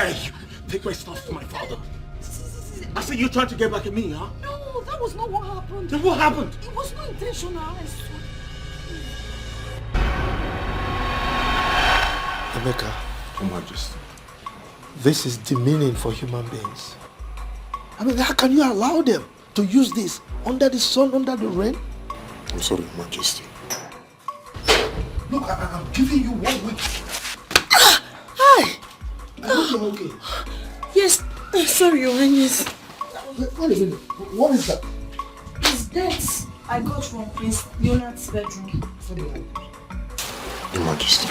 dare you take my stuff from my father? I said you're trying to get back at me, huh? No, that was not what happened. Then what happened? It was not intentional, I swear. Emeka, Your Majesty. this is demeaning for human beings. I mean, how can you allow them to use this under the sun, under the rain? I'm sorry, Your Majesty. Look, I'm giving you 1 week. Hi! I hope you're okay. Yes, sorry, Your Highness. Wait a minute. What is that? It's dates I got from Prince Leonard's bedroom. Your Majesty.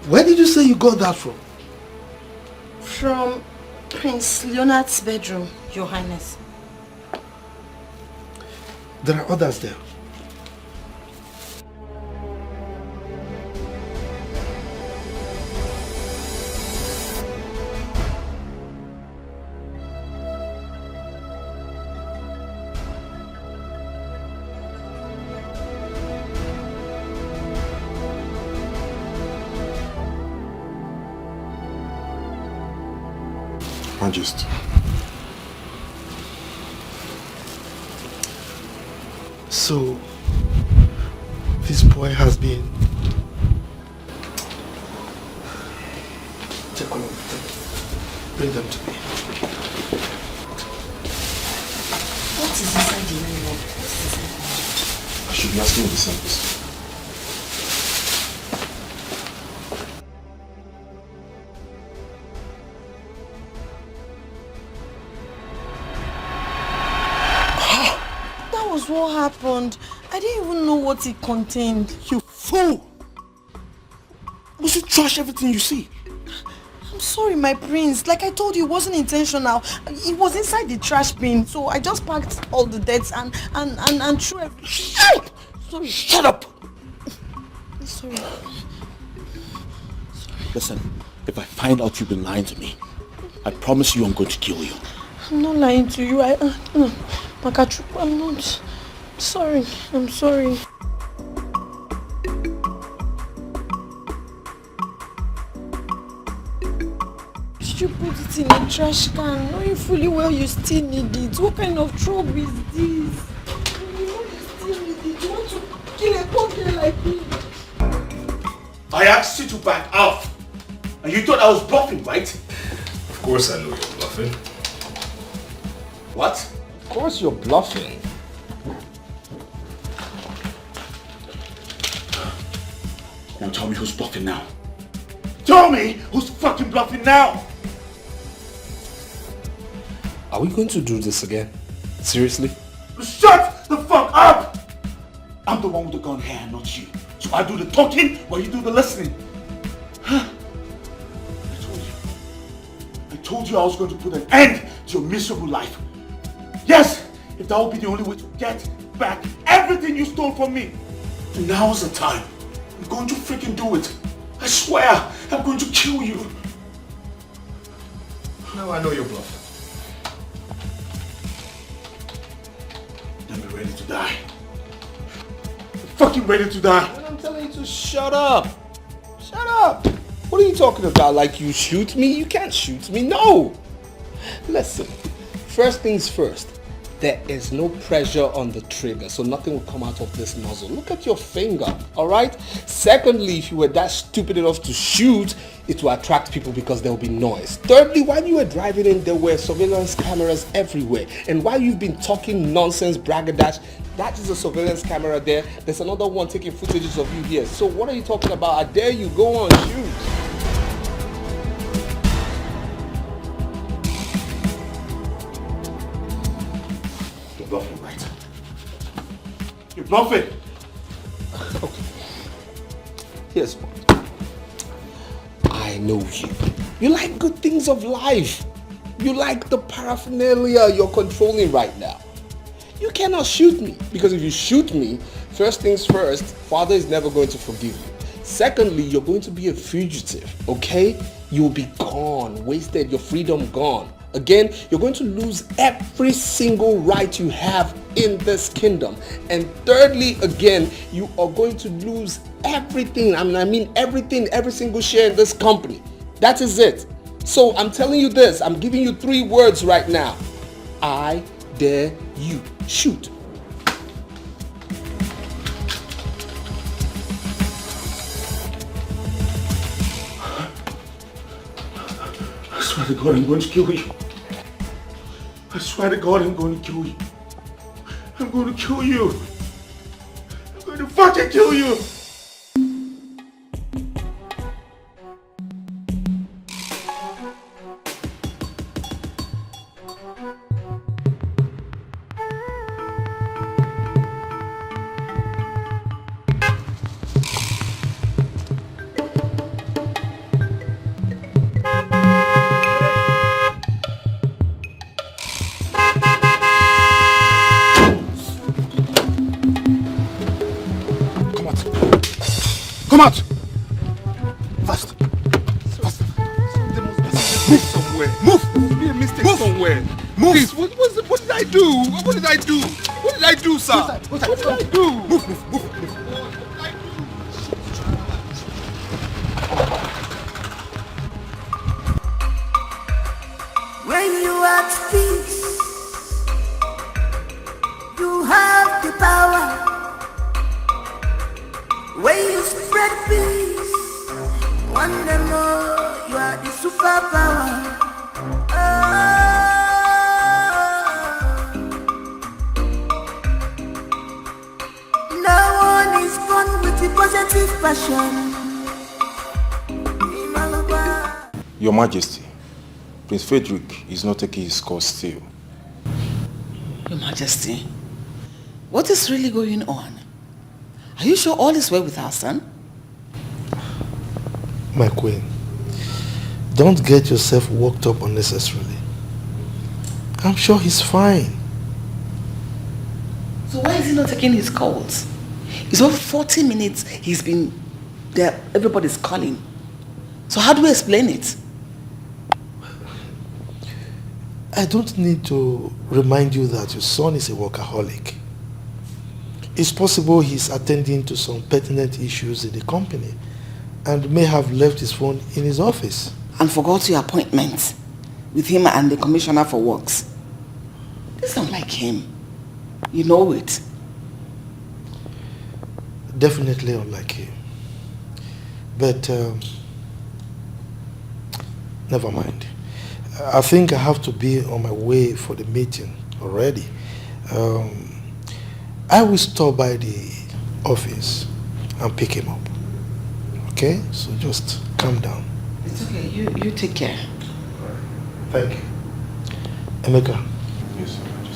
Where did you say you got that from? From Prince Leonard's bedroom, Your Highness. There are others there. Majesty. So, this boy has been... Take all of them. Bring them to me. What is inside the nylon? What is inside? I should be asking the service. What happened? I didn't even know what it contained. You fool! Must you trash everything you see? I'm sorry, my prince. Like I told you, it wasn't intentional. It was inside the trash bin, so I just packed all the dates and threw everything. Shut up! Sorry. Shut up! Sorry. Listen, if I find out you've been lying to me, I promise you I'm going to kill you. I'm not lying to you. Makachuku, I'm not. Sorry. I'm sorry. Did you put it in a trash can? Knowing fully well you still need it. What kind of trouble is this? You know you still need it. You want to kill a poor girl like me? I asked you to back off. And you thought I was bluffing, right? Of course I know you're bluffing. What? Of course you're bluffing. Now tell me who's bluffing now. Tell me who's fucking bluffing now! Are we going to do this again? Seriously? Shut the fuck up! I'm the one with the gun here, not you. So I do the talking while you do the listening. Huh? I told you I was going to put an end to your miserable life. Yes, if that would be the only way to get back everything you stole from me. And now's the time. I'm going to freaking do it. I swear, I'm going to kill you. Now I know you're bluffing. I'm ready to die. I'm fucking ready to die. And I'm telling you to shut up. Shut up. What are you talking about? Like you shoot me? You can't shoot me. No. Listen, first things first. There is no pressure on the trigger, so nothing will come out of this nozzle. Look at your finger, all right? Secondly, if you were that stupid enough to shoot, it will attract people because there will be noise. Thirdly, while you were driving in, there were surveillance cameras everywhere. And while you've been talking nonsense, bragadash, that is a surveillance camera there. There's another one taking footages of you here. So what are you talking about? I dare you, go on, shoot. You're bluffing, right? You're bluffing! Okay. Here's what. I know you. You like good things of life. You like the paraphernalia you're controlling right now. You cannot shoot me, because if you shoot me, first things first, Father is never going to forgive you. Secondly, you're going to be a fugitive, okay? You'll be gone, wasted, your freedom gone. Again, you're going to lose every single right you have in this kingdom. And thirdly, again, you are going to lose everything. I mean everything, every single share in this company. That is it. So I'm telling you this. I'm giving you 3 words right now. I dare you. Shoot. I swear to God, I'm going to kill you. I swear to God, I'm going to kill you. I'm going to kill you. I'm going to fucking kill you. Come out! Fast! Fast! There must be something somewhere. Move! There must be a mistake Move! somewhere. Move! Please, what did I do? What did I do? What did I do, sir? What did I do? Move, move, move, move. When you are at peace, you have the power. When you spread peace, one day more, you are the superpower. No one is born with the positive passion. Your Majesty, Prince Frederick is not taking his course still. Your Majesty, what is really going on? Are you sure all is well with our son? My queen, don't get yourself worked up unnecessarily. I'm sure he's fine. So why is he not taking his calls? It's over 40 minutes he's been there, everybody's calling. So how do we explain it? I don't need to remind you that your son is a workaholic. It's possible he's attending to some pertinent issues in the company and may have left his phone in his office. And forgot your appointment with him and the Commissioner for Works. This don't like him. You know it. Definitely unlike him. But never mind. I think I have to be on my way for the meeting already. I will stop by the office and pick him up. Okay? So just calm down. It's okay. You take care. Thank you. Emeka. Yes, Your Majesty.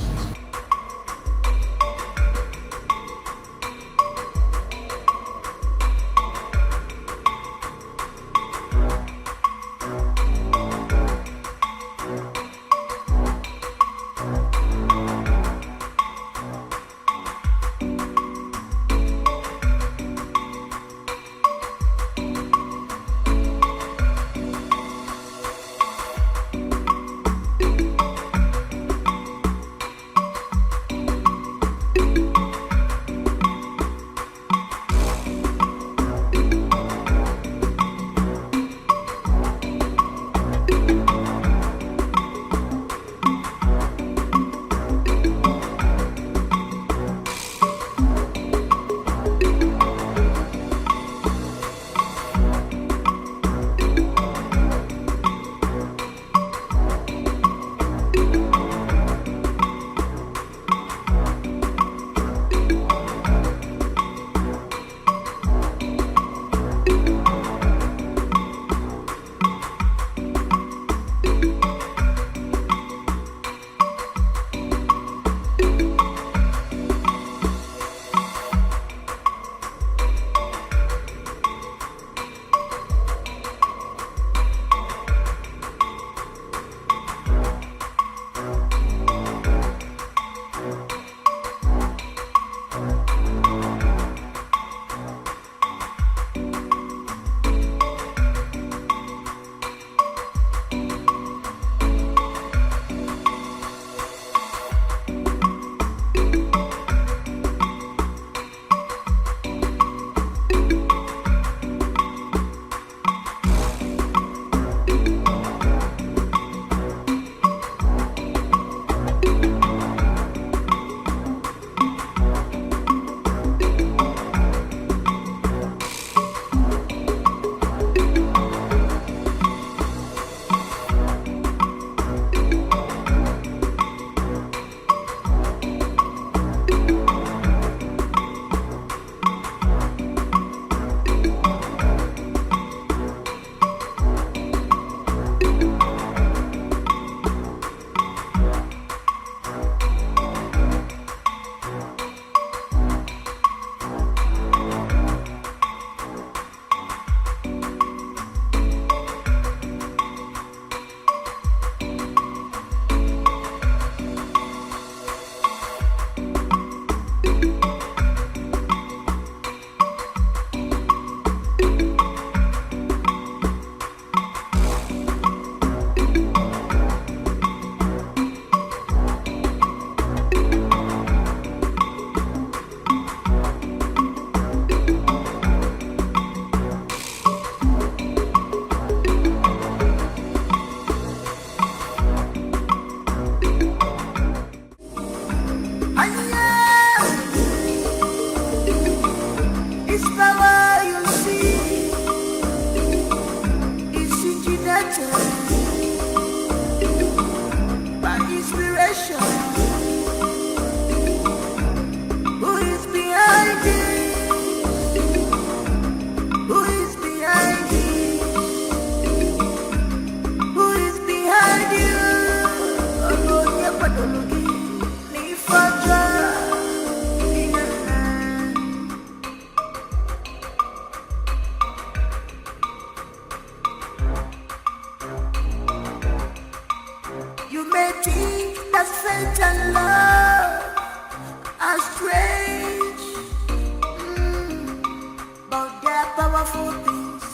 powerful things.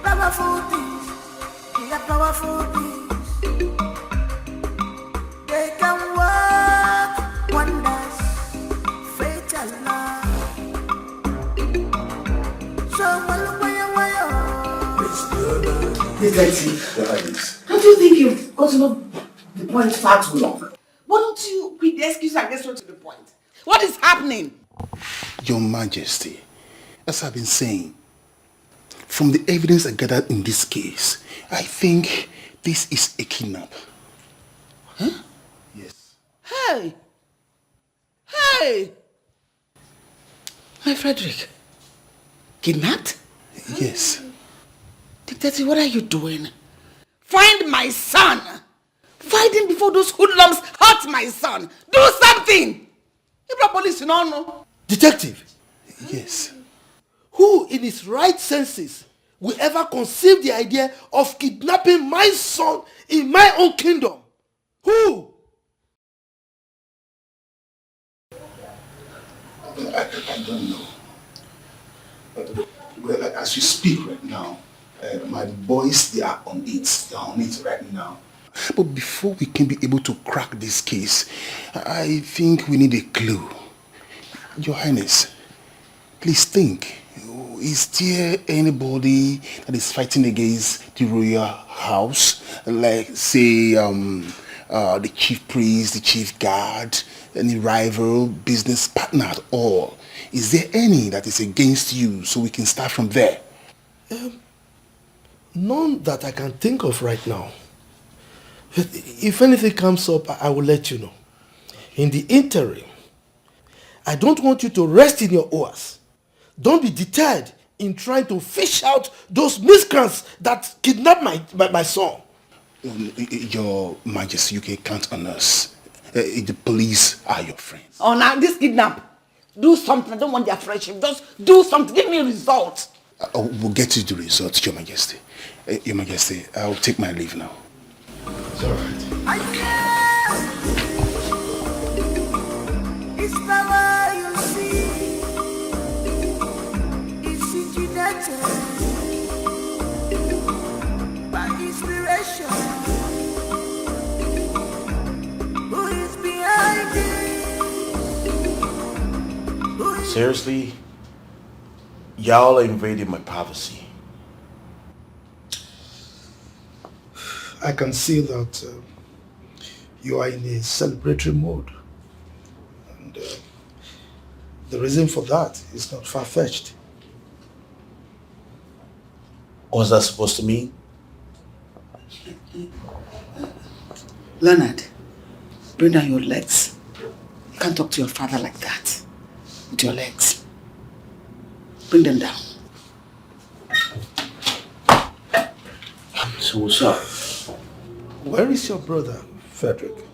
Powerful things. They are powerful things. They can work wonders. Fatal love. So Don't you think you've gotten up the point far too long? Why don't you quit the excuse and get straight to the point? What is happening? Your Majesty, as I've been saying, from the evidence I gathered in this case, I think this is a kidnap. Huh? Yes. Hey! Hey! My Frederick, kidnapped? Yes. Detective, what are you doing? Find my son! Find him before those hoodlums hurt my son! Do something! If the police don't know. Detective, Yes. who in his right senses will ever conceive the idea of kidnapping my son in my own kingdom? Who? I don't know. Well, as you speak right now, my boys, they are on it. They are on it right now. But before we can be able to crack this case, I think we need a clue. Your Highness, please think. Is there anybody that is fighting against the royal house? Like, say, the chief priest, the chief guard, any rival, business partner at all? Is there any that is against you so we can start from there? None that I can think of right now. If anything comes up, I will let you know. In the interim, I don't want you to rest in your oars. Don't be deterred in trying to fish out those miscreants that kidnapped my son. Your Majesty, you can count on us. The police are your friends. Oh, now this kidnap. Do something. I don't want their friendship. Just do something. Give me a result. We'll get you the results, Your Majesty. Your Majesty, I'll take my leave now. It's all right. It's power you see. It's intimidated by inspiration. Who is behind it? Seriously? Y'all are invading my privacy. I can see that you are in a celebratory mode. And the reason for that is not far-fetched. What's that supposed to mean? Leonard, bring down your legs. You can't talk to your father like that. With your legs. Bring them down. So what's up? Where is your brother, Frederick?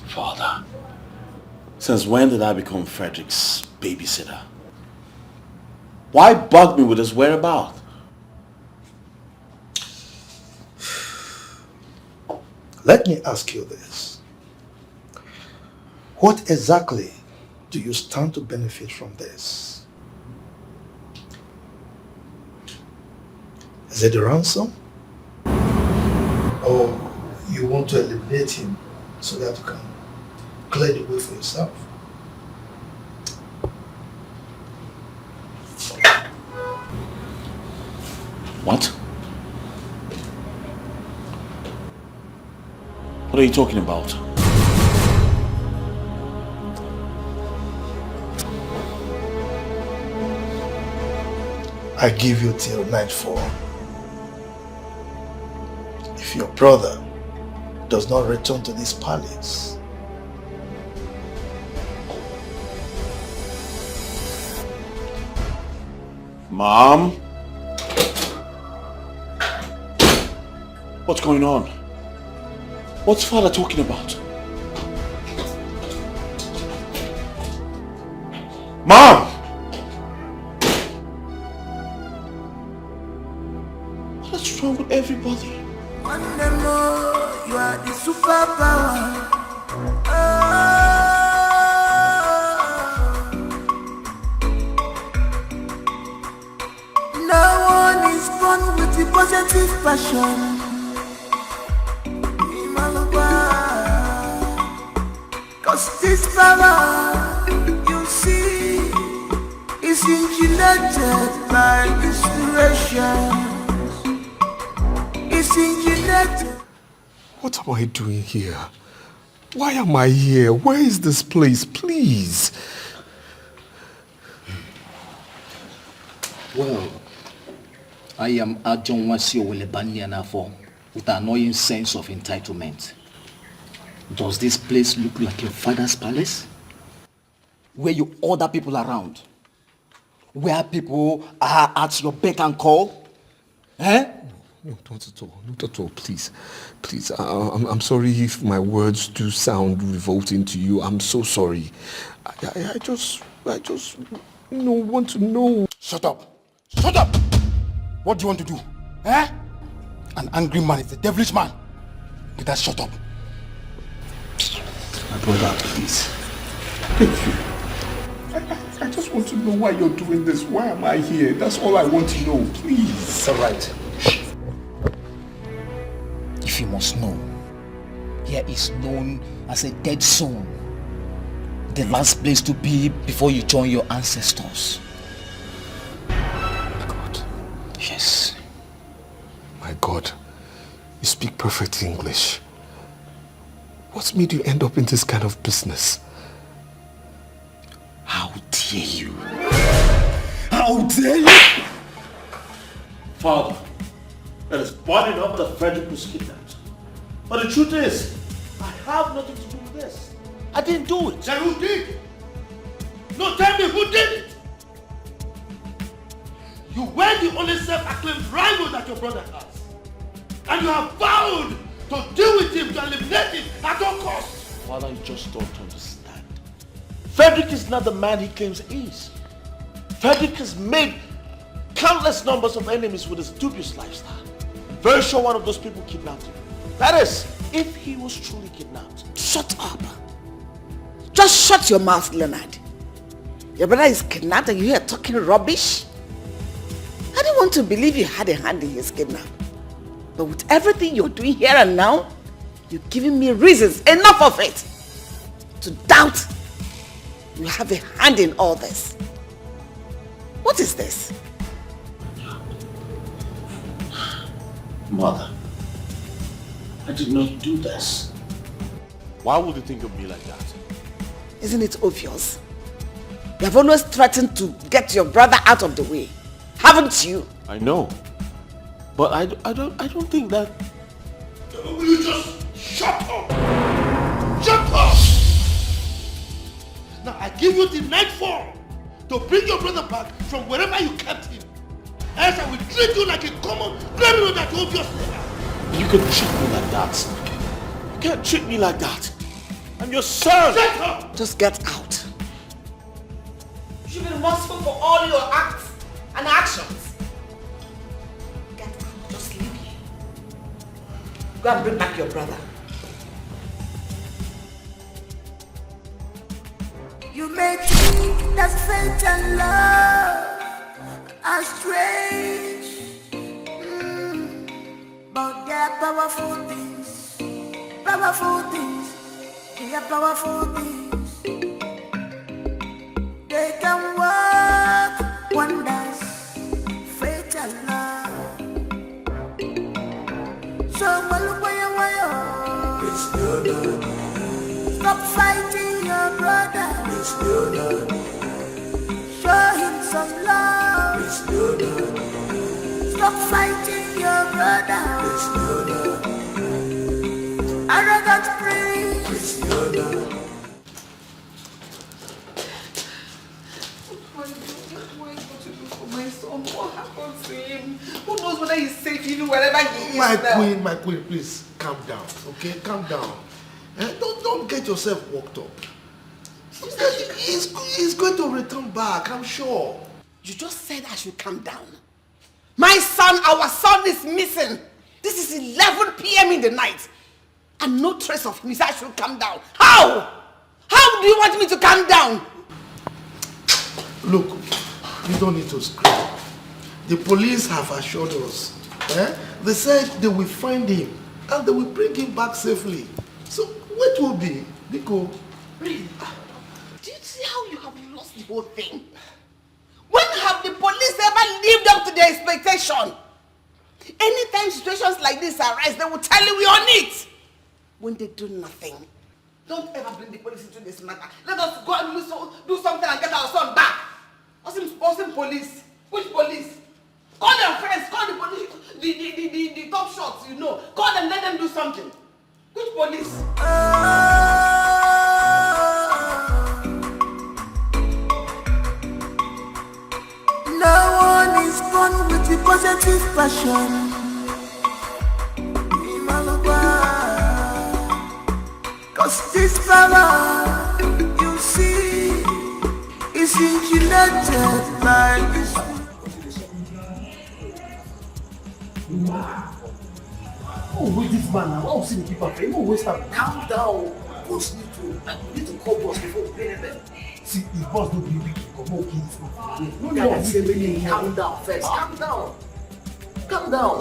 Father, since when did I become Frederick's babysitter? Why bug me with his whereabouts? Let me ask you this. What exactly do you stand to benefit from this? Is it the ransom? Or you want to eliminate him so that you can clear the way for yourself? What? What are you talking about? I give you till nightfall. If your brother does not return to this palace, Mom? What's going on? What's Father talking about? Mom! What's wrong with everybody? One day more, you are the superpower. possessive passion. Cause this power, you see, is engineered by inspiration. It's engineered. What am I doing here? Why am I here? Where is this place? Please. Well, I am Ajon Wasio Wilebanianafo with an annoying sense of entitlement. Does this place look like your father's palace? Where you order people around? Where people are at your beck and call? Eh? No, not at all. Not at all. Please. Please. I'm sorry if my words do sound revolting to you. I'm so sorry. I just want to know. Shut up. Shut up. What do you want to do? Eh? An angry man is a devilish man. Get that shut up. My brother, please. Thank you. I just want to know why you're doing this. Why am I here? That's all I want to know. Please. It's all right. If you must know, here is known as a dead zone. The last place to be before you join your ancestors. My God. Yes. My God. You speak perfect English. What made you end up in this kind of business? How dare you? How dare you? Father, it is bad enough that Frederick was kidnapped. But the truth is, I have nothing to do with this. I didn't do it. Then who did? No, tell me who did it? You were the only self-acclaimed rival that your brother has. And you have vowed to deal with him, to eliminate him at all costs. Father, you just don't understand. Frederick is not the man he claims he is. Frederick has made countless numbers of enemies with his dubious lifestyle. I'm very sure one of those people kidnapped him. That is, if he was truly kidnapped. Shut up. Just shut your mouth, Leonard. Your brother is kidnapped and you are talking rubbish? I didn't want to believe you had a hand in his kidnap. But with everything you're doing here and now, you're giving me reasons, enough of it, to doubt you have a hand in all this. What is this? Mother, I did not do this. Why would you think of me like that? Isn't it obvious? You have always threatened to get your brother out of the way, haven't you? I know. But I don't think that... Will you just shut up? Shut up! Now I give you the nightfall to bring your brother back from wherever you kept him. Else I will treat you like a common criminal that you obviously are. You can treat me like that. You can't treat me like that. I'm your son. Shut up! Just get out. You should be responsible for all your acts and actions. Get out. Just leave here. Go and bring back your brother. You may think that fate and love are strange, but they are powerful things. Powerful things. They are powerful things. They can work wonders. Fate and love. So it's your love. Stop fighting your brother. It's your love. Show him some love. It's your love. Stop fighting your brother. It's your love. Arrogant prince. It's your love. What am I going to do for my son? What happened to him? Who knows whether he's safe even wherever he is now? My queen, please calm down, okay? Calm down. Don't get yourself worked up. He's going to return back, I'm sure. You just said I should calm down. My son, our son is missing. This is 11 p.m. in the night. And no trace of him. You said I should calm down. How? How do you want me to calm down? Look, you don't need to scream. The police have assured us They said they will find him and they will bring him back safely. So what will be, Nico? Really? Do you see how you have lost the whole thing? When have the police ever lived up to their expectation? Anytime situations like this arise, they will tell you we're on it. When they do nothing, don't ever bring the police into this matter. Let us go and do something and get our son back. Awesome police. Which police? Call their friends, call the police, the top shots, you know. Call them, let them do something. Which police? No one is born with the positive passion. Cause this power, you see, is engineered like this. Oh, wait, this man now. Oh, see the people. He won't waste time. Calm down. Boss need to call boss before we pay them. See, if boss don't be weak, come on, kids. No, calm down first. Calm down. Calm down.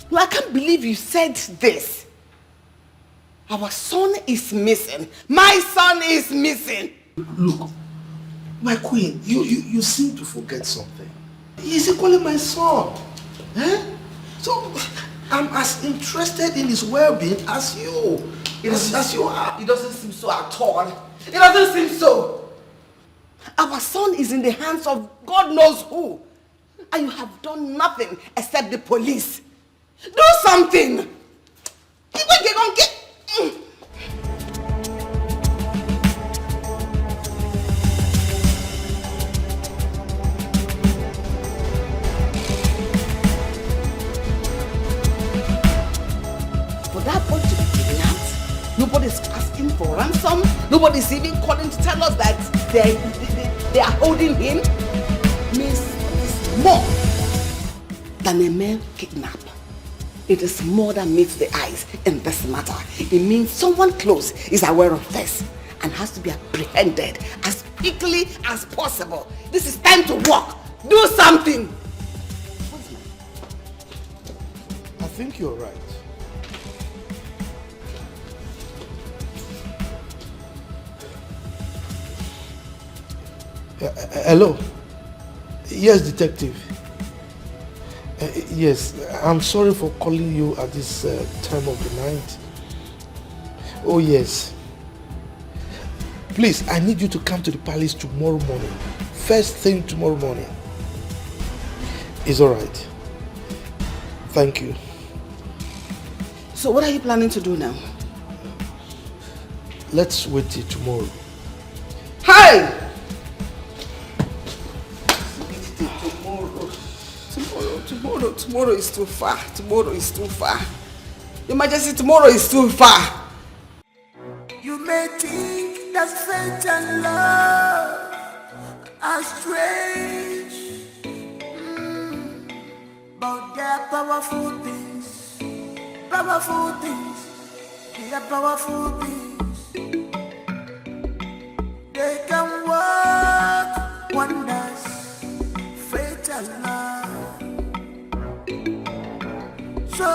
No, I can't believe you said this. Our son is missing. My son is missing. Look, my queen, you seem to forget something. He's equally my son. So, I'm as interested in his well-being as you. As you are. It doesn't seem so at all. It doesn't seem so. Our son is in the hands of God knows who. And you have done nothing except the police. Do something. People get on get. For that boy to be kidnapped, nobody's asking for ransom. Nobody's even calling to tell us that they are holding him. Means it's more than a mere kidnap. It is more than meets the eyes in this matter. It means someone close is aware of this and has to be apprehended as quickly as possible. This is time to work. Do something. I think you're right. Hello? Yes, detective. Yes, I'm sorry for calling you at this time of the night. Oh yes. Please, I need you to come to the palace tomorrow morning. First thing tomorrow morning. It's alright. Thank you. So what are you planning to do now? Let's wait till tomorrow. Hey! Tomorrow is too far. Tomorrow is too far. Your Majesty, tomorrow is too far. You may think that fate and love are strange, but they're powerful things. Powerful things. They are powerful things. They can work wonders. Fate and love. So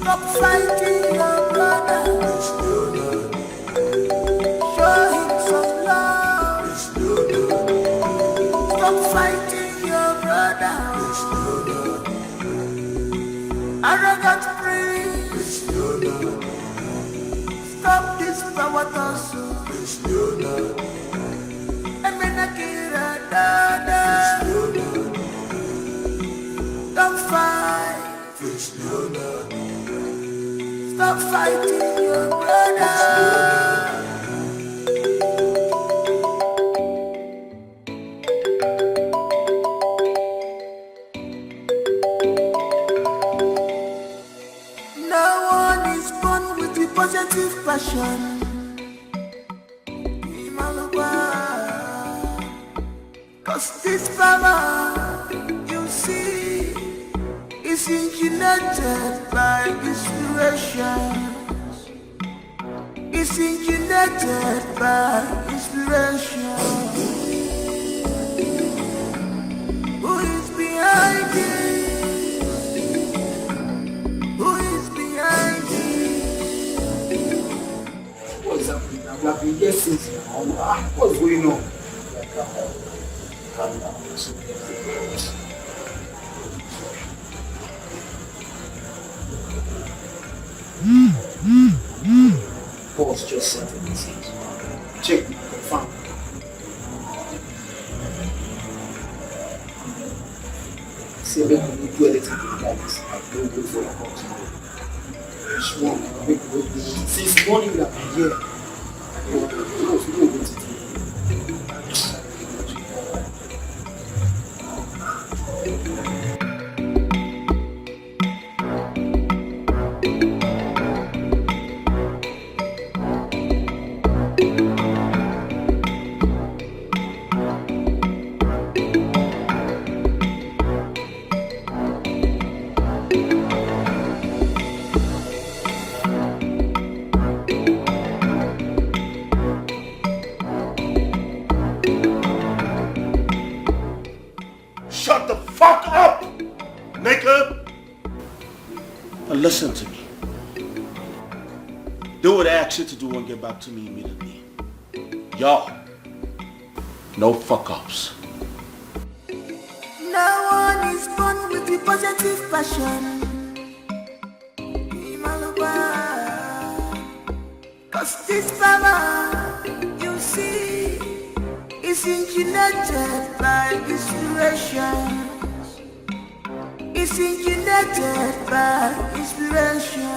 stop fighting your brother. Show him some love. Stop fighting your brother. Arrogant prince. Stop this power tussle. Emenakira dada. Don't fight. Stop fighting your brother. No one is born with the positive passion. Cause this power, you see, is engineered by inspirations. is injected by inspiration. Who is behind it? Who is behind it? What's happening? I'm like, yes, since now. What's going on? Boss just sent a message. Check, confirm. See, make me do anything like this. I don't go for a call tomorrow. Which one? Make me do. Since morning that I'm here. I don't know what to do. Shut the fuck up, nigga! Now listen to me. Do what I asked you to do and get back to me immediately. Yo, no fuck ups. No one is born with the positive passion. Cause this power, you see, is engineered by inspiration. It's engineered by inspiration.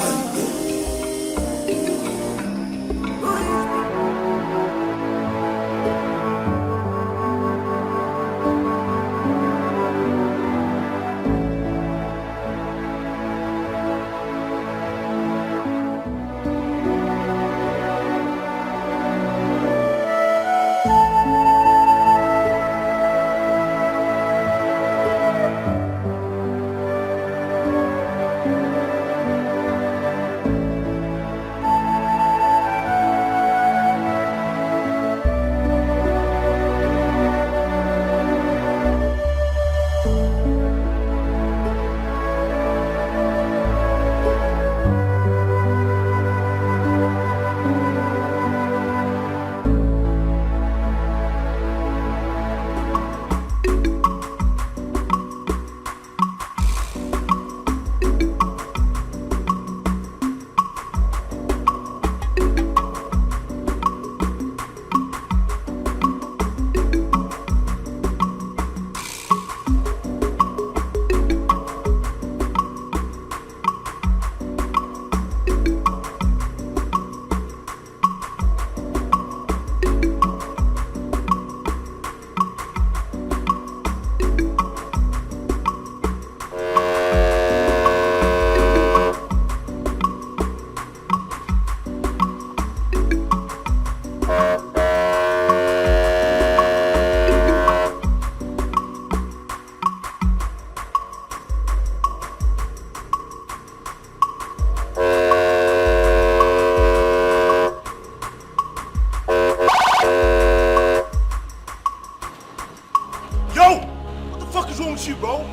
You, bro.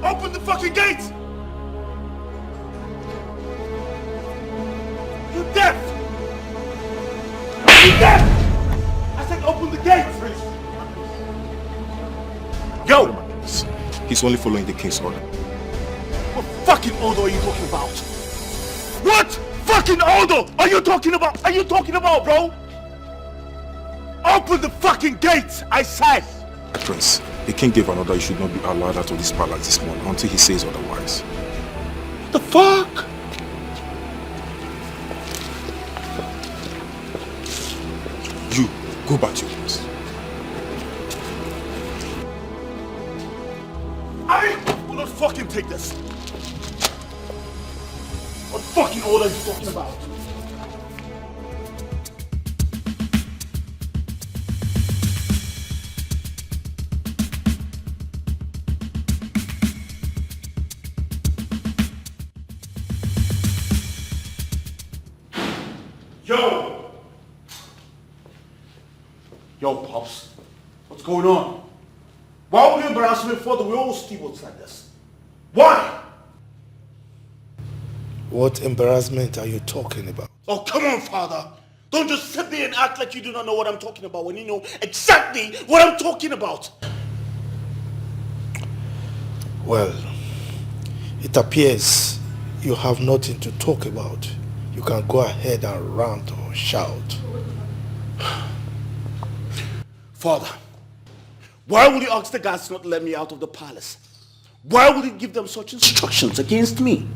Open the fucking gates! You deaf! You deaf! I said open the gates! Yo! He's only following the king's order. What fucking order are you talking about? What fucking order are you talking about? Are you talking about, bro? Open the fucking gates, I said! Prince, the king gave an order you should not be allowed out of this palace this morning until he says otherwise. What the fuck? You, go back to your place. I will not fucking take this. What fucking order are you talking about? Yo! going on? Why would you embarrass me before the real stewards like this? Why? What embarrassment are you talking about? Oh, come on, Father. Don't just sit there and act like you do not know what I'm talking about when you know exactly what I'm talking about. Well, it appears you have nothing to talk about. You can go ahead and rant or shout. Father, why would you ask the guards not to let me out of the palace? Why would you give them such instructions against me?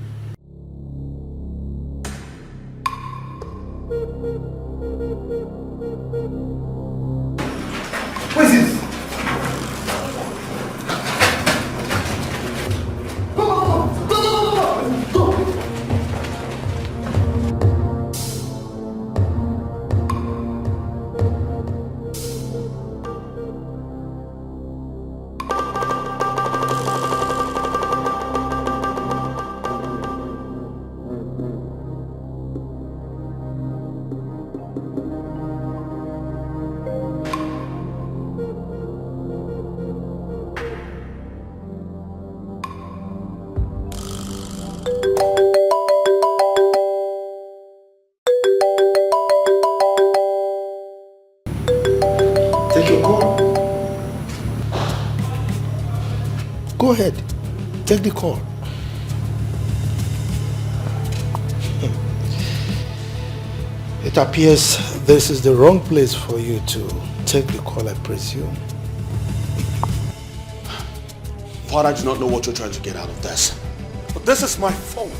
What is this? Take your call. Go ahead. Take the call. It appears this is the wrong place for you to take the call, I presume. Father, I do not know what you're trying to get out of this. But this is my phone.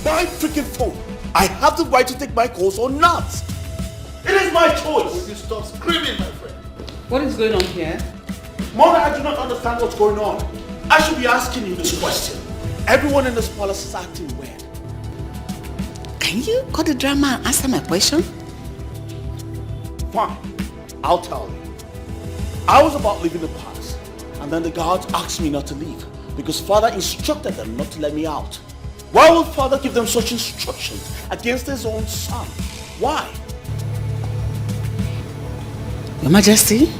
My freaking phone. I have the right to take my calls or not. It is my choice. Will you stop screaming, my friend? What is going on here? Mother, I do not understand what's going on. I should be asking you this question. Everyone in this palace is acting weird. Can you cut the drama and answer my question? Fine. I'll tell you. I was about leaving the palace, and then the guards asked me not to leave because Father instructed them not to let me out. Why would Father give them such instructions against his own son? Why? Your Majesty?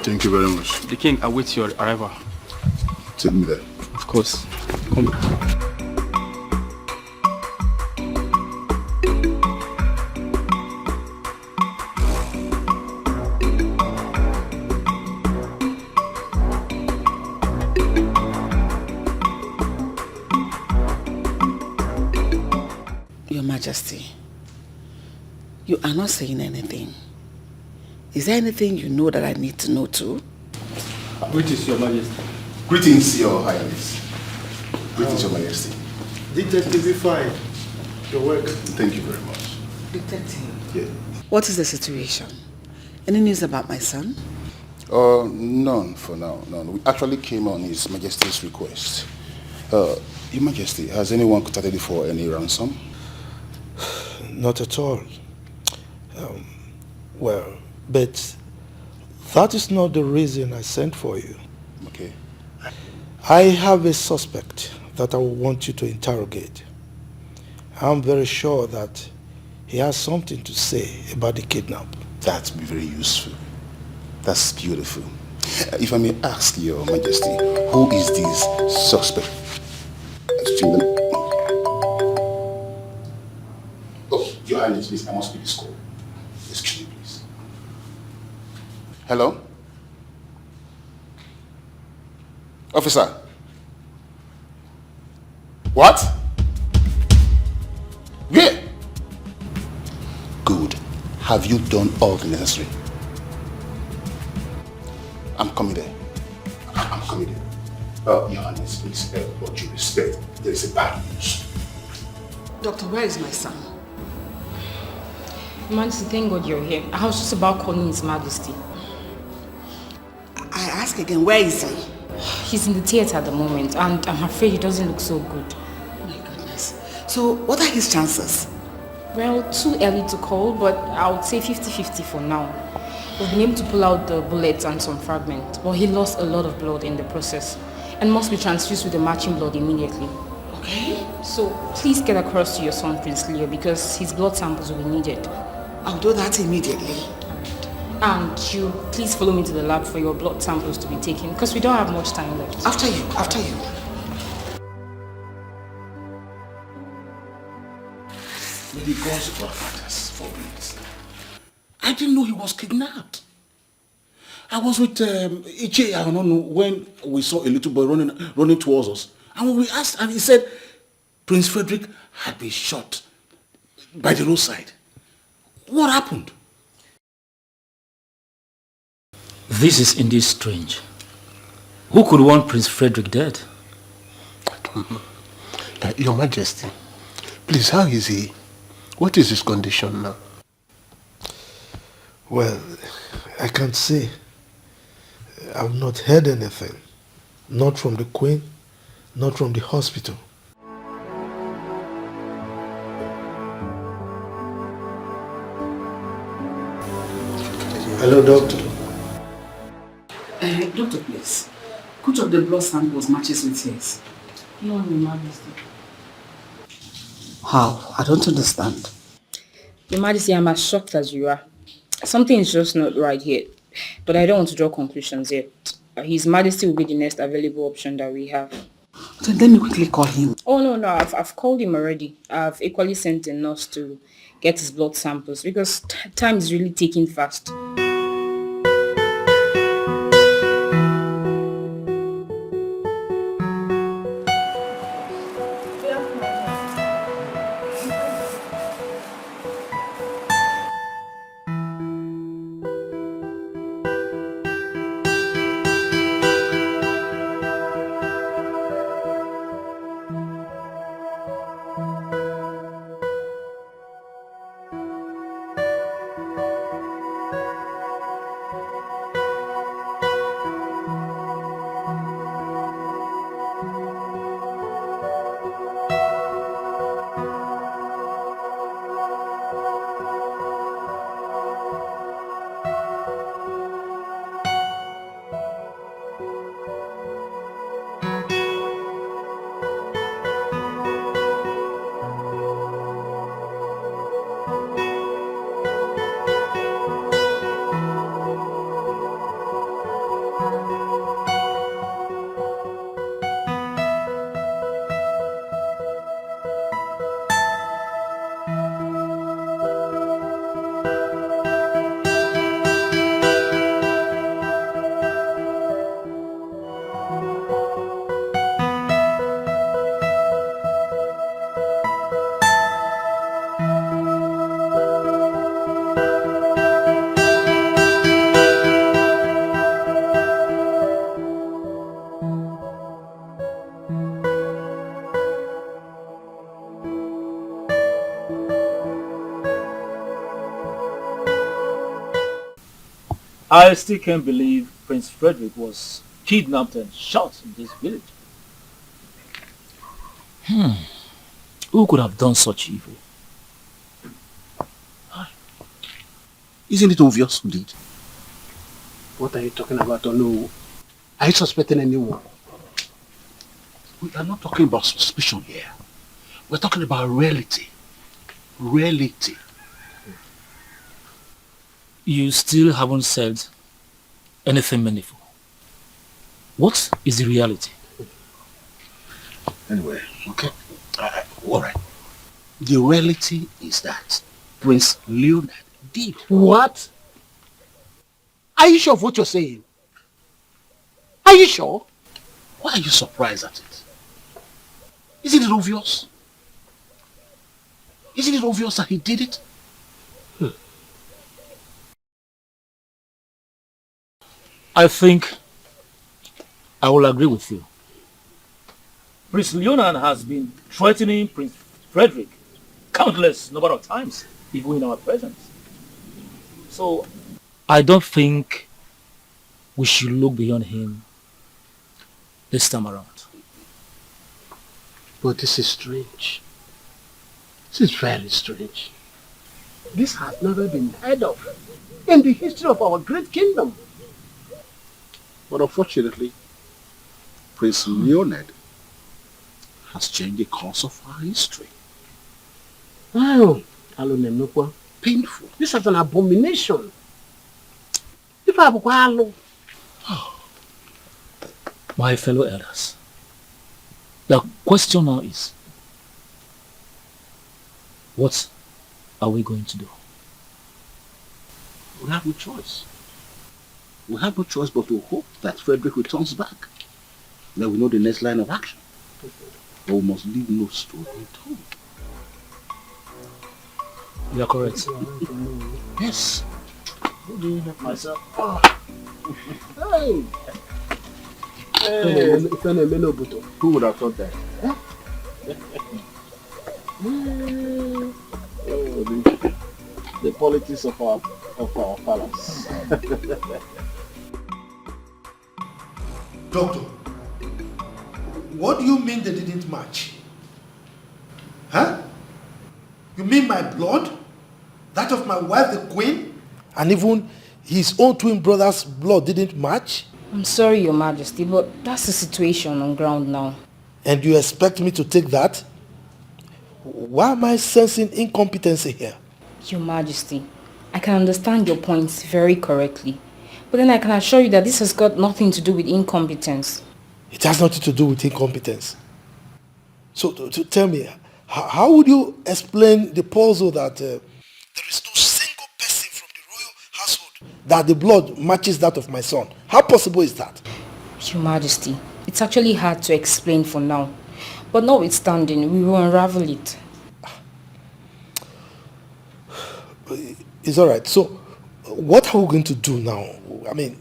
Thank you very much. The king awaits your arrival. Take me there. Of course. Come. Your Majesty, you are not saying anything. Is there anything you know that I need to know too? Greetings, Your Majesty. Greetings, Your Highness. Greetings, Your Majesty. Detective B5, you're welcome. Thank you very much. Detective. Yeah. What is the situation? Any news about my son? None for now. None. We actually came on His Majesty's request. Your Majesty, has anyone contacted you for any ransom? Not at all. Well, but that is not the reason I sent for you. Okay. I have a suspect that I want you to interrogate. I'm very sure that he has something to say about the kidnap. That'd be very useful. That's beautiful. If I may ask, Your Majesty, who is this suspect? Excuse me. Oh, Your Highness, please, I must be this call. Excuse me, please. Hello? Officer? What? Where? Good. Have you done all the necessary? I'm coming there. I'm coming there. Your Highness, please, what you respect, there is a bad news. Doctor, where is my son? Majesty, thank God you're here. I was just about calling His Majesty. I ask again, where is he? He's in the theatre at the moment, and I'm afraid he doesn't look so good. Oh my goodness. So, what are his chances? Well, too early to call, but I would say 50-50 for now. We've been able to pull out the bullets and some fragments, but he lost a lot of blood in the process and must be transfused with the matching blood immediately. Okay. So please get across to your son, Prince Leo, because his blood samples will be needed. I'll do that immediately. And you please follow me to the lab for your blood samples to be taken, because we don't have much time left. After you, after you. May the gods of our fathers forbid. I didn't know he was kidnapped. I was with Iche, I don't know, when we saw a little boy running towards us. And when we asked, and he said Prince Frederick had been shot by the roadside. What happened? This is indeed strange. Who could want Prince Frederick dead? I don't know. Your Majesty, please, how is he? What is his condition now? Well, I can't say. I've not heard anything. Not from the Queen, not from the hospital. Hello, doctor. Doctor, please. Which of the blood samples matches with his? No, Your Majesty. How? I don't understand. Your Majesty, I'm as shocked as you are. Something is just not right here. But I don't want to draw conclusions yet. His Majesty will be the next available option that we have. Then let me quickly call him. Oh, no, I've called him already. I've equally sent a nurse to get his blood samples because time is really ticking fast. I still can't believe Prince Frederick was kidnapped and shot in this village. Who could have done such evil? Isn't it obvious who did? What are you talking about, Onu? Are you suspecting anyone? We are not talking about suspicion here. We're talking about reality. Reality. You still haven't said anything meaningful. What is the reality? Anyway, okay. Alright. The reality is that Prince Leonard did. What? Are you sure of what you're saying? Are you sure? Why are you surprised at it? Isn't it obvious? Isn't it obvious that he did it? I think I will agree with you. Prince Leonard has been threatening Prince Frederick countless number of times, even in our presence. So I don't think we should look beyond him this time around. But this is strange. This is very strange. This has never been heard of in the history of our great kingdom. But unfortunately, Prince Leonard has changed the course of our history. Wow. Painful. This is an abomination. If I have My fellow elders, the question now is, what are we going to do? We have no choice. We have no choice but to hope that Frederick returns back. Then we know the next line of action. But we must leave no stone unturned. You are correct. Yes. Myself. Hey! Who would have thought that? The politics of our palace. Doctor, what do you mean they didn't match? Huh? You mean my blood? That of my wife, the queen? And even his own twin brother's blood didn't match? I'm sorry, Your Majesty, but that's the situation on ground now. And you expect me to take that? Why am I sensing incompetency here? Your Majesty, I can understand your points very correctly. But then I can assure you that this has got nothing to do with incompetence. It has nothing to do with incompetence. So tell me, how would you explain the puzzle that there is no single person from the royal household that the blood matches that of my son? How possible is that? Your Majesty, it's actually hard to explain for now. But notwithstanding, we will unravel it. It's all right. So what are we going to do now? I mean,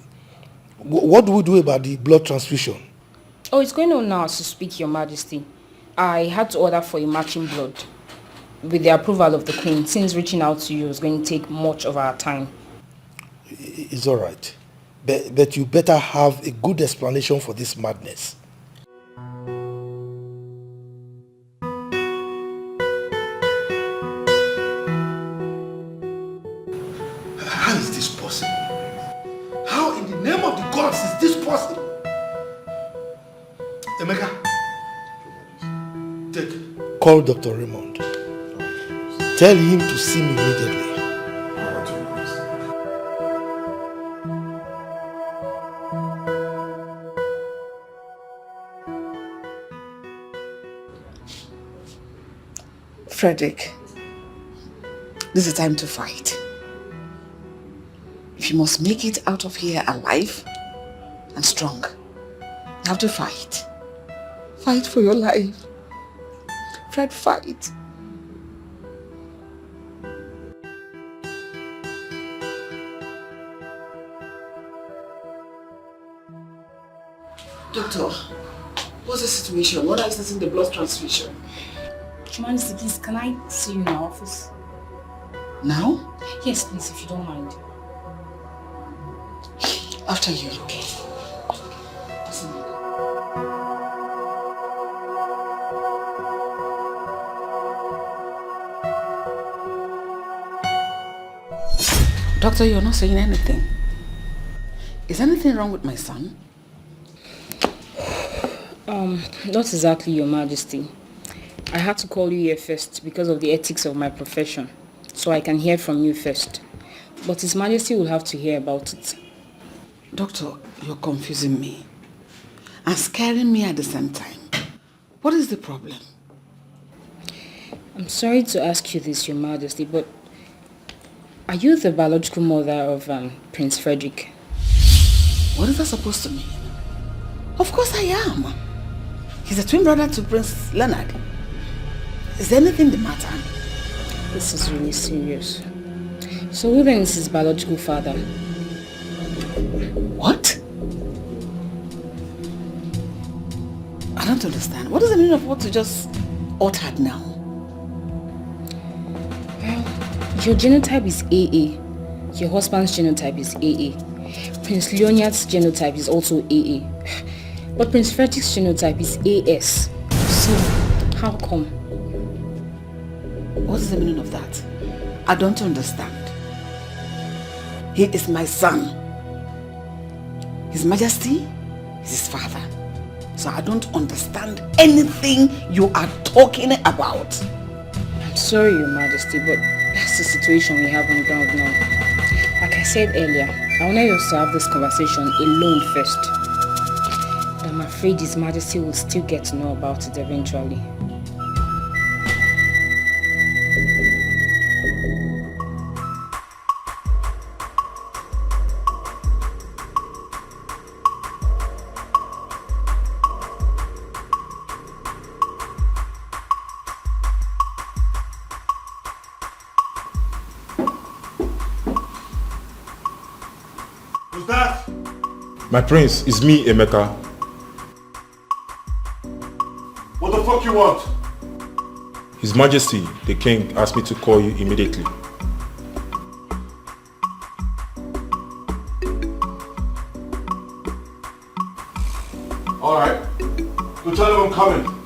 what do we do about the blood transfusion? Oh, it's going on now as you speak, Your Majesty. I had to order for a matching blood with the approval of the Queen, since reaching out to you is going to take much of our time. It's all right. But you better have a good explanation for this madness. How is this possible? How in the name of the gods is this possible? Emeka, call Dr. Raymond. Tell him to see me immediately. Frederick, this is time to fight. If you must make it out of here alive and strong, you have to fight. Fight for your life. Fred, fight. Doctor, what's the situation? When are you starting the blood transfusion? Your Majesty, please, can I see you in our office? Now? Yes, please, if you don't mind. After you. Okay. Doctor, you're not saying anything. Is anything wrong with my son? Not exactly, Your Majesty. I had to call you here first because of the ethics of my profession, so I can hear from you first. But His Majesty will have to hear about it. Doctor, you're confusing me. and scaring me at the same time. What is the problem? I'm sorry to ask you this, Your Majesty, but are you the biological mother of Prince Frederick? What is that supposed to mean? Of course I am. He's a twin brother to Prince Leonard. Is there anything the matter? This is really serious. So who then is his biological father? What? I don't understand. What is the meaning of what you just uttered now? Well, your genotype is AA. Your husband's genotype is AA. Prince Leonard's genotype is also AA. But Prince Frederick's genotype is AS. So, how come? What is the meaning of that? I don't understand. He is my son. His Majesty is his father. So I don't understand anything you are talking about. I'm sorry, Your Majesty, but that's the situation we have on ground now. Like I said earlier, I wanted us to have this conversation alone first. But I'm afraid His Majesty will still get to know about it eventually. Who's that? My prince, it's me, Emeka. What the fuck you want? His Majesty, the king, asked me to call you immediately. Alright. Go tell him I'm coming.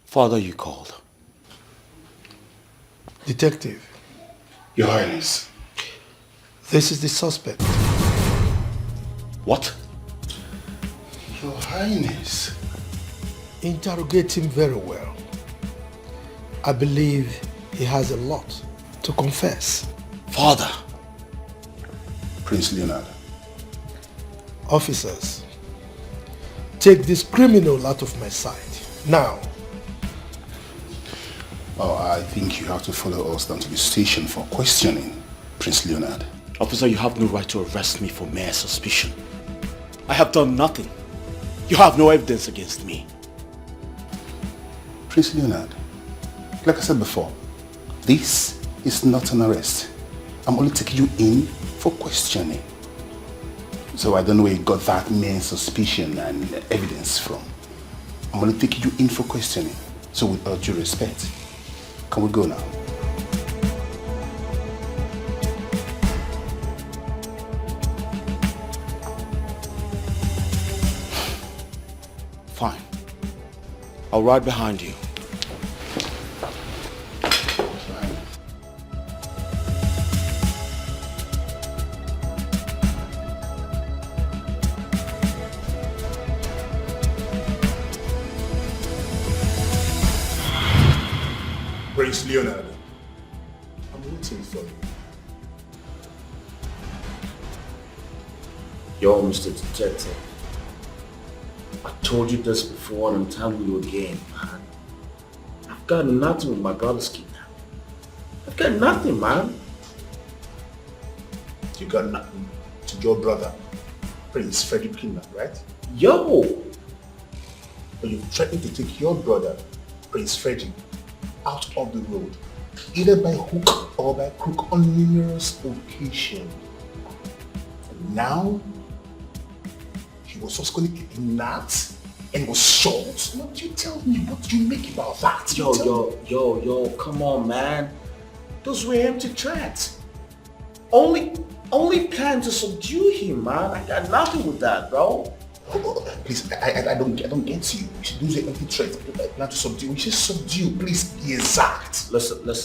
Father, you called. Detective. Your Highness. This is the suspect. What? Your Highness. Interrogate him very well. I believe he has a lot to confess. Father. Prince Leonard. Officers, take this criminal out of my sight. Now. Oh, I think you have to follow us down to the station for questioning, Prince Leonard. Officer, you have no right to arrest me for mere suspicion. I have done nothing. You have no evidence against me. Prince Leonard, like I said before, this is not an arrest. I'm only taking you in for questioning. So I don't know where you got that mere suspicion and evidence from. I'm only taking you in for questioning. So with all due respect, can we go now? Fine. I'll ride behind you. Prince Leonard, I'm waiting for you. Yo, Mr. Detective. I told you this before and I'm telling you again, man. I've got nothing with my brother's kidnap. I've got nothing, man. You got nothing to your brother, Prince Frederick Kidnap, right? Yo! But you've threatened to take your brother, Prince Frederick, out of the road, either by hook or by crook on numerous occasions. And now, he was subsequently kidnapped and was shot. What do you tell me? What do you make about that? Yo, come on, man. Those were empty threats. Only plan to subdue him, man. I got nothing with that, bro. Please, I don't get you. Those are empty threats. I plan to subdue. We should subdue. Please be exact. Listen, man.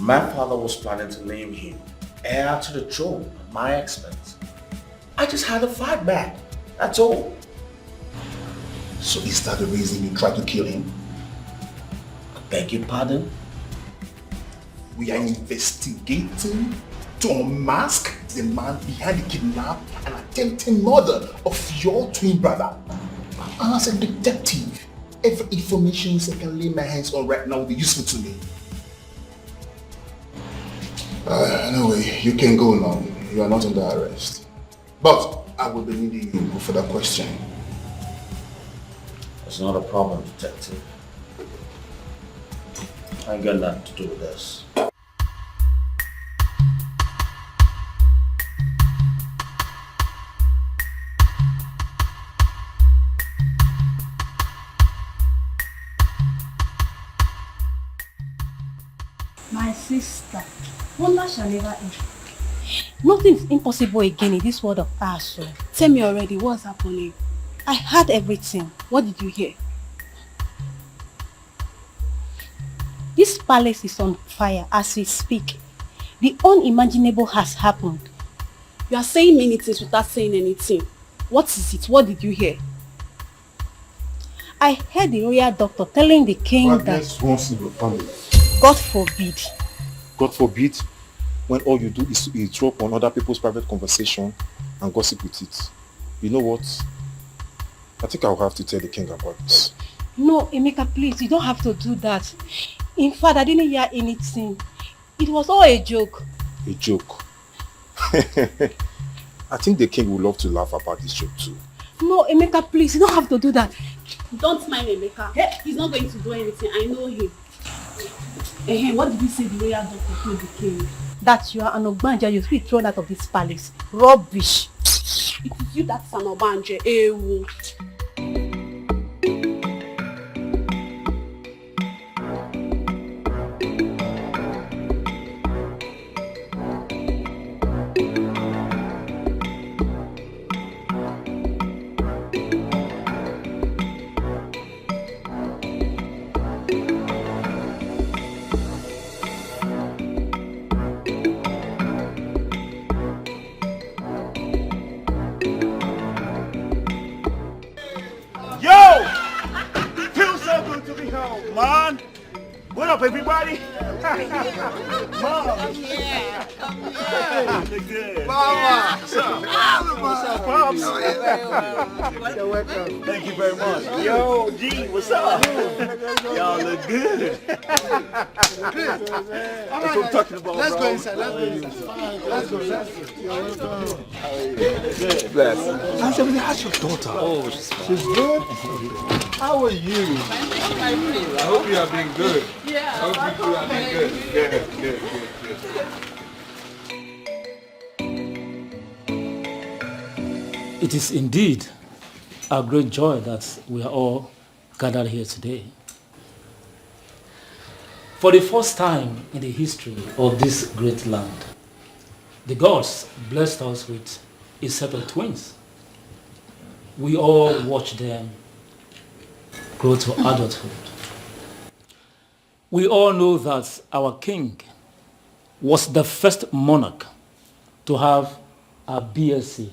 My father was planning to name him heir to the throne at my expense. I just had to fight back. That's all. So is that the reason you tried to kill him? I beg your pardon? We are investigating to unmask the man behind the kidnap and attempted murder of your twin brother. And as a detective, every information I can lay my hands on right now will be useful to me. Anyway, you can go now. You are not under arrest. But I will be needing you for that question. It's not a problem, detective. I ain't got nothing to do with this. My sister, wonder shall never end. Nothing is impossible again in this world of ours. So. Tell me already, what's happening? I heard everything. What did you hear? This palace is on fire as we speak. The unimaginable has happened. You are saying many things without saying anything. What is it? What did you hear? I heard the royal doctor telling the king that... once in your family. God forbid. God forbid, when all you do is to eavesdrop on other people's private conversation and gossip with it. You know what? I think I'll have to tell the king about this. No, Emeka, please, you don't have to do that. In fact, I didn't hear anything. It was all a joke. A joke? I think the king would love to laugh about this joke too. No, Emeka, please, you don't have to do that. Don't mind Emeka. He's not going to do anything. I know him. What did you say the royal doctor told the king? That you are an Ogbanja, you should be thrown out of this palace. Rubbish. It is you that's an Ogbanja. Ewu. Everybody, Mom. Yeah. Good. Mama. What's up? What's up, Pops? You're welcome. Thank you very much. Yo, G, what's up? Y'all look good. That's what I'm talking about. Let's bro. go inside. Let's go. You're welcome. Good. Bless. How's your daughter? Oh, she's good. How are you? I hope you have been good. Yeah. I hope you have been good. Good. It is indeed a great joy that we are all gathered here today. For the first time in the history of this great land, the gods blessed us with a set of twins. We all watched them grow to adulthood. We all know that our king was the first monarch to have a BSc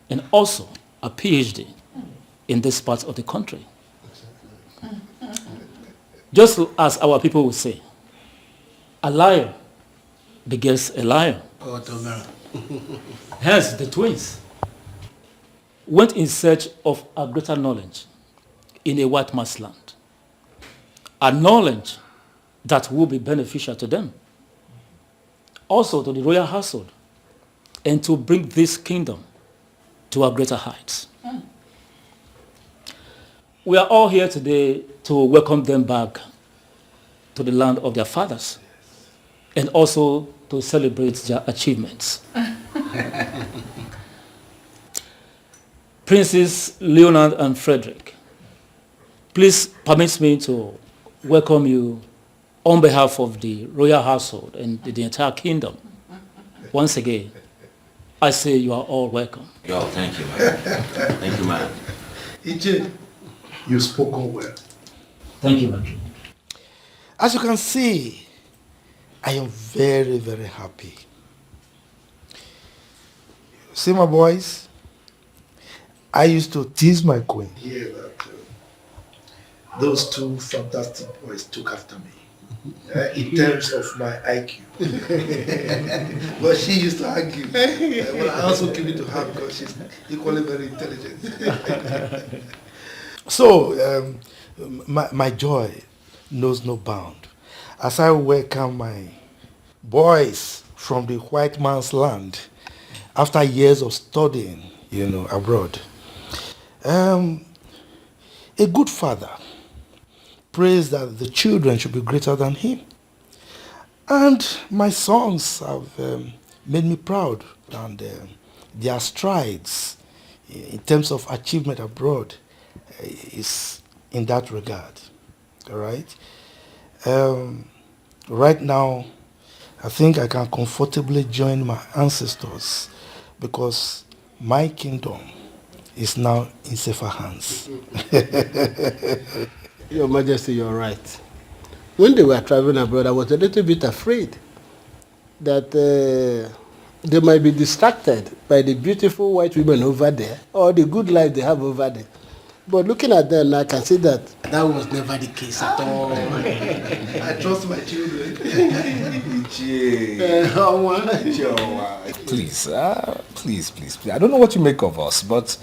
and also a PhD in this part of the country. Just as our people would say, a liar begets a liar. Hence, the twins went in search of a greater knowledge in a white man's land. A knowledge that will be beneficial to them, also to the royal household, and to bring this kingdom to a greater heights. We are all here today to welcome them back to the land of their fathers, and also to celebrate their achievements. Princes Leonard and Frederick, please permit me to welcome you on behalf of the royal household and the entire kingdom. Once again, I say you are all welcome. Yo, thank you, man. Thank you, man. EJ, you've spoken well. Thank you, man. As you can see, I am very, very happy. See, my boys, I used to tease my queen here that those two fantastic boys took after me in terms of my IQ. But she used to argue. Well, I also give it to her because she's equally very intelligent. So, my joy knows no bound as I welcome my boys from the white man's land after years of studying, abroad. A good father prays that the children should be greater than him. And my sons have made me proud, and their strides in terms of achievement abroad is in that regard. All right? Right now, I think I can comfortably join my ancestors because my kingdom is now in safer hands. Your Majesty, you're right. When they were traveling abroad, I was a little bit afraid that they might be distracted by the beautiful white women over there or the good life they have over there. But looking at them, I can see that was never the case at all. I trust my children. Please. I don't know what you make of us, but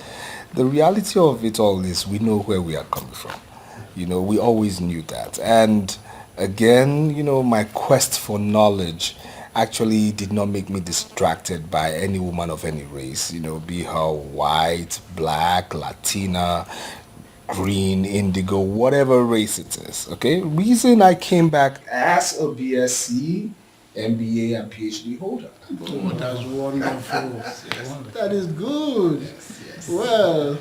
the reality of it all is we know where we are coming from. We always knew that. And again, my quest for knowledge actually did not make me distracted by any woman of any race, be her white, black, Latina, green, indigo, whatever race it is, okay? Reason I came back as a BSc, MBA, and PhD holder. Oh, that's wonderful. That is good. Yes. Well,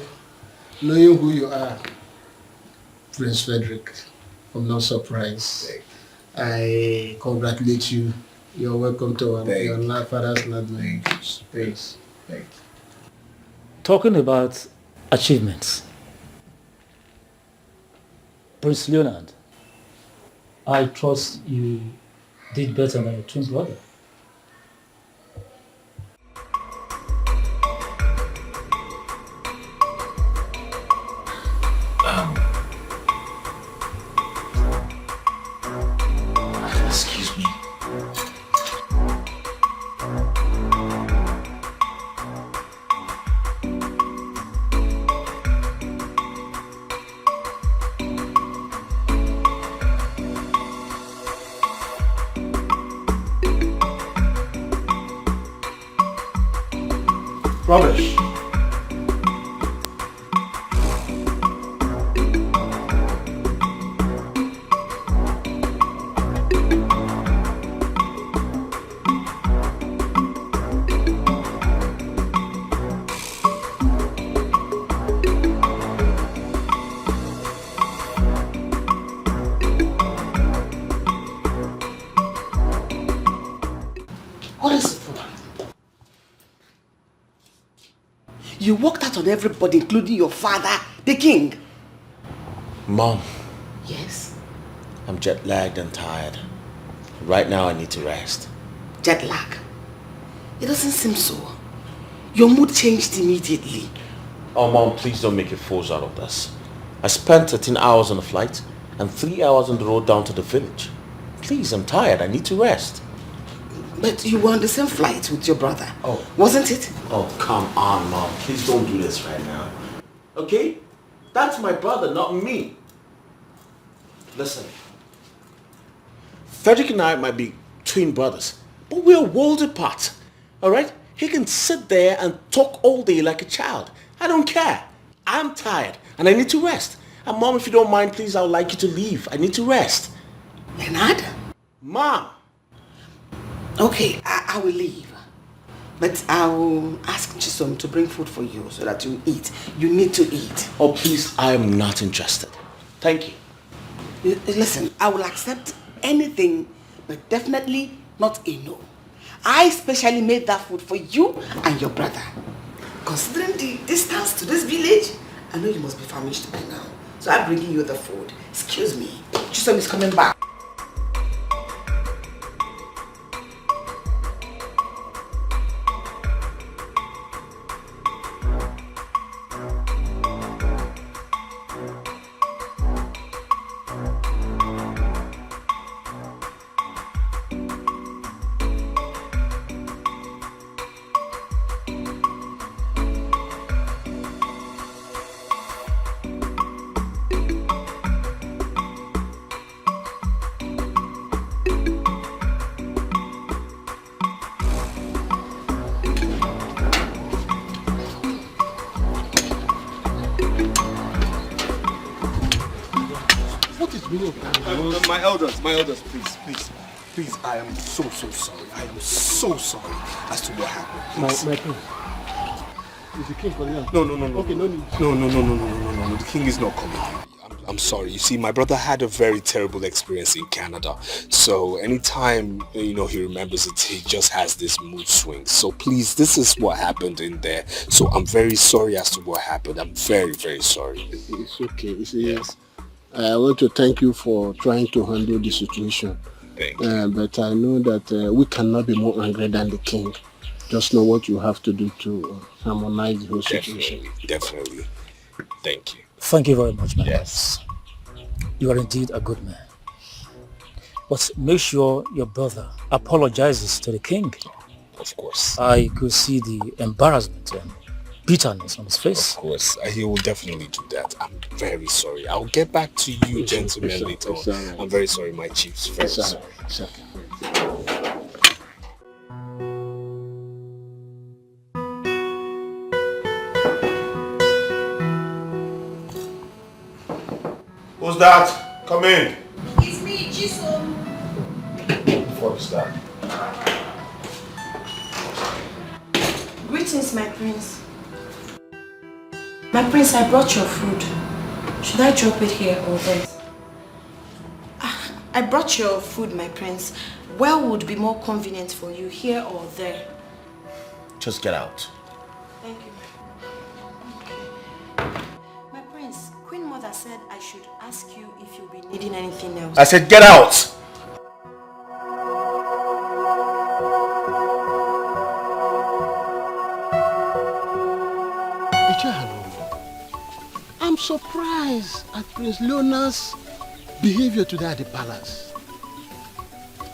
knowing who you are, Prince Frederick, I'm not surprised. I congratulate you. You're welcome to your father's land. Thanks. Talking about achievements, Prince Leonard, I trust you did better than your twin brother. Excuse me. Rubbish. What is it for? You walked out on everybody, including your father, the king. Mom. Yes? I'm jet lagged and tired. Right now I need to rest. Jet lag? It doesn't seem so. Your mood changed immediately. Oh, Mom, please don't make a fool out of this. I spent 13 hours on the flight and 3 hours on the road down to the village. Please, I'm tired. I need to rest. But you were on the same flight with your brother. Oh. Wasn't it? Oh, come on, Mom. Please don't do this right now. Okay? That's my brother, not me. Listen. Frederick and I might be twin brothers, but we're worlds apart. Alright? He can sit there and talk all day like a child. I don't care. I'm tired and I need to rest. And Mom, if you don't mind, please, I would like you to leave. I need to rest. Leonard? Mom! Okay, I will leave. But I'll ask Chisom to bring food for you so that you eat. You need to eat. Oh, please, I am not interested. Thank you. Listen, I will accept anything, but definitely not a no. I specially made that food for you and your brother. Considering the distance to this village, I know you must be famished by now. So I'm bringing you the food. Excuse me. Chisom is coming back. My elders, please, I am so sorry. I am so sorry as to what happened. My prince. Is the king calling out? No. Okay, no need. No, the king is not coming. I'm sorry. You see, my brother had a very terrible experience in Canada. So anytime, he remembers it, he just has this mood swing. So please, this is what happened in there. So I'm very sorry as to what happened. I'm very, very sorry. It's okay. You see, yes. I want to thank you for trying to handle the situation. Thank you. But I know that we cannot be more angry than the king. Just know what you have to do to harmonize the whole situation. Definitely. Thank you. Thank you very much, man. Yes. You are indeed a good man. But make sure your brother apologizes to the king. Of course. I could see the embarrassment and bitterness on his face. Of course. He will definitely do that. I'm very sorry. I'll get back to you, gentlemen, later on. Right. I'm very sorry, my chiefs. Very sorry. Who's that? Come in. It's me, Chisom. What is that? Greetings, my prince. My prince, I brought your food. Should I drop it here or there? I brought your food, my prince. Where would be more convenient for you, here or there? Just get out. Thank you. My prince, Queen Mother said I should ask you if you'll be needing anything else. I said get out! I'm surprised at Prince Leonard's behavior today at the palace.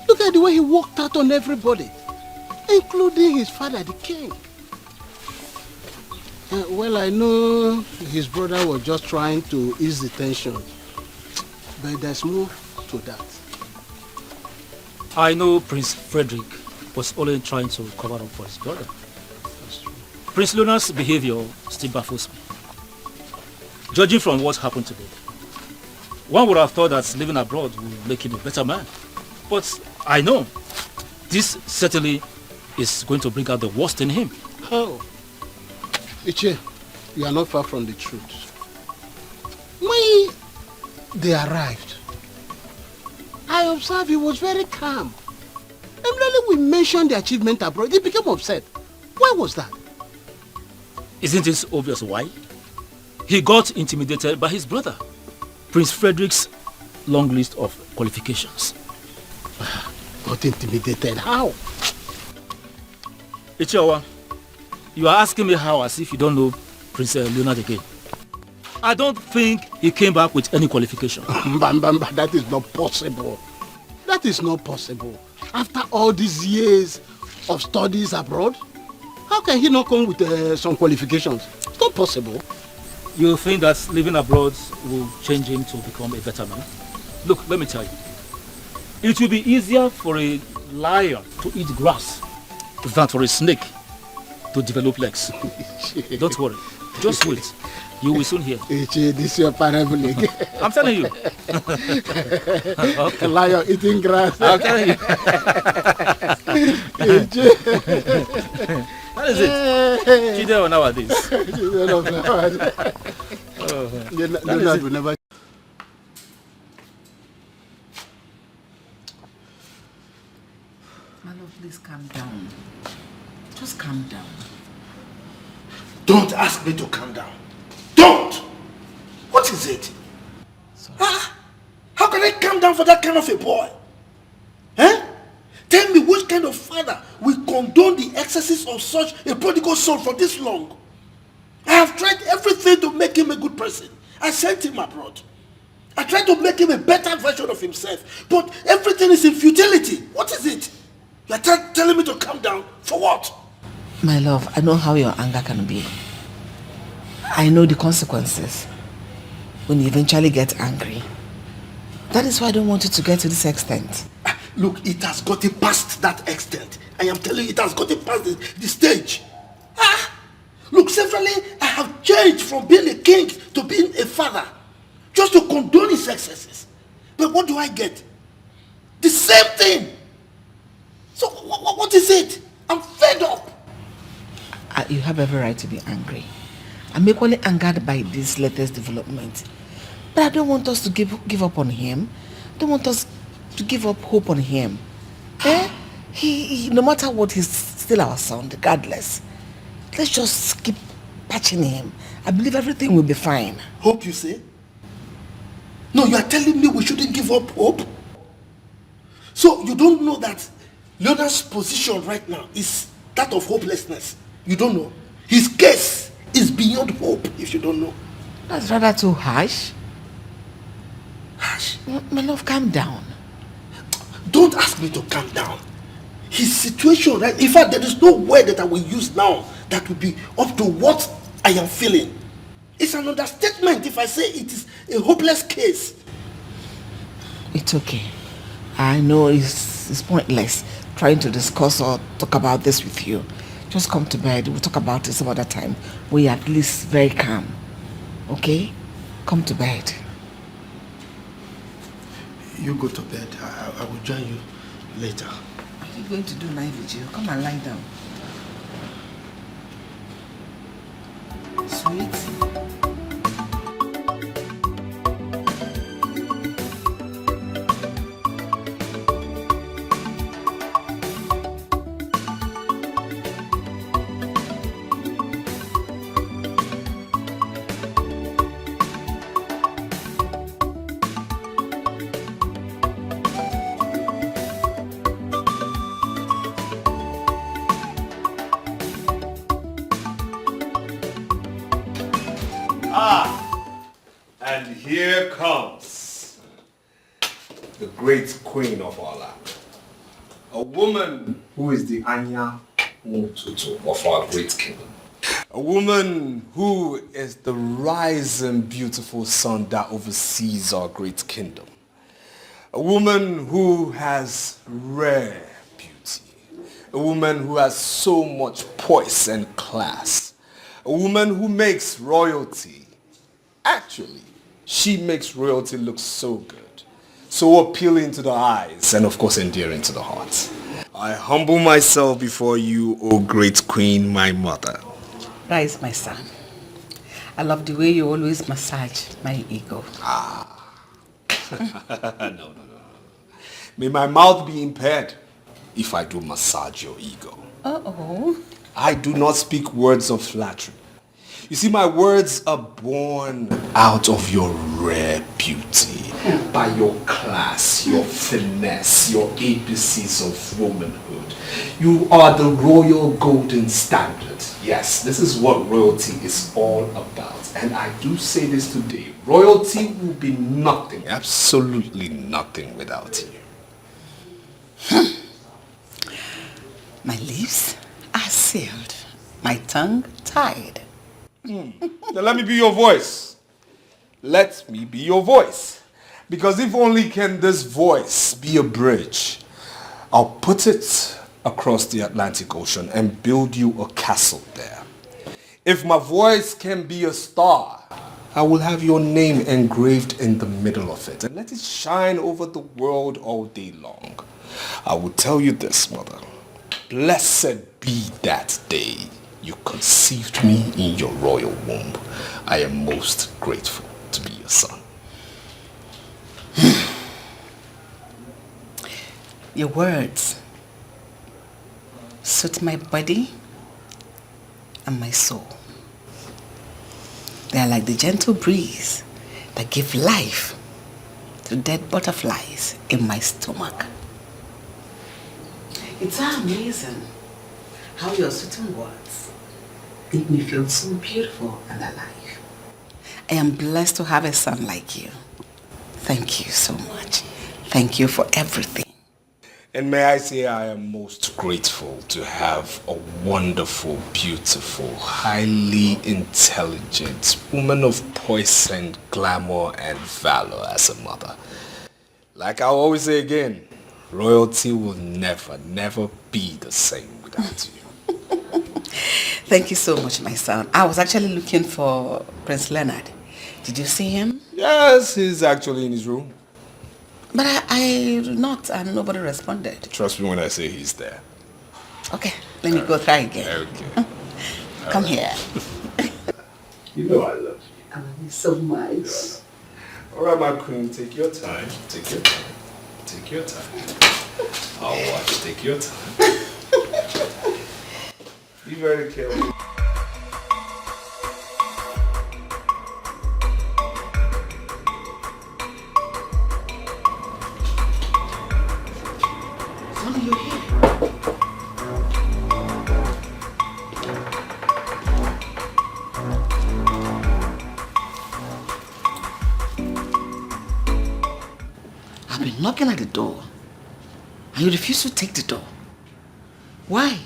Look at the way he walked out on everybody, including his father, the king. Well, I know his brother was just trying to ease the tension, but there's more to that. I know Prince Frederick was only trying to cover up for his brother. That's true. Prince Leonard's behavior still baffles me. Judging from what happened today, one would have thought that living abroad would make him a better man. But I know this certainly is going to bring out the worst in him. How? Iche, you are not far from the truth. When they arrived, I observed he was very calm. Immediately we mentioned the achievement abroad, he became upset. Why was that? Isn't it obvious why? He got intimidated by his brother, Prince Frederick's long list of qualifications. Got intimidated? How? Ichiawa, you are asking me how as if you don't know Prince Leonard again. I don't think he came back with any qualification. That is not possible. That is not possible. After all these years of studies abroad, how can he not come with some qualifications? It's not possible. You think that living abroad will change him to become a better man? Look, let me tell you. It will be easier for a lion to eat grass than for a snake to develop legs. Don't worry. Just wait. You will soon hear. This is your parable again. I'm telling you. Okay. Lion eating grass. I'm telling you. What is it? Chideo nowadays. Leonard will never. My love, please calm down. Just calm down. Don't ask me to calm down. Don't! What is it? How can I calm down for that kind of a boy? Eh? Tell me which kind of father will condone the excesses of such a prodigal son for this long? I have tried everything to make him a good person. I sent him abroad. I tried to make him a better version of himself. But everything is in futility. What is it? You are telling me to calm down? For what? My love, I know how your anger can be. I know the consequences when you eventually get angry. That is why I don't want you to get to this extent. Look, it has gotten past that extent. I am telling you, it has gotten past the stage. Look, severally, I have changed from being a king to being a father. Just to condone his excesses. But what do I get? The same thing. So what is it? I'm fed up. You have every right to be angry. I'm equally angered by this latest development. But I don't want us to give up on him. I don't want us to give up hope on him. He no matter what, he's still our son, regardless. Let's just keep patching him. I believe everything will be fine. Hope, you say? No, you are telling me we shouldn't give up hope? So you don't know that Leonard's position right now is that of hopelessness? You don't know? His case is beyond hope, if you don't know. That's rather too harsh. My love, calm down. Don't ask me to calm down. His situation, right? In fact, there is no word that I will use now that will be up to what I am feeling. It's an understatement if I say it is a hopeless case. It's okay. I know it's pointless trying to discuss or talk about this with you. Just come to bed. We'll talk about it some other time. We're at least very calm. Okay? Come to bed. You go to bed. I will join you later. What are you going to do night vigil? Come and lie down. Sweet. And here comes the great queen of our land. A woman who is the Anya Mututu of our great kingdom. A woman who is the rising beautiful sun that oversees our great kingdom. A woman who has rare beauty. A woman who has so much poise and class. A woman who makes royalty. Actually, she makes royalty look so good, so appealing to the eyes, and of course endearing to the heart. I humble myself before you, O great queen, my mother. That is my son. I love the way you always massage my ego. No. May my mouth be impaired if I do massage your ego. Uh-oh. I do not speak words of flattery. You see, my words are born out of your rare beauty, by your class, your finesse, your ABCs of womanhood. You are the royal golden standard. Yes, this is what royalty is all about. And I do say this today, royalty will be nothing, absolutely nothing without you. My lips are sealed, my tongue tied. Now let me be your voice. Let me be your voice. Because if only can this voice be a bridge, I'll put it across the Atlantic Ocean and build you a castle there. If my voice can be a star, I will have your name engraved in the middle of it and let it shine over the world all day long. I will tell you this, mother. Blessed be that day you conceived me in your royal womb. I am most grateful to be your son. Your words suit my body and my soul. They are like the gentle breeze that give life to dead butterflies in my stomach. It's amazing how your certain words make me feel so beautiful and alive. I am blessed to have a son like you. Thank you so much. Thank you for everything. And may I say I am most grateful to have a wonderful, beautiful, highly intelligent woman of poise and glamour and valor as a mother. Like I always say again, royalty will never, never be the same without you. Thank you so much, my son. I was actually looking for Prince Leonard. Did you see him? Yes, he's actually in his room. But I knocked and nobody responded. Trust me when I say he's there. Okay, let me go try again. Okay. Come here. You know I love you. I love you so much. All right, my queen, take your time. Take your time. Take your time. I'll watch. Take your time. Be very careful. I've been knocking at the door and you refuse to take the door. Why?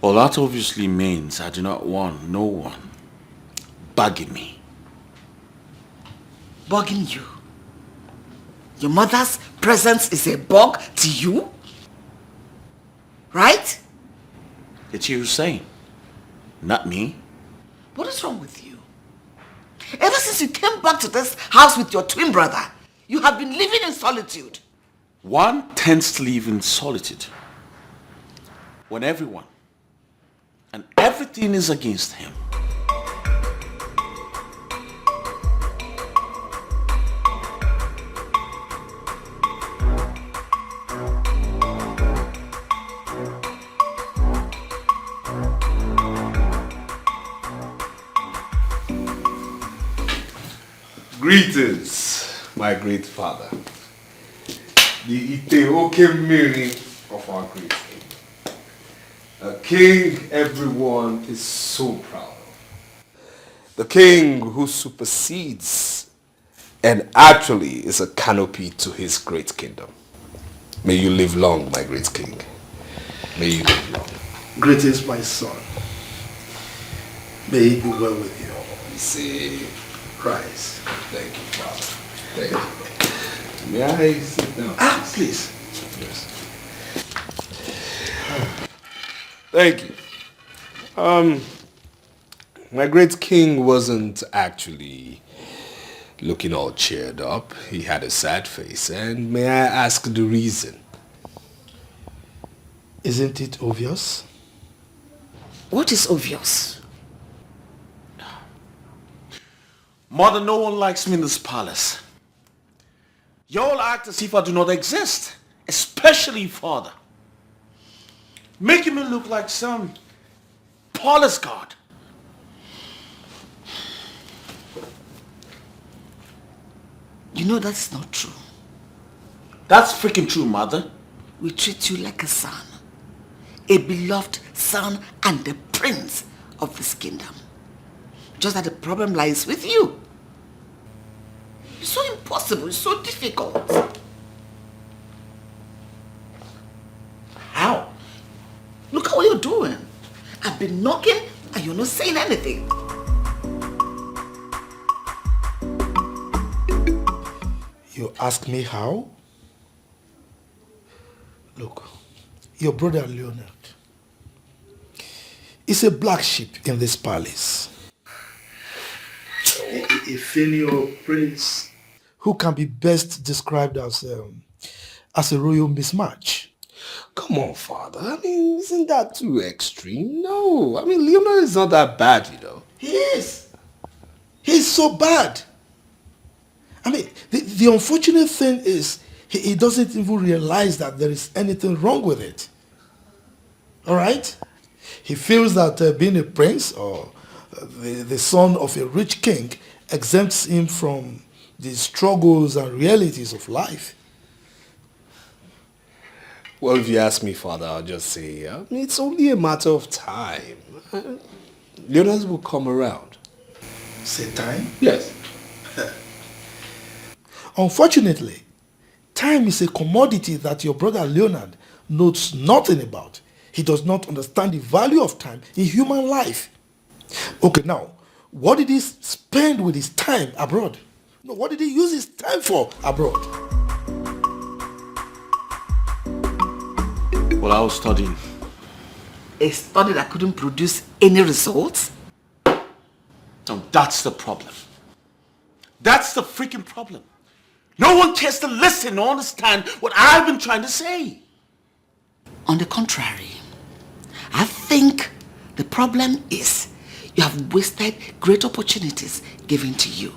Well, that obviously means I do not want no one bugging me. Bugging you? Your mother's presence is a bug to you? Right? It's you saying, not me. What is wrong with you? Ever since you came back to this house with your twin brother, you have been living in solitude. One tends to live in solitude when everyone and everything is against him. Greetings, my great father. The Iteoke Miri of our great king. A king everyone is so proud of. The king who supersedes and actually is a canopy to his great kingdom. May you live long, my great king. May you live long. Greetings, my son. May it be well with you. See, Christ. Thank you, Father. Thank you. May I sit down? Please. Yes. Thank you. My great king wasn't actually looking all cheered up. He had a sad face. And may I ask the reason? Isn't it obvious? What is obvious? Mother, no one likes me in this palace. You all act as if I do not exist, especially father. Making me look like some palace guard. You know that's not true. That's freaking true, mother. We treat you like a son. A beloved son and the prince of this kingdom. Just that the problem lies with you. It's so impossible, it's so difficult. How? Look at what you're doing. I've been knocking and you're not saying anything. You ask me how? Look, your brother Leonard is a black sheep in this palace. A failure prince who can be best described as a royal mismatch. Come on, Father. I mean, isn't that too extreme? No. I mean, Leonard is not that bad, you know. He is. He's so bad. I mean, the unfortunate thing is he doesn't even realize that there is anything wrong with it. All right? He feels that being a prince or the son of a rich king exempts him from the struggles and realities of life. Well, if you ask me, Father, I'll just say, it's only a matter of time. Leonard will come around. Say time? Yes. Unfortunately, time is a commodity that your brother Leonard knows nothing about. He does not understand the value of time in human life. Okay, now, what did he spend with his time abroad? No, what did he use his time for abroad? Well, I was studying. A study that couldn't produce any results? No, that's the problem. That's the freaking problem. No one cares to listen or understand what I've been trying to say. On the contrary, I think the problem is you have wasted great opportunities given to you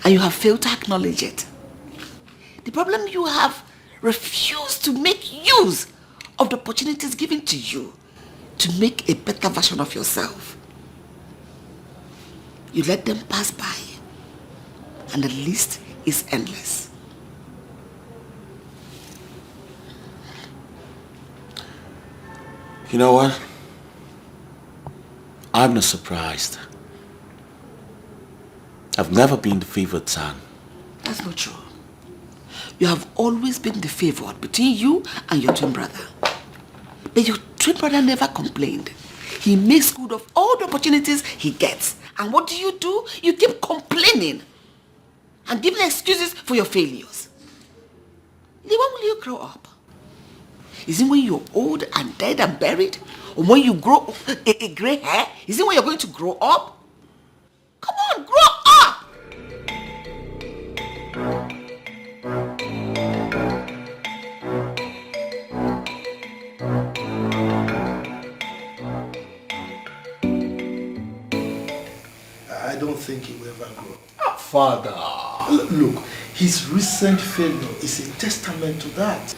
and you have failed to acknowledge it. The problem, you have refused to make use of the opportunities given to you to make a better version of yourself. You let them pass by and the list is endless. You know what? I'm not surprised. I've never been the favored son. That's not true. You have always been the favored between you and your twin brother. But your twin brother never complained. He makes good of all the opportunities he gets. And what do? You keep complaining and giving excuses for your failures. When will you grow up? Is it when you're old and dead and buried? Or when you grow a gray hair? Is it when you're going to grow up? Come on, grow up! I don't think he will ever grow. Father. Look, his recent failure is a testament to that.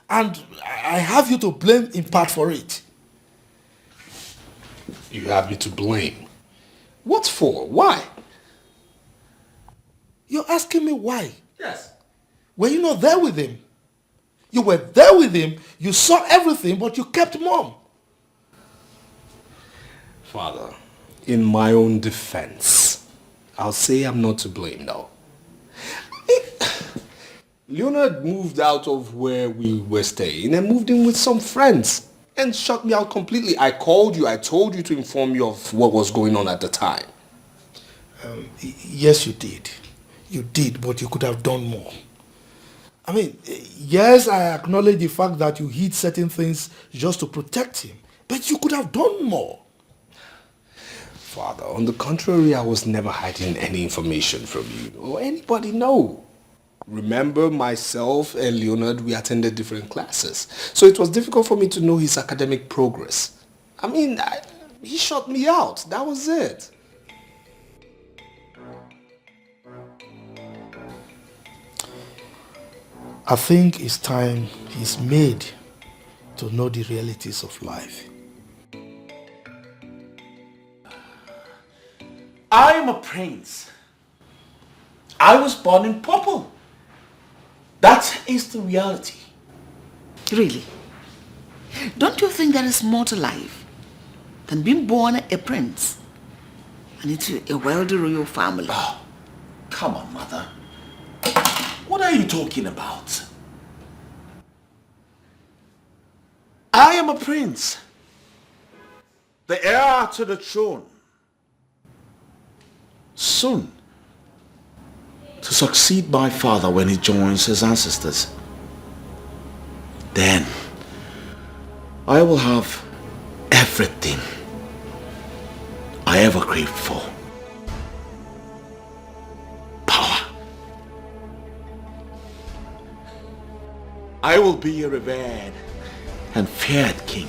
And I have you to blame in part for it. You have me to blame. What for? Why? You're asking me why? Yes. Were you not there with him? You were there with him, you saw everything, but you kept mum. Father, in my own defense, I'll say I'm not to blame now. Leonard moved out of where we were staying and moved in with some friends and shut me out completely. I called you, I told you to inform you of what was going on at the time. Yes, you did. You did, but you could have done more. I mean, yes, I acknowledge the fact that you hid certain things just to protect him, but you could have done more. Father, on the contrary, I was never hiding any information from you or anybody, no. Remember, myself and Leonard, we attended different classes. So it was difficult for me to know his academic progress. I mean, he shut me out. That was it. I think it's time he's made to know the realities of life. I am a prince. I was born in purple. That is the reality. Really? Don't you think there is more to life than being born a prince and into a wealthy royal family? Oh, come on, mother. What are you talking about? I am a prince, the heir to the throne, soon to succeed my father when he joins his ancestors. Then I will have everything I ever craved for. Power. I will be a revered and feared king.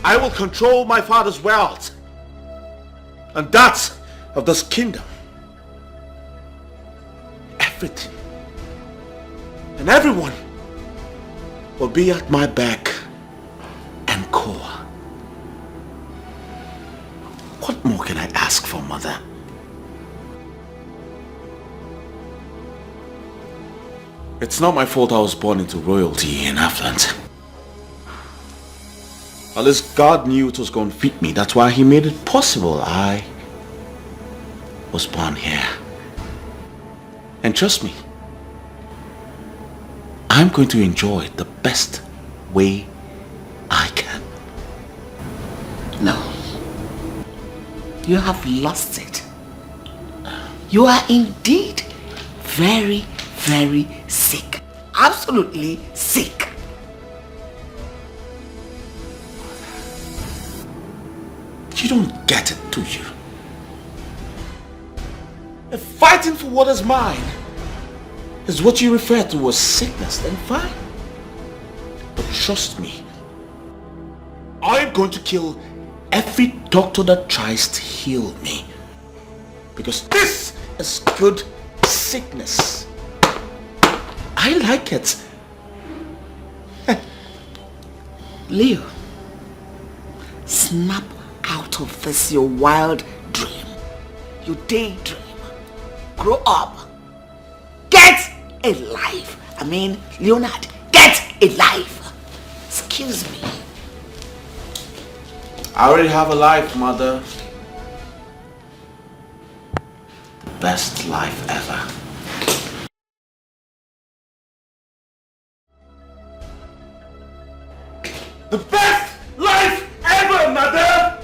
I will control my father's wealth and that of this kingdom. Everything and everyone will be at my beck and call. What more can I ask for, mother? It's not my fault I was born into royalty and affluence. At least God knew it was going to fit me. That's why he made it possible. I was born here. And trust me, I'm going to enjoy it the best way I can. No. You have lost it. You are indeed very, very sick. Absolutely sick. You don't get it, do you? If fighting for what is mine is what you refer to as sickness, then fine. But trust me, I'm going to kill every doctor that tries to heal me. Because this is good sickness. I like it. Leo, snap out of this your wild dream, your daydream. Grow up. Get a life. I mean, Leonard, get a life. Excuse me. I already have a life, mother. The best life ever. The best life ever, mother!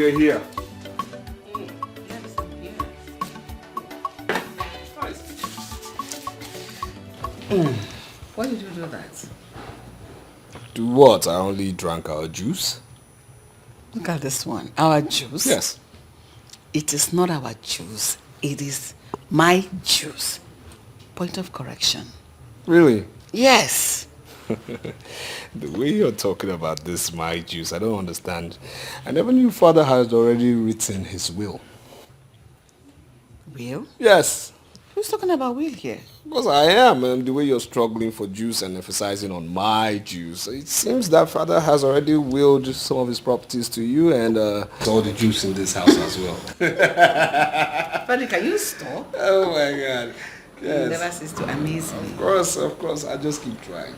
you're here. Why did you do that? Do what? I only drank our juice. Look at this one. Our juice? Yes. It is not our juice. It is my juice. Point of correction. Really? Yes. The way you're talking about this, my juice, I don't understand. I never knew father had already written his will. Will? Yes. Who's talking about will here? Because I am, and the way you're struggling for juice and emphasizing on my juice, it seems that father has already willed some of his properties to you and all the juice in this house as well. Frederick, can you stop? Oh my God. Yes. You never cease to amaze me. Of course. I just keep trying.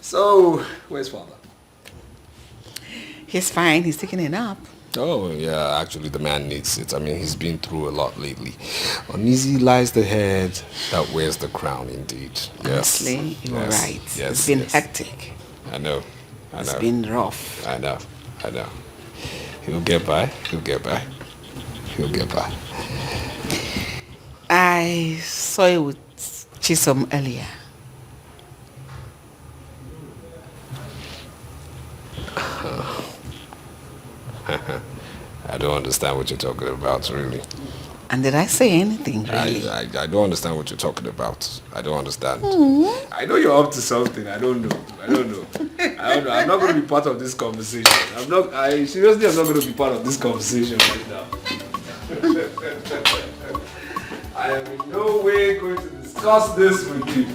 So, where's father? He's fine. He's taking a nap. Oh, yeah, actually the man needs it. I mean, he's been through a lot lately. Uneasy lies the head that wears the crown, indeed. Yes. Honestly, you're right. Yes. It's been hectic. I know. It's been rough. I know. He'll get by. I saw you with Chisom earlier. I don't understand what you're talking about, really. And did I say anything, really? I don't understand what you're talking about. I don't understand. Mm-hmm. I know you're up to something. I don't know. I'm not going to be part of this conversation. I'm not going to be part of this conversation right now. I am in no way going to discuss this with you.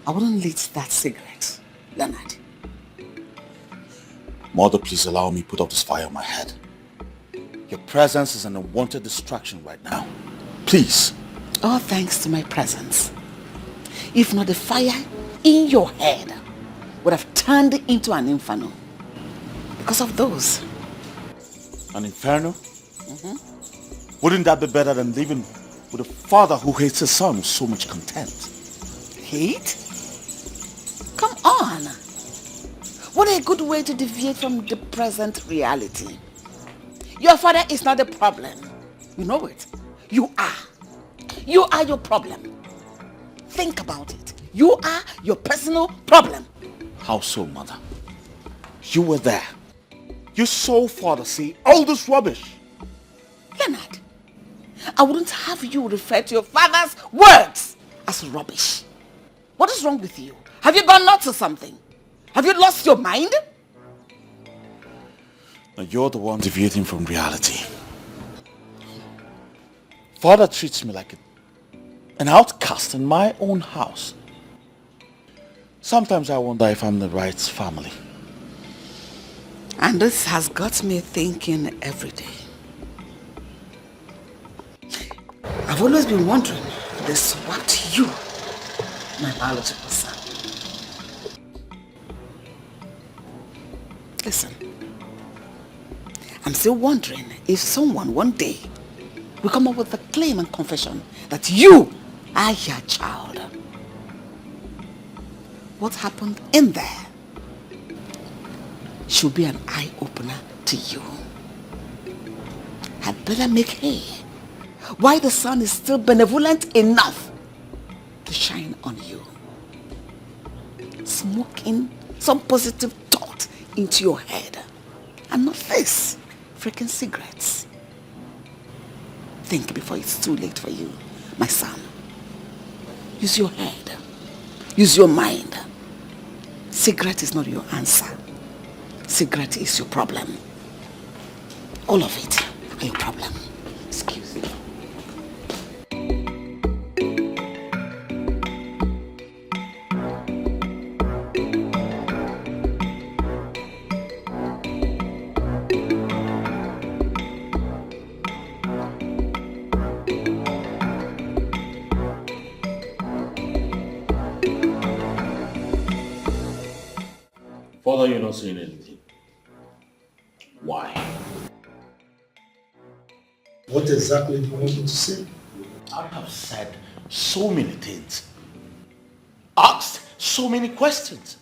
I wouldn't lit that cigarette, Leonard. Mother, please allow me to put out this fire on my head. Your presence is an unwanted distraction right now. Please. All thanks to my presence. If not, the fire in your head would have turned into an inferno. Because of those. An inferno? Mm-hmm. Wouldn't that be better than living with a father who hates his son with so much contempt? Hate? Come on. What a good way to deviate from the present reality. Your father is not the problem. You know it. You are. You are your problem. Think about it. You are your personal problem. How so, Mother? You were there. You saw father say all this rubbish. Leonard, I wouldn't have you refer to your father's words as rubbish. What is wrong with you? Have you gone nuts or something? Have you lost your mind? Now you're the one deviating from reality. Father treats me like an outcast in my own house. Sometimes I wonder if I'm the right family. And this has got me thinking every day. I've always been wondering if they swapped you, my biological son. Listen, I'm still wondering if someone one day will come up with a claim and confession that you are your child. What happened in there should be an eye-opener to you. Had better make hay why the sun is still benevolent enough to shine on you. Smoking some positive thought into your head and not this freaking cigarettes. Think before it's too late for you, my son. Use your head. Use your mind. Cigarette is not your answer. Cigarette is your problem. All of it are your problem. Excuse me. Father, you're not saying anything. Why? What exactly do you want me to say? I have said so many things. Asked so many questions.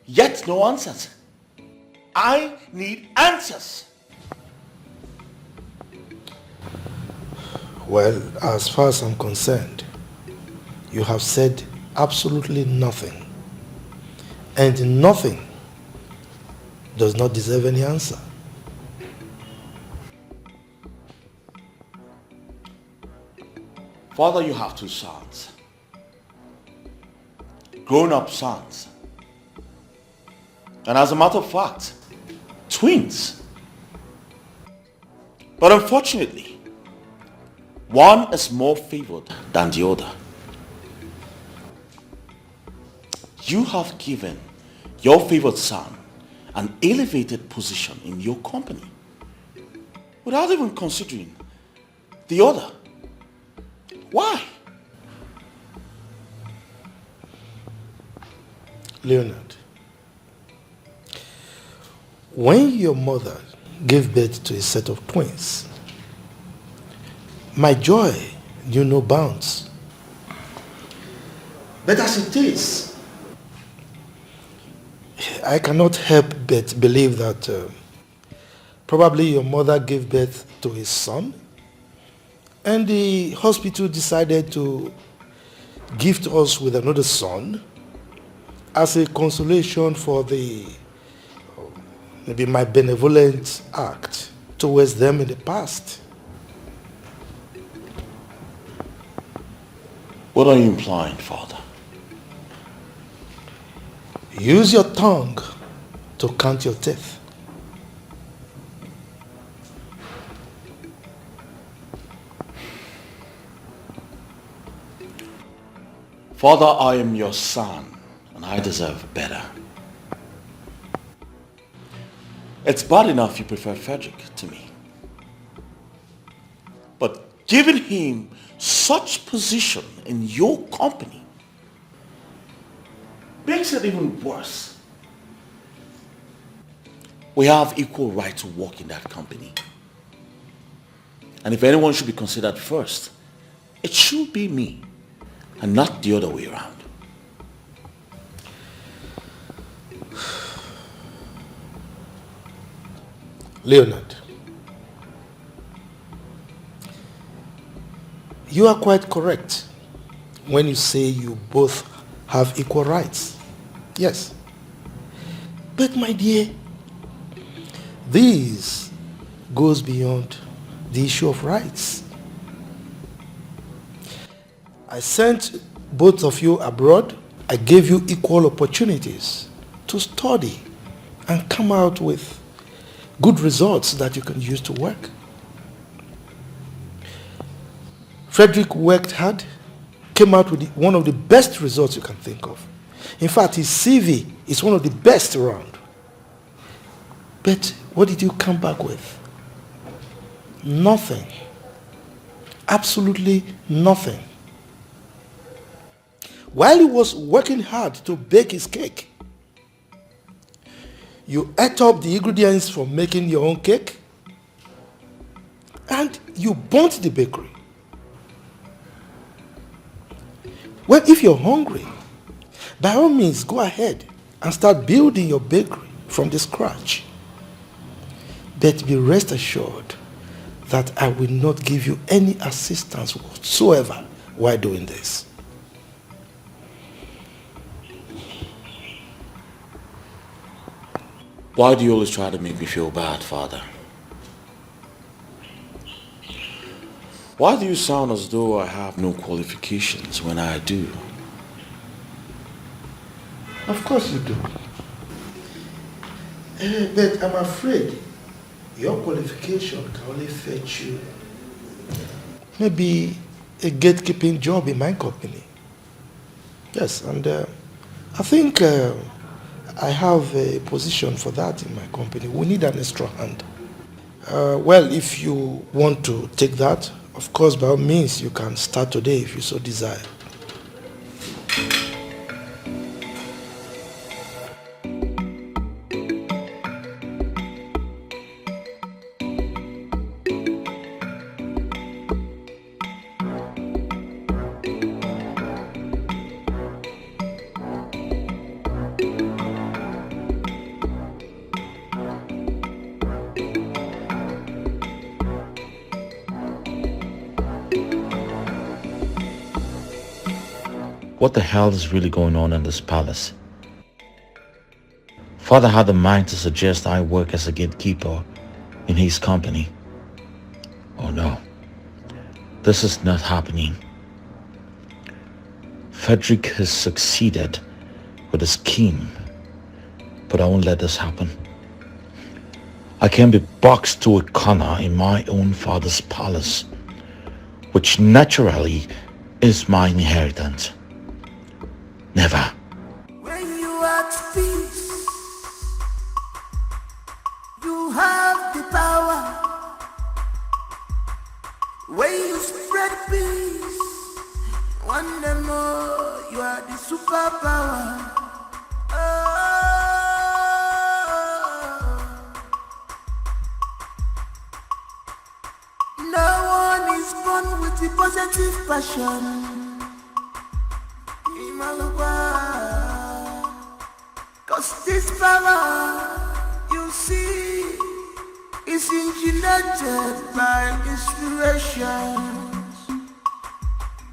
Yet no answers. I need answers. Well, as far as I'm concerned, you have said absolutely nothing. And nothing does not deserve any answer. Father, you have two sons. Grown-up sons. And as a matter of fact, twins. But unfortunately, one is more favored than the other. You have given your favored son an elevated position in your company without even considering the other. Why? Leonard, when your mother gave birth to a set of twins, my joy knew no bounds. But as it is, I cannot help but believe that probably your mother gave birth to a son, and the hospital decided to gift us with another son as a consolation for maybe my benevolent act towards them in the past. What are you implying, Father? Use your tongue to count your teeth. Father, I am your son, and I deserve better. It's bad enough you prefer Frederick to me. But giving him such position in your company makes it even worse. We have equal right to work in that company. And if anyone should be considered first, it should be me, and not the other way around. Leonard, you are quite correct when you say you both have equal rights. Yes. But my dear, this goes beyond the issue of rights. I sent both of you abroad. I gave you equal opportunities to study and come out with good results that you can use to work. Frederick worked hard, came out with one of the best results you can think of. In fact, his CV is one of the best around. But what did you come back with? Nothing. Absolutely nothing. While he was working hard to bake his cake, you ate up the ingredients for making your own cake, and you burnt the bakery. Well, if you're hungry, by all means, go ahead and start building your bakery from the scratch. But be rest assured that I will not give you any assistance whatsoever while doing this. Why do you always try to make me feel bad, Father? Why do you sound as though I have no qualifications when I do? Of course you do. But I'm afraid your qualification can only fetch you maybe a gatekeeping job in my company. Yes, and I think I have a position for that in my company. We need an extra hand. Well, if you want to take that, of course, by all means, you can start today if you so desire. what the hell is really going on in this palace? Father had the mind to suggest I work as a gatekeeper in his company. Oh no, this is not happening. Frederick has succeeded with a scheme, but I won't let this happen. I can't be boxed to a corner in my own father's palace, which naturally is my inheritance. Never. When you are at peace, you have the power. When you spread peace, one day more, you are the superpower. No one is born with the positive passion. Cause this power, you see, is engineered by inspiration.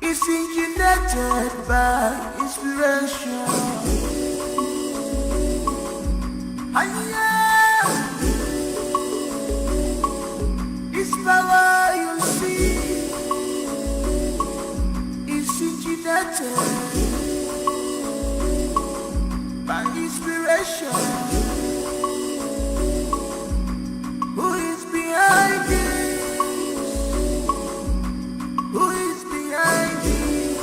It's engineered by inspiration. This power you see is engineered by inspiration. Who is behind this? Who is behind this?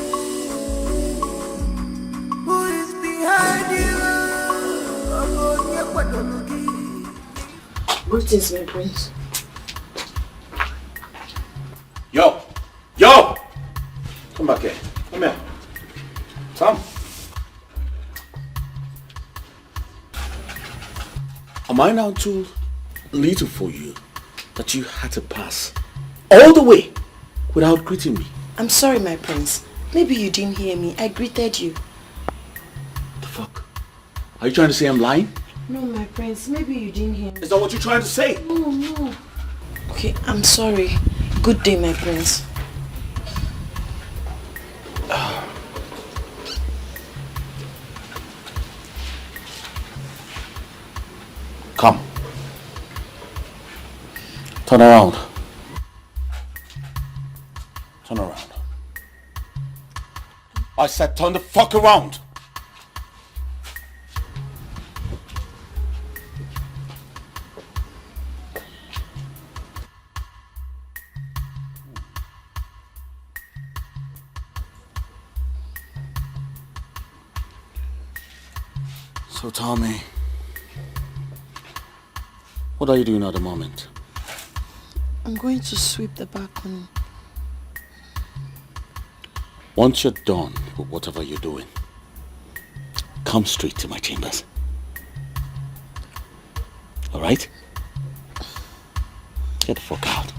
Who is behind you? Greetings, my prince. Yo! Yo! Come back here. Come here. Come. Am I now too little for you that you had to pass all the way without greeting me? I'm sorry, my prince. Maybe you didn't hear me. I greeted you. The fuck? Are you trying to say I'm lying? No, my prince. Maybe you didn't hear me. Is that what you're trying to say? No. Okay, I'm sorry. Good day, my prince. Come. Turn around. Turn around. I said turn the fuck around. So tell me, what are you doing at the moment? I'm going to sweep the balcony. Once you're done with whatever you're doing, come straight to my chambers. Alright? Get the fuck out.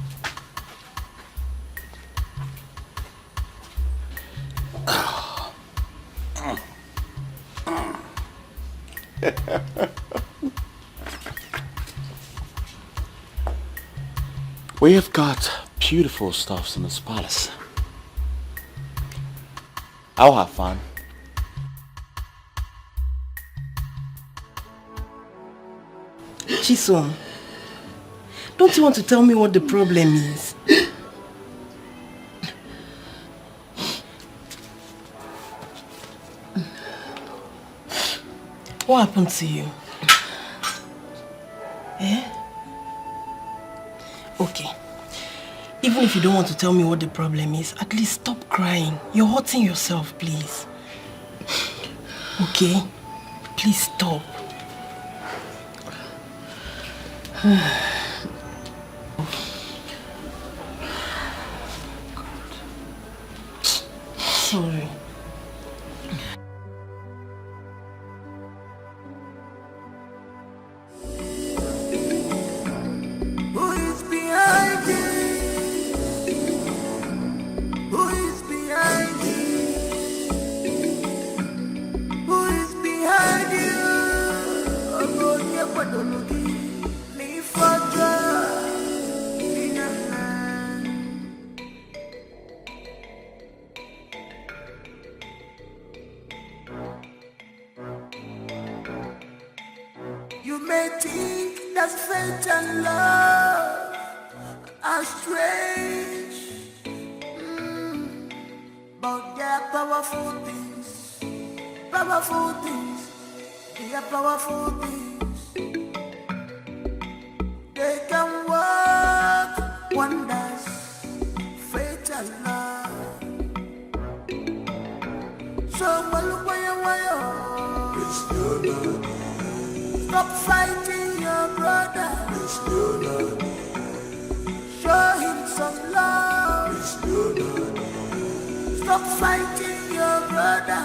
We have got beautiful stuffs in this palace. I'll have fun. Chisom, don't you want to tell me what the problem is? What happened to you? Eh? Okay. Even if you don't want to tell me what the problem is, at least stop crying. You're hurting yourself, please. Okay? Please stop. Sorry. Who is behind this? Who is behind this? Who is behind you? Ogonia Padologi, Nifadra, Inana. powerful things. They are powerful things. They can work wonders. Fatal love. So stop fighting your brother. Show him some love. Stop fighting your brother.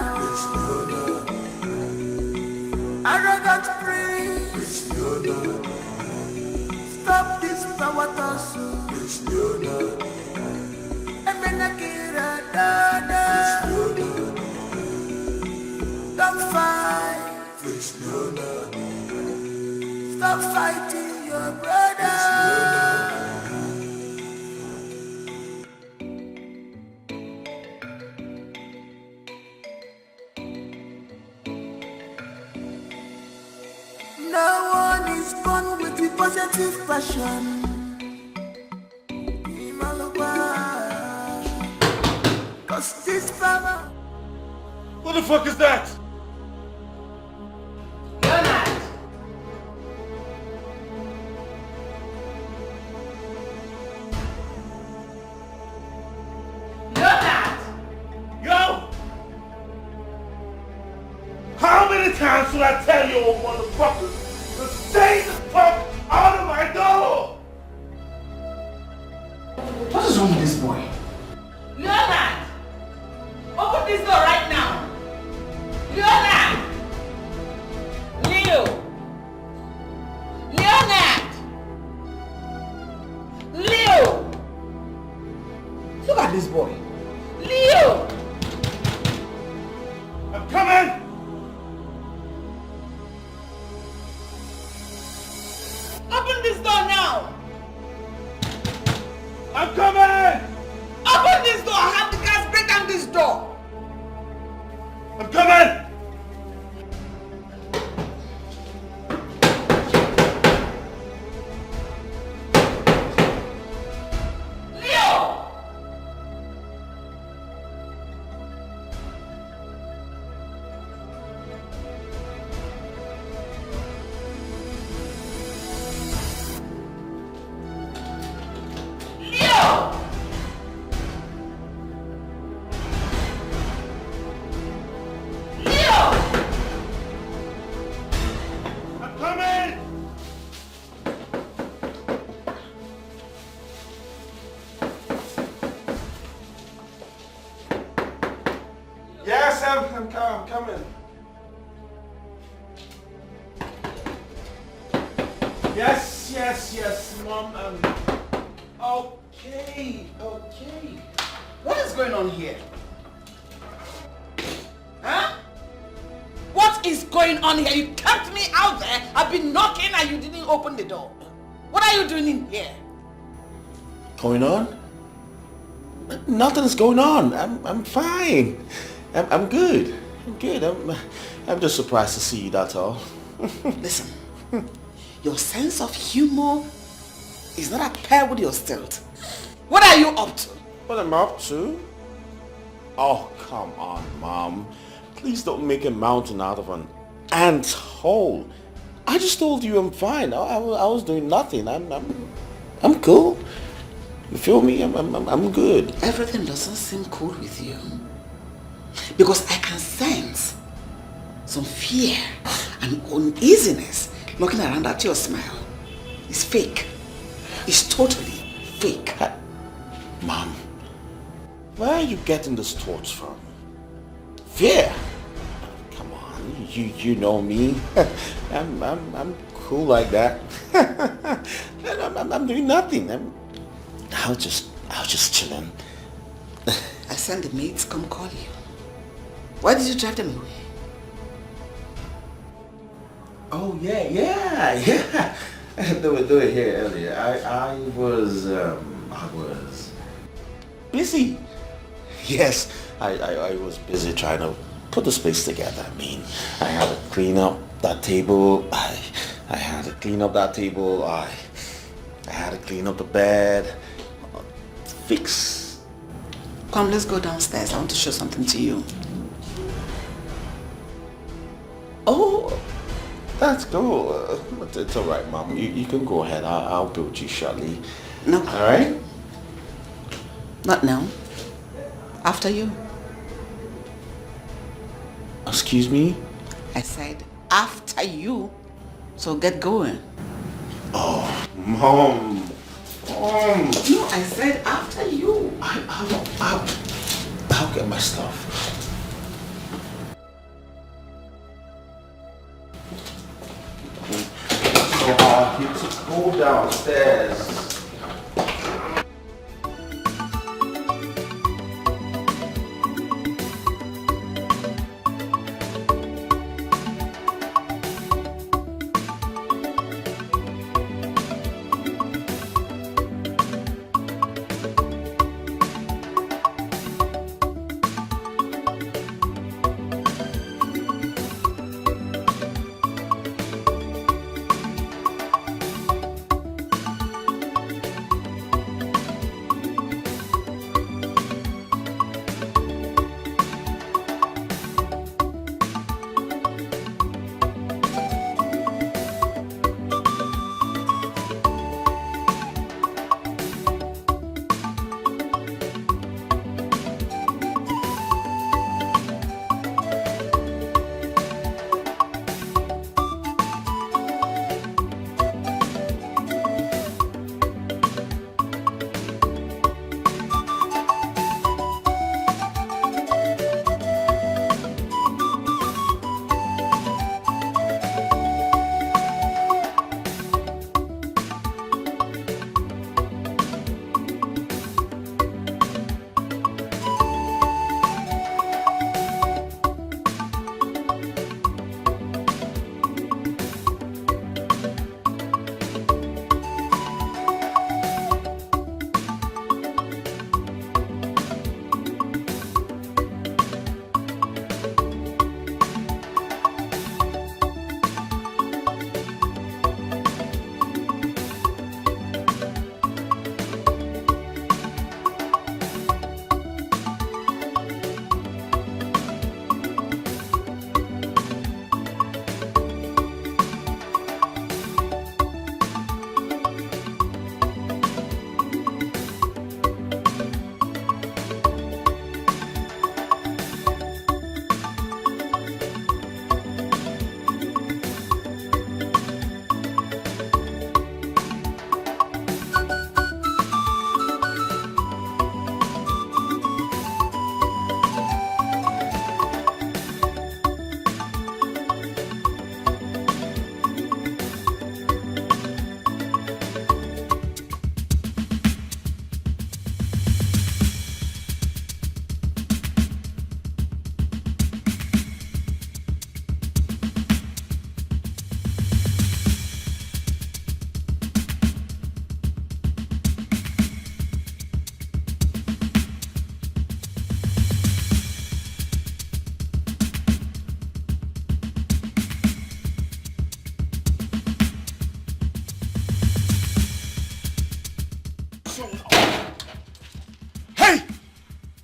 Arrogant priest. Stop this power tussle. Emenakira dada. Don't fight. Stop fighting your brother. No one is born with the positive passion. Cause this power. What the fuck is that? How many times should I tell you, old motherfuckers, to stay the fuck out of my door? What is wrong with this boy? Leonard! Open this door right now! Leonard! Leo! Leonard! Leo! Look at this boy. Leo! I'm coming! Open this door now! I'm coming! Open this door! I have the guys break down this door! I'm coming! Leo! Yes, I'm coming. Yes, Mom. Okay. What is going on here? Huh? What is going on here? You kept me out there. I've been knocking and you didn't open the door. What are you doing in here? Going on? Nothing's going on. I'm fine. I'm good. I'm just surprised to see you, that's all. Listen, your sense of humor is not at par with your stealth. What are you up to? What am I up to? Oh, come on, Mom. Please don't make a mountain out of an ant hole. I just told you I'm fine. I was doing nothing. I'm cool. You feel me? I'm good. Everything doesn't seem cool with you. Because I can sense some fear and uneasiness looking around at your smile. It's fake. It's totally fake. Mom, where are you getting these thoughts from? Fear? Come on, you know me. I'm cool like that. I'm doing nothing. I was just chilling. I sent the maid to come call you. Why did you drive them away? Oh yeah. They were here earlier. I was busy. Yes, I was busy trying to put the space together. I mean, I had to clean up that table. I had to clean up that table. I had to clean up the bed. Fix. Come, let's go downstairs. I want to show something to you. Oh, that's cool. It's all right, Mom. You can go ahead. I'll build you shortly. No. All right? Not now. After you. Excuse me? I said after you. So get going. Oh, Mom. No, I said after you. I'll get my stuff. So hard. You to go downstairs.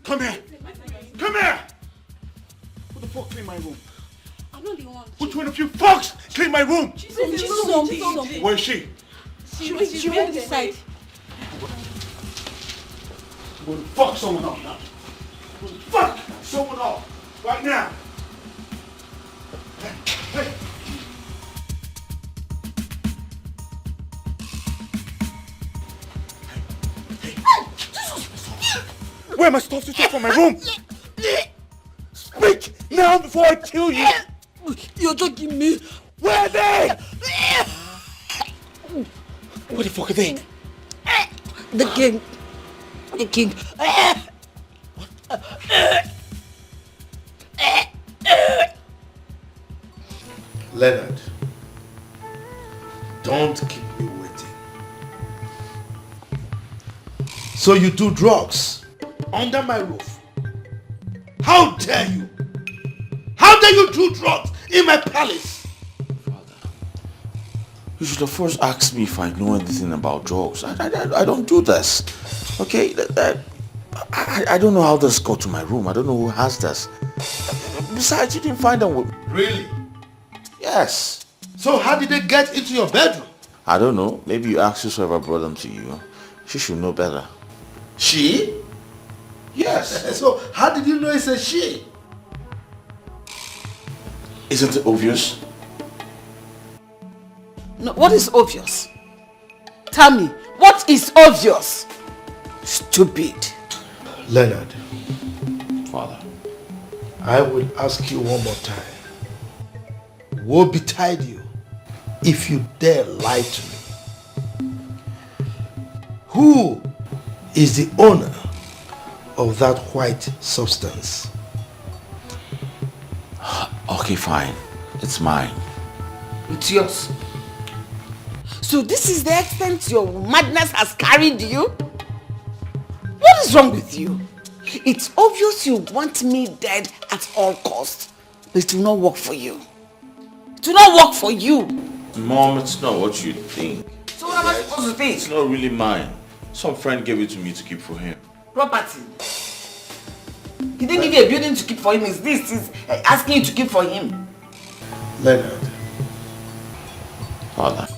Come here! Come here! Who the fuck cleaned my room? I'm not the one. Which one of you fucks cleaned my room? Some. Where is she? She went this side. I'm going to fuck someone up now. I'm going to fuck someone up right now. Hey. Where am I supposed to take from my room? Speak now before I kill you! You're joking me. Where are they? Where the fuck are they? The king. The king. Leonard, don't keep me waiting. So you do drugs under my roof? How dare you? How dare you do drugs in my palace? You should have first asked me if I know anything about drugs. I don't do this. Okay? I don't know how this got to my room. I don't know who has this. Besides, you didn't find them with... Really? Yes. So how did they get into your bedroom? I don't know. Maybe you asked whoever brought them to you. She should know better. She? Yes. So how did you know it's a she? Isn't it obvious? No, what is obvious? Tell me, what is obvious? Stupid. Leonard. Father. I will ask you one more time. Woe betide you if you dare lie to me. Who is the owner of that white substance? Okay, fine. It's mine. It's yours. So this is the extent your madness has carried you? What is wrong with you? It's obvious you want me dead at all costs. But it will not work for you. It will not work for you. Mom, it's not what you think. So what am I supposed to think? It's not really mine. Some friend gave it to me to keep for him. Property. He didn't give you a building to keep for him. Is this he's asking you to keep for him? Leonard. Father.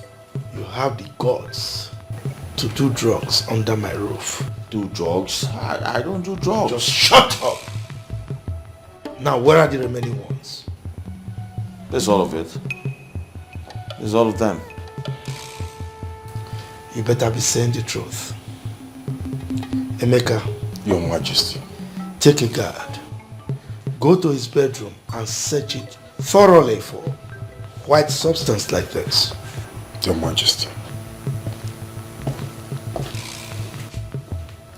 You have the guts to do drugs under my roof. Do drugs? I don't do drugs. Just shut up. Now, where are the remaining ones? There's all of it. There's all of them. You better be saying the truth. Emeka. Your Majesty. Take a guard. Go to his bedroom and search it thoroughly for white substance like this. Your Majesty.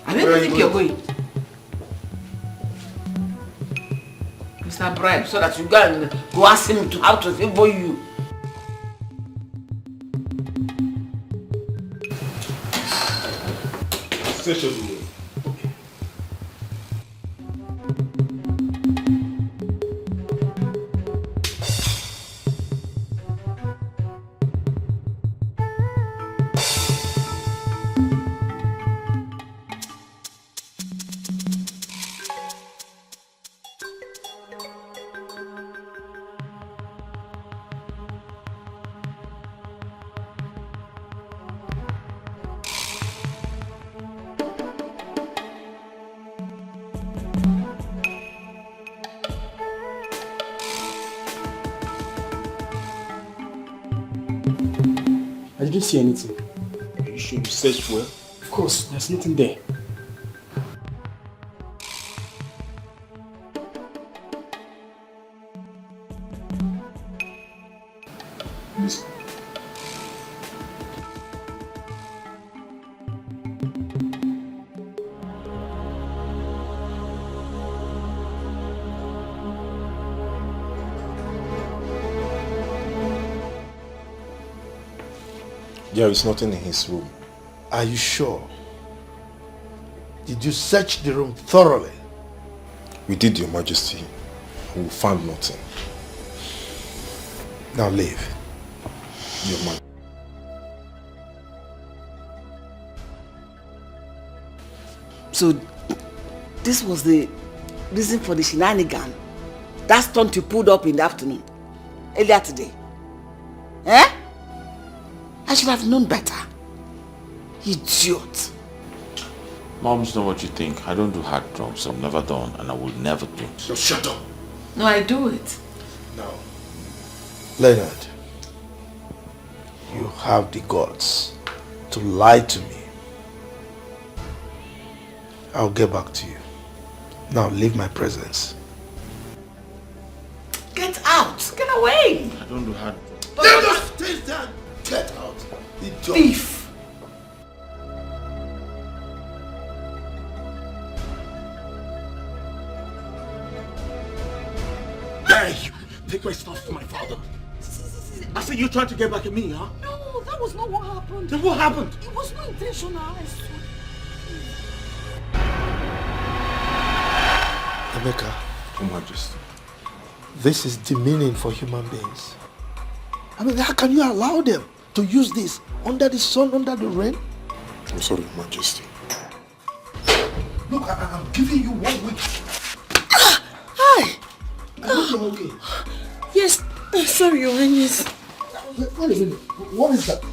Where do you think you're going? Mr. Bribe, so that you go and go ask him to how to favor you. Station. I didn't see anything. You should search well. Of course, there's nothing there. Listen. There is nothing in his room. Are you sure? Did you search the room thoroughly? We did, Your Majesty. We found nothing. Now leave. Your Majesty. So, this was the reason for the shenanigan. That stunt you pulled up in the afternoon, earlier today. Eh? I should have known better. Idiot. Mom, it's not what you think. I don't do hard drugs. I've never done and I will never do. Just shut up. No, I do it. No. Leonard, you have the guts to lie to me. I'll get back to you. Now leave my presence. Get out! Get away! I don't do hard drugs. Let us take that! Get out! Thief! Hey, you take my stuff to my father. I said you're trying to get back at me, huh? No, that was not what happened. Then what happened? It was not intentional, I swear. Emeka, Your Majesty. this is demeaning for human beings. I mean, how can you allow them to use this under the sun, under the rain? I'm sorry, Your Majesty. Look, I'm giving you 1 week. Hi! I hope you're okay. Yes, Sorry, Your Highness. Wait a minute. What is that?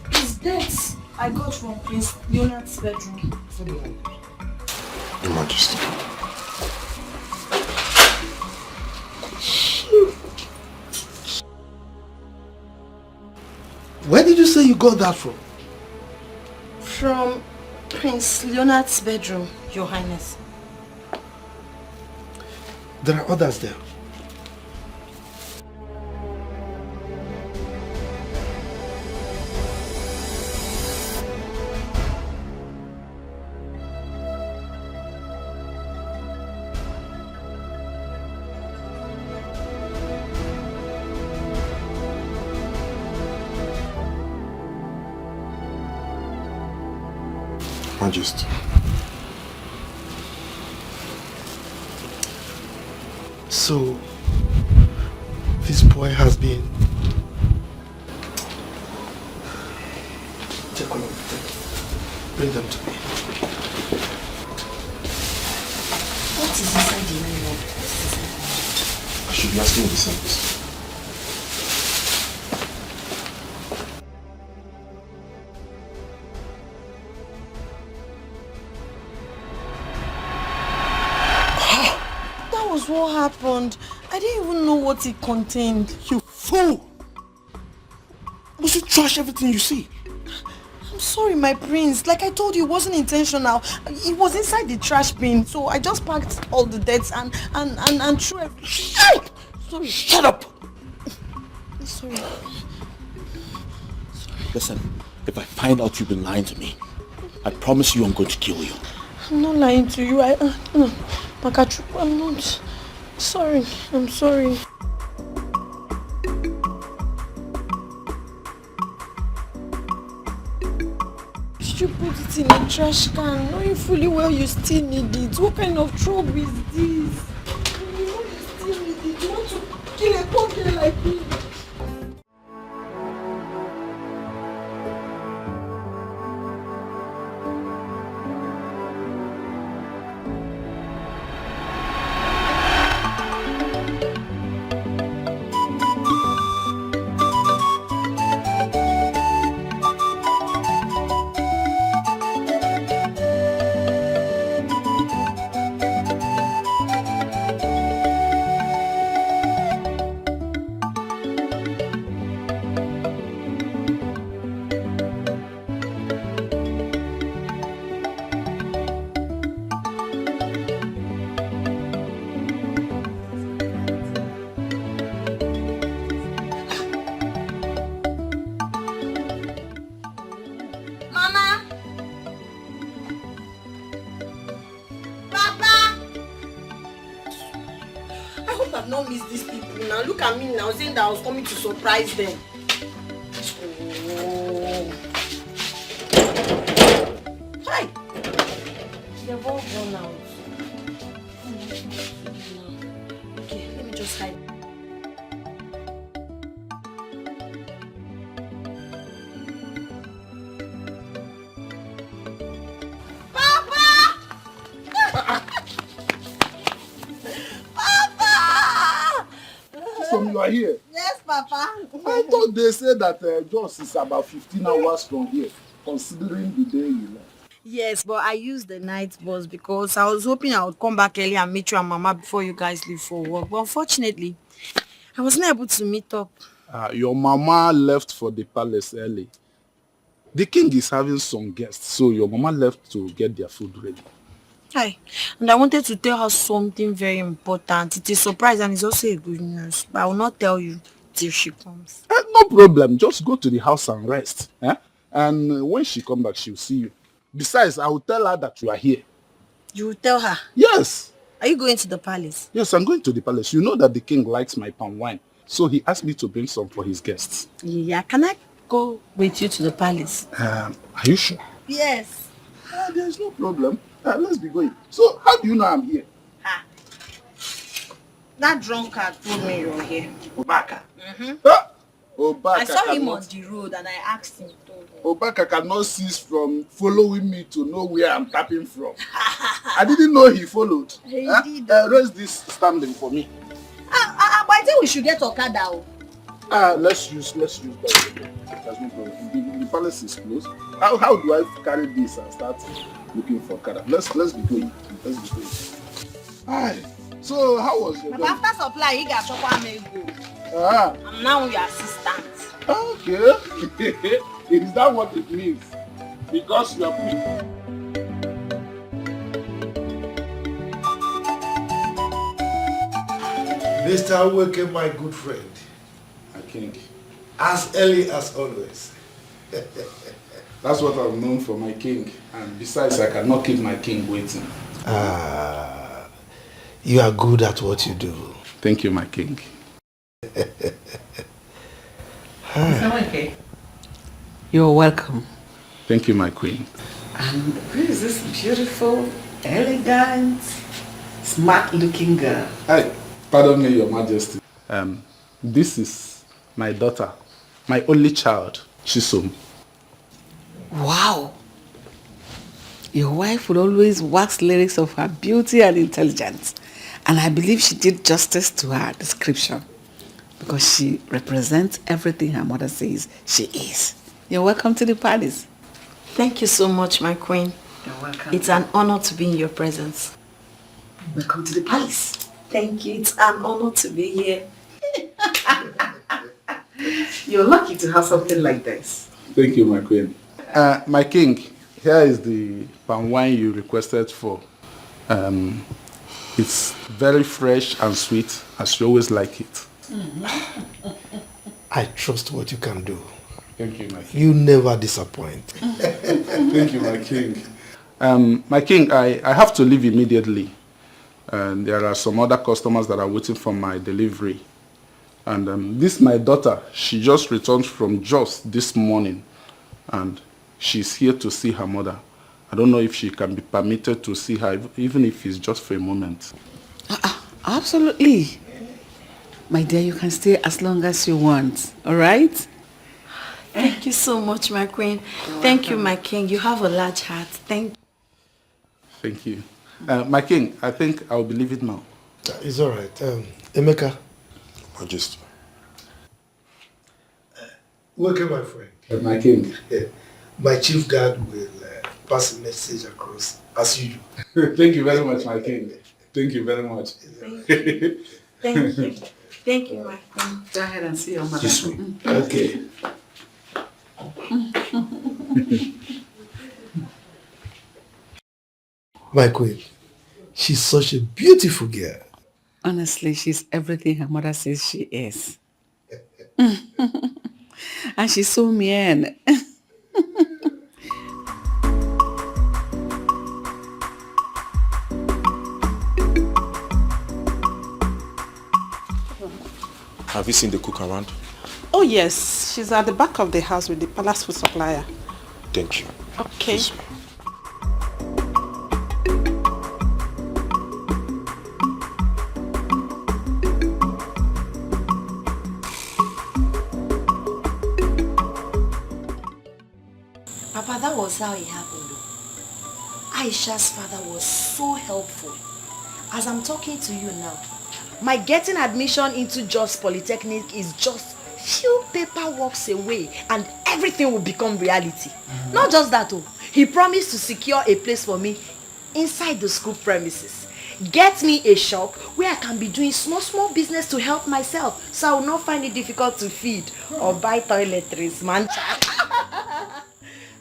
It's dates I got from Prince Leonard's bedroom. Your Majesty. Where did you say you got that from? From Prince Leonard's bedroom, Your Highness. There are others there. Majesty. So, this boy has been... Take a look. Bring them to me. What is inside the mirror? I should be asking the same question. What happened? I didn't even know what it contained. You fool! Must you trash everything you see? I'm sorry, my prince. Like I told you, it wasn't intentional. It was inside the trash bin, so I just packed all the debts and threw it. Sorry. Shut up! Sorry. Listen, if I find out you've been lying to me, I promise you I'm going to kill you. I'm not lying to you. Makachu, I'm not. Sorry. I'm sorry. Did you put it in a trash can, knowing fully well you still need it? What kind of trouble is this? You know you still need it. You want to kill a poor girl like me? That I was coming to surprise them. Oh. Hi! They've all gone out. Okay, let me just hide. You are here. Yes, Papa. I thought they said that Jos is about 15 hours from here, considering the day you left. Yes, but I used the night bus because I was hoping I would come back early and meet you and Mama before you guys leave for work. But unfortunately, I wasn't able to meet up. Your mama left for the palace early. The king is having some guests, so your mama left to get their food ready. Hi, and I wanted to tell her something very important. It's a surprise and it's also a good news. But I will not tell you till she comes. No problem. Just go to the house and rest. And when she comes back, she'll see you. Besides, I will tell her that you are here. You will tell her? Yes. Are you going to the palace? Yes, I'm going to the palace. You know that the king likes my palm wine. So he asked me to bring some for his guests. Yeah, can I go with you to the palace? Are you sure? Yes. There's no problem. Let's be going. So, how do you know I'm here? That drunkard told me you're here. Obaka. Obaka. I saw him on the road and I asked him. Obaka cannot cease from following me to know where I'm tapping from. I didn't know he followed. He did. Raise this standing for me. But I think we should get Okada. Let's use that. There's no problem. The palace is closed. How do I carry this and start looking for Kidnap? Let's be going. Let's be going. Aye. So how was your But job? after supply, you got to make go. I'm now your assistant. Okay. Is that what it means? Because you are Mr. Weke, my good friend. my king. As early as always. That's what I'm known for, my king. And besides, I cannot keep my king waiting. You are good at what you do. Thank you, my king. Okay. You're welcome. Thank you, my queen. And who is this beautiful, elegant, smart-looking girl? Hi, pardon me, your majesty. This is my daughter, my only child, Chisom. Wow. Your wife would always wax lyrics of her beauty and intelligence. And I believe she did justice to her description because she represents everything her mother says she is. You're welcome to the palace. Thank you so much, my queen. You're welcome. It's an honor to be in your presence. Welcome to the palace. Thank you. It's an honor to be here. You're lucky to have something like this. Thank you, my queen. My king, here is the palm wine you requested for. It's very fresh and sweet, as you always like it. I trust what you can do. Thank you, my king. You never disappoint. Thank you, my king. My king, I have to leave immediately. And there are some other customers that are waiting for my delivery. And this my daughter. She just returned from Jos this morning. And she's here to see her mother. I don't know if she can be permitted to see her, even if it's just for a moment. Absolutely. My dear, you can stay as long as you want. All right? Thank you so much, my queen. Thank you, my king. You have a large heart. Thank you. My king, I think I'll be leaving now. It's all right. Emeka. Majesty. Welcome, my friend. My king. My chief guard will pass a message across as usual. Thank you very much, my king. Thank you very much. Thank you. Thank you. Thank you, my queen. Go ahead and see your mother. This way. Okay. My queen, she's such a beautiful girl. Honestly, she's everything her mother says she is. And she's so mean. Have you seen the cook around? Oh yes, she's at the back of the house with the palace food supplier. Thank you. Okay. Please. Papa, that was how it happened though. Aisha's father was so helpful. As I'm talking to you now, my getting admission into Jos Polytechnic is just few paperworks away and everything will become reality. Not just that, he promised to secure a place for me inside the school premises. Get me a shop where I can be doing small business to help myself, so I will not find it difficult to feed or buy toiletries, man.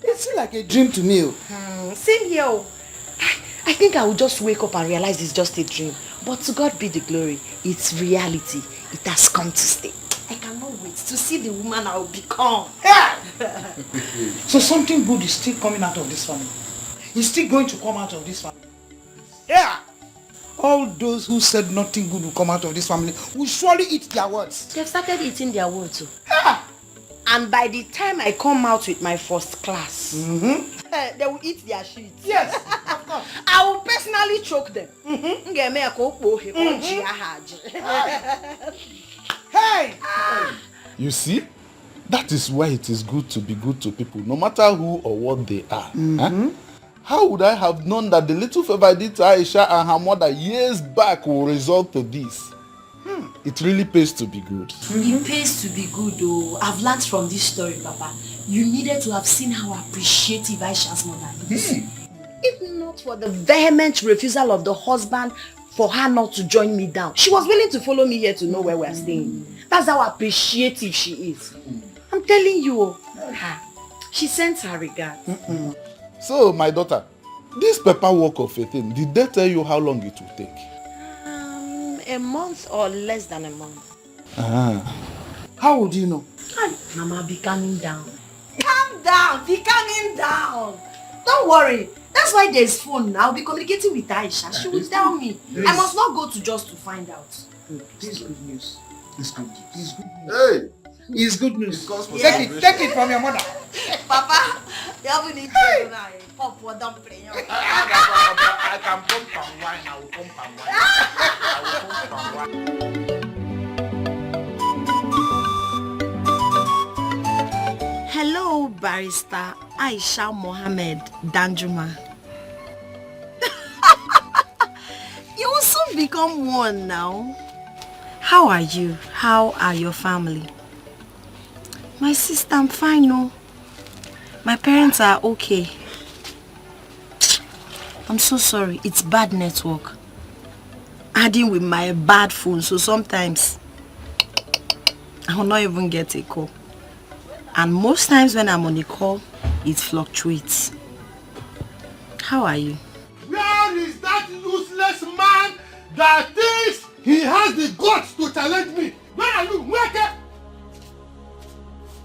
It seems like a dream to me. Same here. I think I will just wake up and realize it's just a dream. But to God be the glory. It's reality. It has come to stay. I cannot wait to see the woman I will become. So something good is still coming out of this family. It's still going to come out of this family. Yeah. All those who said nothing good will come out of this family will surely eat their words. They've started eating their words too. And by the time I come out with my first class, they will eat their shit. Yes, of course. I will personally choke them. Hey! You see? That is why it is good to be good to people, no matter who or what they are. Huh? How would I have known that the little favor I did to Aisha and her mother years back will result to this? It really pays to be good. It pays to be good though. I've learned from this story, Papa. You needed to have seen how appreciative Aisha's mother is. If not for the vehement refusal of the husband for her not to join me down, she was willing to follow me here to know where we're staying. That's how appreciative she is. I'm telling you. She sends her regards. So, my daughter, this paperwork of a thing, did they tell you how long it will take? A month or less than a month. How would you know? Mama, be calming down. Calm down, be calming down. Don't worry. That's why there's phone now. I'll be communicating with Aisha. She will tell me. I must not go to just to find out. This is good news. This is good news. This is good news. Hey! It's good news. Take Take it from your mother. Papa, you haven't eaten tonight. Pop for dumpling. I can pump and wine. I will pump and wine. Hello, Barrister Aisha Mohammed Danjuma. You will soon become one now. How are you? How are your family? My sister, I'm fine, no. My parents are okay. I'm so sorry. It's bad network. Adding with my bad phone, so sometimes I will not even get a call. And most times when I'm on a call, it fluctuates. How are you? Where is that useless man that thinks he has the guts to challenge me? Where are you? Where?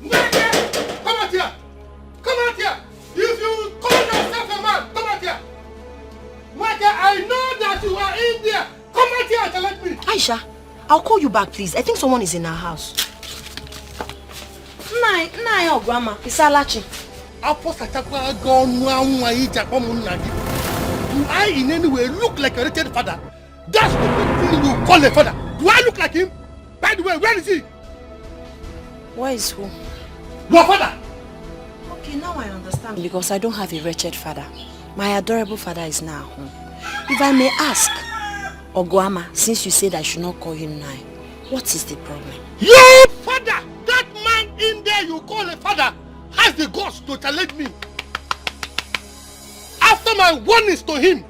Come out here! Come out here! If you call yourself a man, come out here! I know that you are in there! Come out here and challenge me! Aisha, I'll call you back, please. I think someone is in our house. Nah, grandma. It's Alachi. Do I in any way look like a wretched father? That's the thing you call a father. Do I look like him? By the way, where is he? Where is who? Your father! Okay, now I understand. Because I don't have a wretched father. My adorable father is now home. If I may ask, Oguama, since you said I should not call him now, what is the problem? Your father! That man in there you call a father has the guts to challenge me. After my warnings to him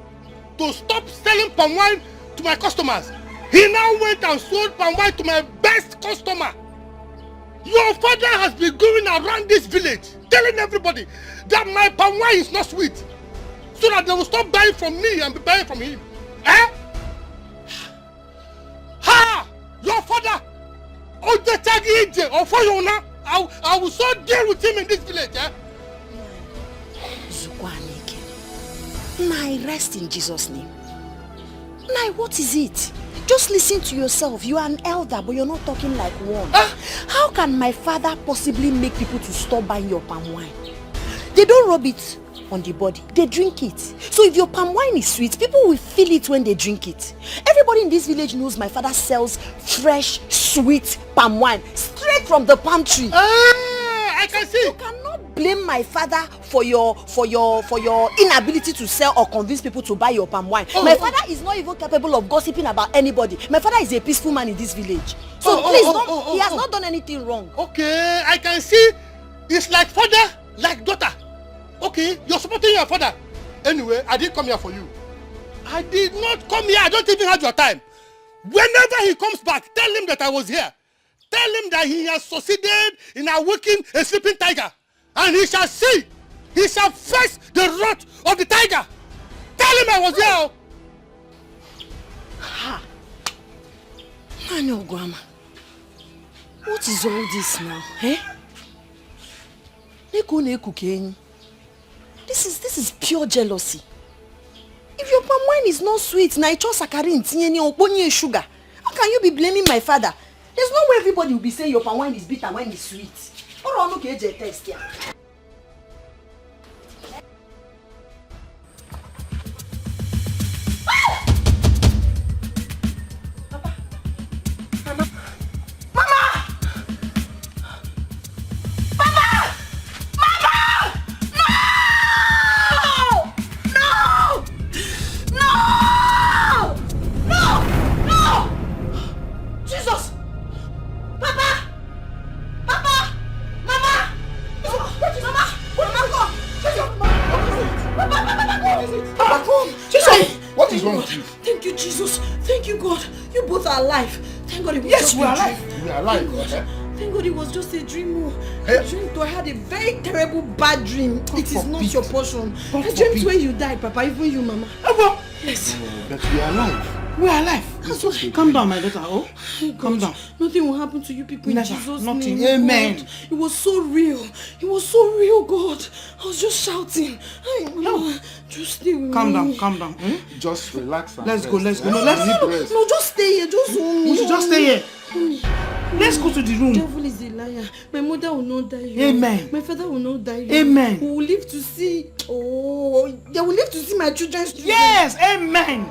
to stop selling palm wine to my customers, he now went and sold palm wine to my best customer. Your father has been going around this village telling everybody that my palm wine is not sweet, so that they will stop buying from me and be buying from him. Eh? Ha! Your father! I will so deal with him in this village. Eh? Nai, rest in Jesus' name. Nai, what is it? Just listen to yourself. You are an elder, but you're not talking like one. How can my father possibly make people to stop buying your palm wine? They don't rub it on the body. They drink it. So if your palm wine is sweet, people will feel it when they drink it. Everybody in this village knows my father sells fresh, sweet palm wine straight from the palm tree. I can see. You cannot blame my father for your inability to sell or convince people to buy your palm wine. My father is not even capable of gossiping about anybody. My father is a peaceful man in this village. So please, he has not done anything wrong. Okay, I can see. It's like father, like daughter. Okay, you're supporting your father. Anyway, I didn't come here for you. I did not come here. I don't even have your time. Whenever he comes back, tell him that I was here. Tell him that he has succeeded in awakening a sleeping tiger. And he shall see. He shall face the wrath of the tiger. Tell him I was here. Ha! I know, Grandma. What is all this now, eh? This is pure jealousy. If your palm wine is not sweet, na icho sakarin tinyeni oponye sugar. How can you be blaming my father? There's no way everybody will be saying your palm wine is bitter when it's sweet. Or on okay test here. What is wrong with you? Thank you, Jesus. Thank you, God. You both are alive. Thank God it was Yes, just we are a dream. alive. We are alive. Thank God it was just a dream. I dreamed I had a very terrible bad dream. It is not your portion. I dreamt when you died, Papa, even you, Mama. Yes. But we are alive. We are alive. Calm down, my daughter. Oh, calm down. Nothing will happen to you people Never. in Jesus' Nothing. name. Amen. God. It was so real. It was so real, God. I was just shouting. Just stay with Calm me. down, calm down. Just relax and Let's go, let's go. No, no, just stay here. Just hold me. We should just stay here. Let's go to the room. The devil is a liar. My mother will not die. Amen. My father will not die. Amen. We will live to see. Oh, they will live to see my children's children. Yes, amen.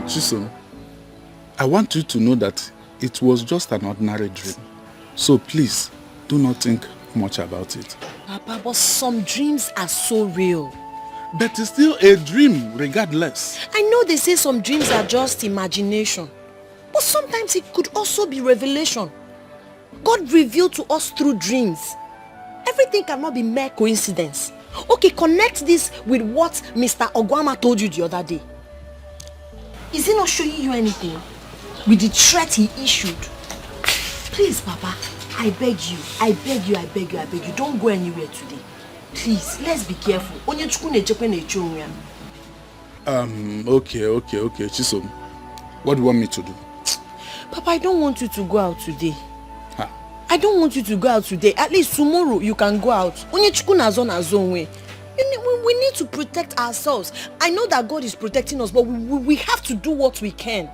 Chisom, I want you to know that it was just an ordinary dream. So please, do not think much about it. Papa, but some dreams are so real. But it's still a dream, regardless. I know they say some dreams are just imagination. But sometimes it could also be revelation. God revealed to us through dreams. Everything cannot be mere coincidence. Okay, connect this with what Mr. Ogwama told you the other day. Is he not showing you anything? With the threat he issued? Please, Papa, I beg you, I beg you, I beg you, I beg you, don't go anywhere today. Please, let's be careful. Okay, Chisom. What do you want me to do? Papa, I don't want you to go out today. I don't want you to go out today. At least tomorrow you can go out. We need to protect ourselves. I know that God is protecting us, but we have to do what we can.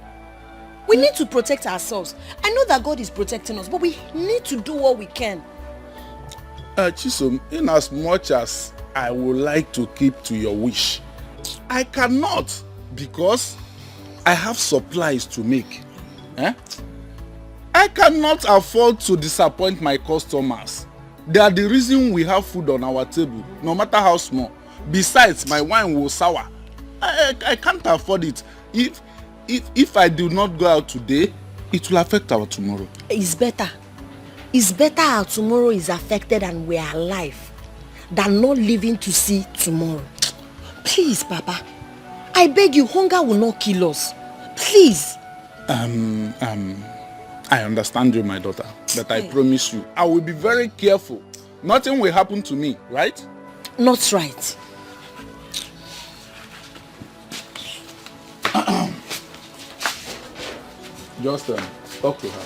We need to protect ourselves. I know that God is protecting us, but we need to do what we can. Chisom, in as much as I would like to keep to your wish, I cannot because I have supplies to make. I cannot afford to disappoint my customers. They are the reason we have food on our table, no matter how small. Besides, my wine will sour. I can't afford it. If I do not go out today, it will affect our tomorrow. It's better. It's better our tomorrow is affected and we are alive than not living to see tomorrow. Please, Papa. I beg you, hunger will not kill us. Please. I understand you, my daughter, but I promise you, I will be very careful. Nothing will happen to me, right? Not right. Just talk to her.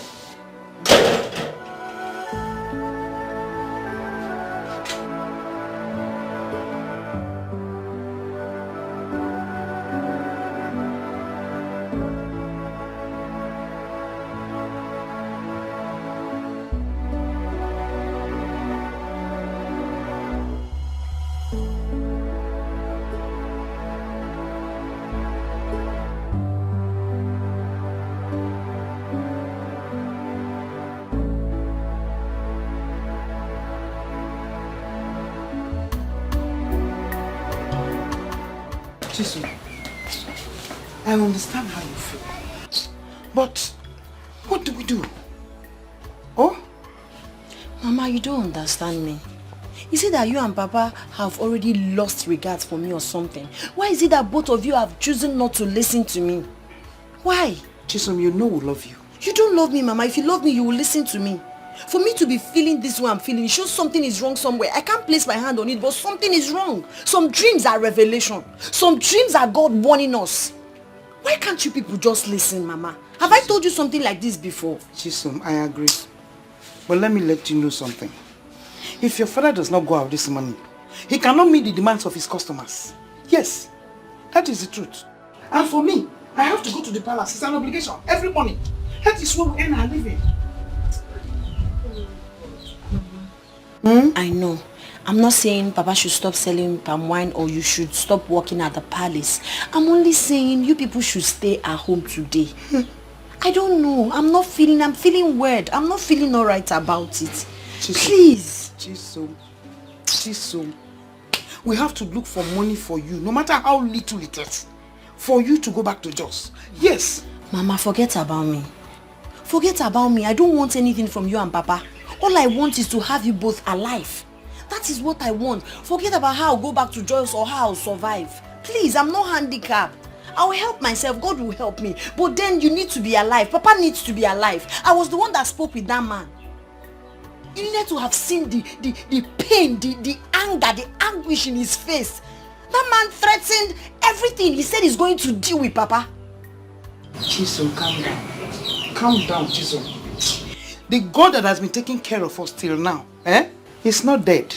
I understand how you feel. But what do we do? Oh? Mama, you don't understand me. Is it that you and Papa have already lost regards for me or something? Why is it that both of you have chosen not to listen to me? Why? Chisom, you know we love you. You don't love me, Mama. If you love me, you will listen to me. For me to be feeling this way I'm feeling, it shows something is wrong somewhere. I can't place my hand on it, but something is wrong. Some dreams are revelation. Some dreams are God warning us. Why can't you people just listen, Mama? Have I told you something like this before? Chisom, I agree. But let me let you know something. If your father does not go out this morning, he cannot meet the demands of his customers. Yes, that is the truth. And for me, I have to go to the palace. It's an obligation every morning. That is where we earn our living. I know. I'm not saying Papa should stop selling palm wine or you should stop working at the palace. I'm only saying you people should stay at home today. I don't know. I'm feeling weird. I'm not feeling alright about it. Please. Chisom. We have to look for money for you, no matter how little it is, for you to go back to Jos. Yes. Mama, forget about me. Forget about me. I don't want anything from you and Papa. All I want is to have you both alive. That is what I want. Forget about how I'll go back to Joyce or how I'll survive. Please, I'm not handicapped. I'll help myself. God will help me. But then you need to be alive. Papa needs to be alive. I was the one that spoke with that man. You needed to have seen the pain, the anger, the anguish in his face. That man threatened everything. He said he's going to deal with Papa. Chisom, calm down. Calm down, Chisom. The God that has been taking care of us till now, he's not dead.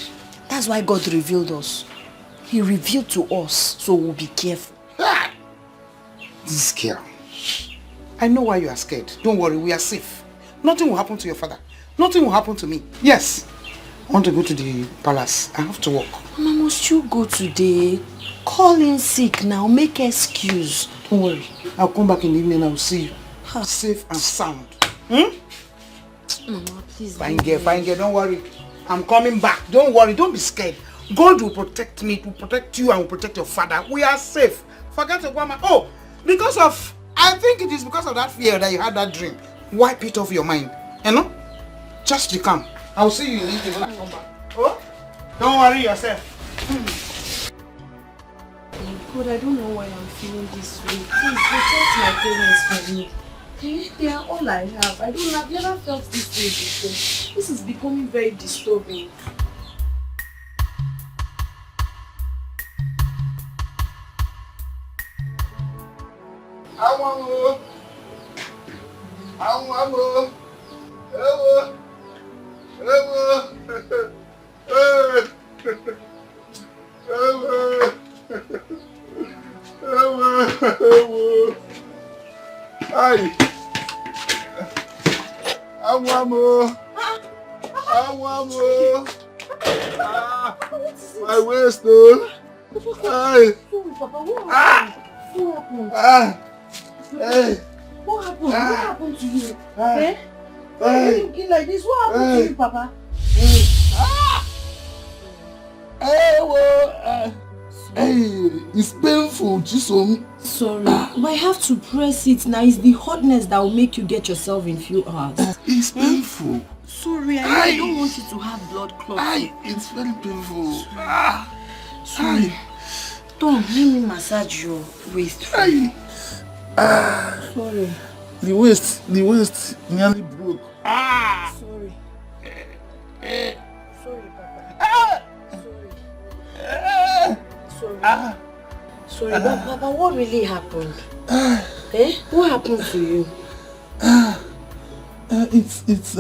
That's why God revealed us. He revealed to us, so we'll be careful. This girl. I know why you are scared. Don't worry, we are safe. Nothing will happen to your father. Nothing will happen to me. Yes. I want to go to the palace. I have to work. Mama, must you go today? Call in sick now. Make excuse. Don't worry. I'll come back in the evening and I'll see you. Safe and sound. Mama, please. Fine girl. Don't worry. I'm coming back. Don't worry. Don't be scared. God will protect me, will protect you, and will protect your father. We are safe. Forget the woman. Oh, I think it is because of that fear that you had that dream. Wipe it off your mind. You know? Just be calm. I'll see you in the evening when I come back. Oh? Don't worry yourself. God, I don't know why I'm feeling this way. Please protect my parents from me. They are all I have. I've never felt this way before. This is becoming very disturbing. My waist, though. Papa, what happened? Hey. What happened? What happened to you? Why are you looking like this? What happened to you, Papa? It's painful, Chisom. Sorry, but I have to press it now. It's the hotness that will make you get yourself in few hours. It's painful. Sorry, I don't want you to have blood clots. It's very painful. Sorry. Tom, let me massage your waist. Sorry. The waist nearly broke. Sorry. Sorry, Papa. Sorry, but Papa, what really happened? What happened to you? It's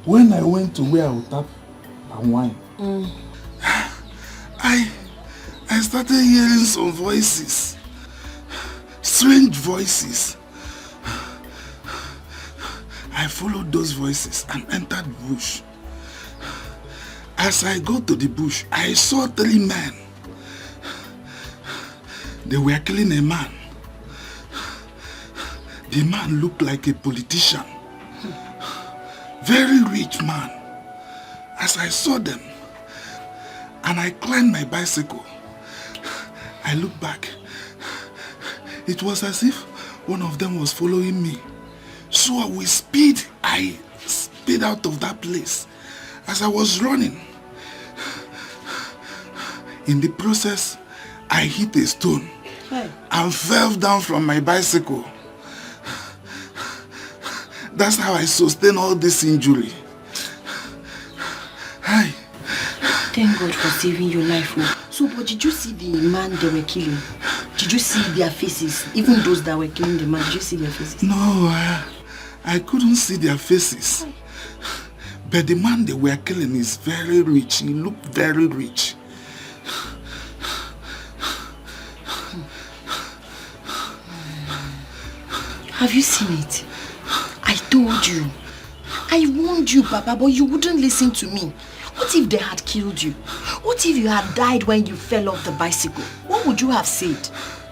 when I went to where I would tap and wine. I started hearing some voices. Strange voices. I followed those voices and entered the bush. As I got to the bush, I saw 3 men. They were killing a man. The man looked like a politician. Very rich man. As I saw them, and I climbed my bicycle, I looked back. It was as if one of them was following me. So with speed, I sped out of that place. As I was running, in the process, I hit a stone and fell down from my bicycle. That's how I sustained all this injury. Hi. Thank God for saving your life. So, but did you see the man they were killing? Did you see their faces? Even those that were killing the man, did you see their faces? No, I couldn't see their faces. But the man they were killing is very rich. He looked very rich. Have you seen it? I told you. I warned you, Papa, but you wouldn't listen to me. What if they had killed you? What if you had died when you fell off the bicycle? What would you have said?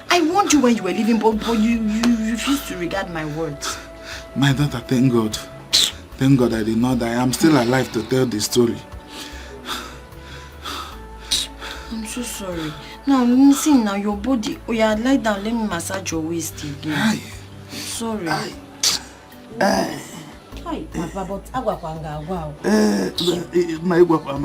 I warned you when you were leaving, but you refused to regard my words. My daughter, thank God. Thank God I did not die. I'm still alive to tell the story. I'm so sorry. Now, listen now, your body. Oh yeah, lie down, let me massage your waist again. Sorry. Hi, Papa, but agwa panga, wow. My guapa,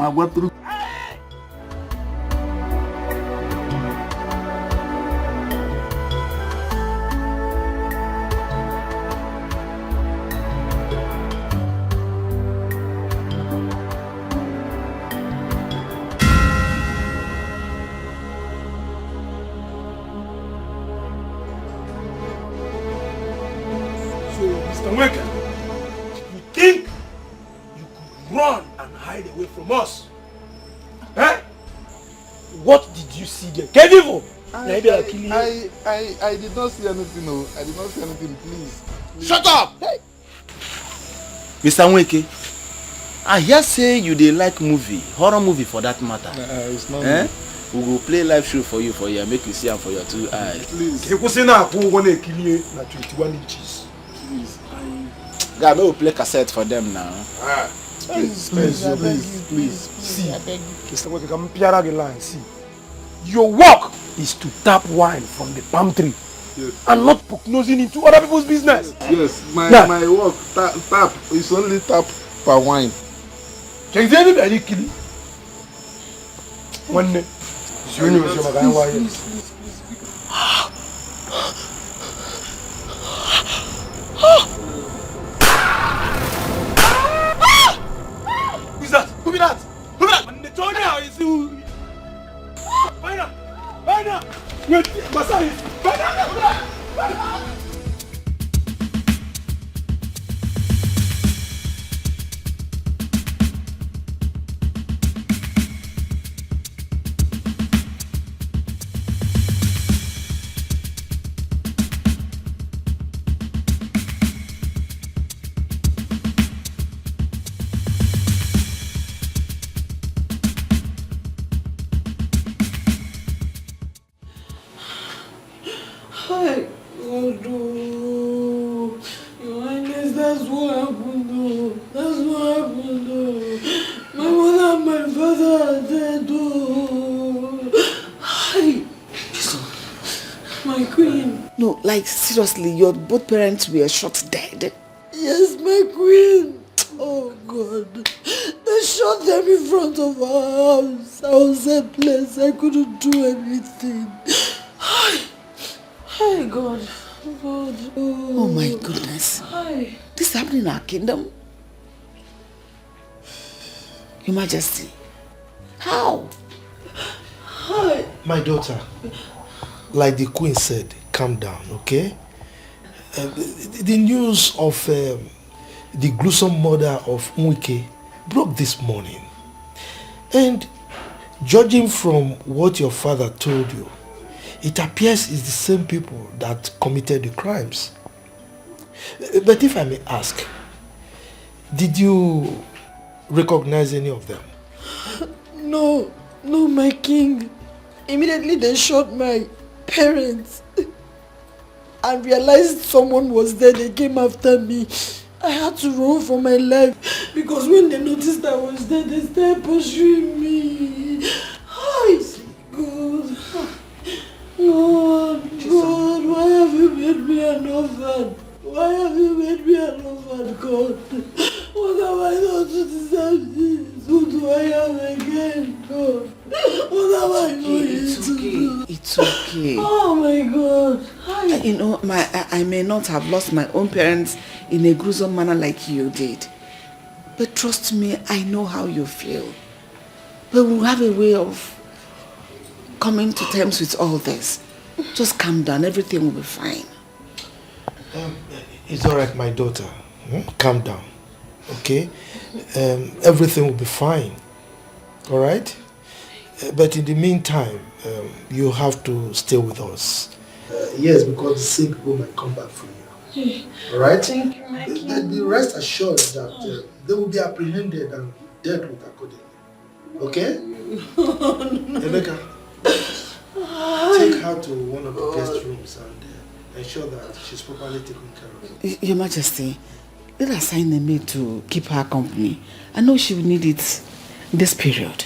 run and hide away from us. Eh? What did you see there? I did not see anything, no. I did not see anything, please. Shut up! Hey. Mr. Nweke, I hear say you dey like movie, horror movie for that matter. It's not me. We go play live show for you make you see am for your 2 eyes. Please. You say na who wanna kill you na 21 inches. Please. God, we will play cassette for them now. Please. See, Mr. Nweke, come piara the line. See, your work is to tap wine from the palm tree. Yes. And not poke nosing into other people's business. Yes, my work, tap, is only tap for wine. Can you anybody kill you? One day, Who's that? Who be that? Who be that? When they told you, you see who? Find out! Wait, Masai! Find out! No, like seriously, your both parents were shot dead. Yes, my queen. Oh God. They shot them in front of our house. I was helpless. I couldn't do anything. Hi, God. God. Oh my goodness. Hi. This is happening in our kingdom? Your Majesty. How? Hi. My daughter, like the queen said, calm down, okay? The news of the gruesome murder of Nweke broke this morning. And judging from what your father told you, it appears it's the same people that committed the crimes. But if I may ask, did you recognize any of them? No, my king. Immediately they shot my parents. I realized someone was there. They came after me. I had to run for my life because when they noticed I was there, they started pursuing me. Hi, God. God, why have you made me an orphan? Why have you made me an orphan, God? What have I done to deserve this? Who do I have again, God? What have I done to do? It's okay. Oh my God. Hi. You know, I may not have lost my own parents in a gruesome manner like you did. But trust me, I know how you feel. But we'll have a way of coming to terms with all this. Just calm down, everything will be fine. It's all right, my daughter. Calm down, okay? Everything will be fine, all right? But in the meantime, you have to stay with us. Yes, because the same people might come back for you. All right? Thank you, my king. Be rest assured that they will be apprehended and dealt with accordingly. Okay? Emeka, take her to one of the guest rooms and ensure that she's properly taken care of. Your Majesty, let us assign a maid to keep her company. I know she will need it in this period.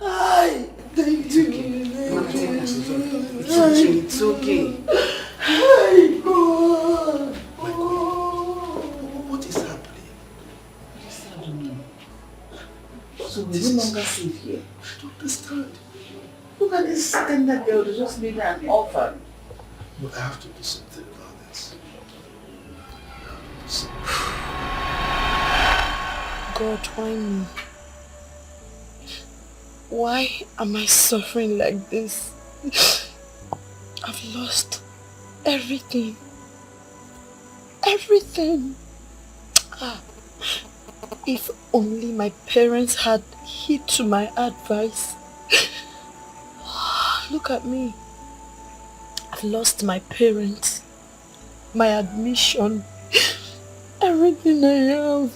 Hi. Thank you. It's okay. Hi, God. What is happening? I don't know. So we're no longer safe here. I don't understand. Look at this tender girl, they just made her an orphan. No, I have to do something about this. God, why me? Why am I suffering like this? I've lost everything. Everything. If only my parents had heed to my advice. Look at me. I've lost my parents, my admission, everything I have.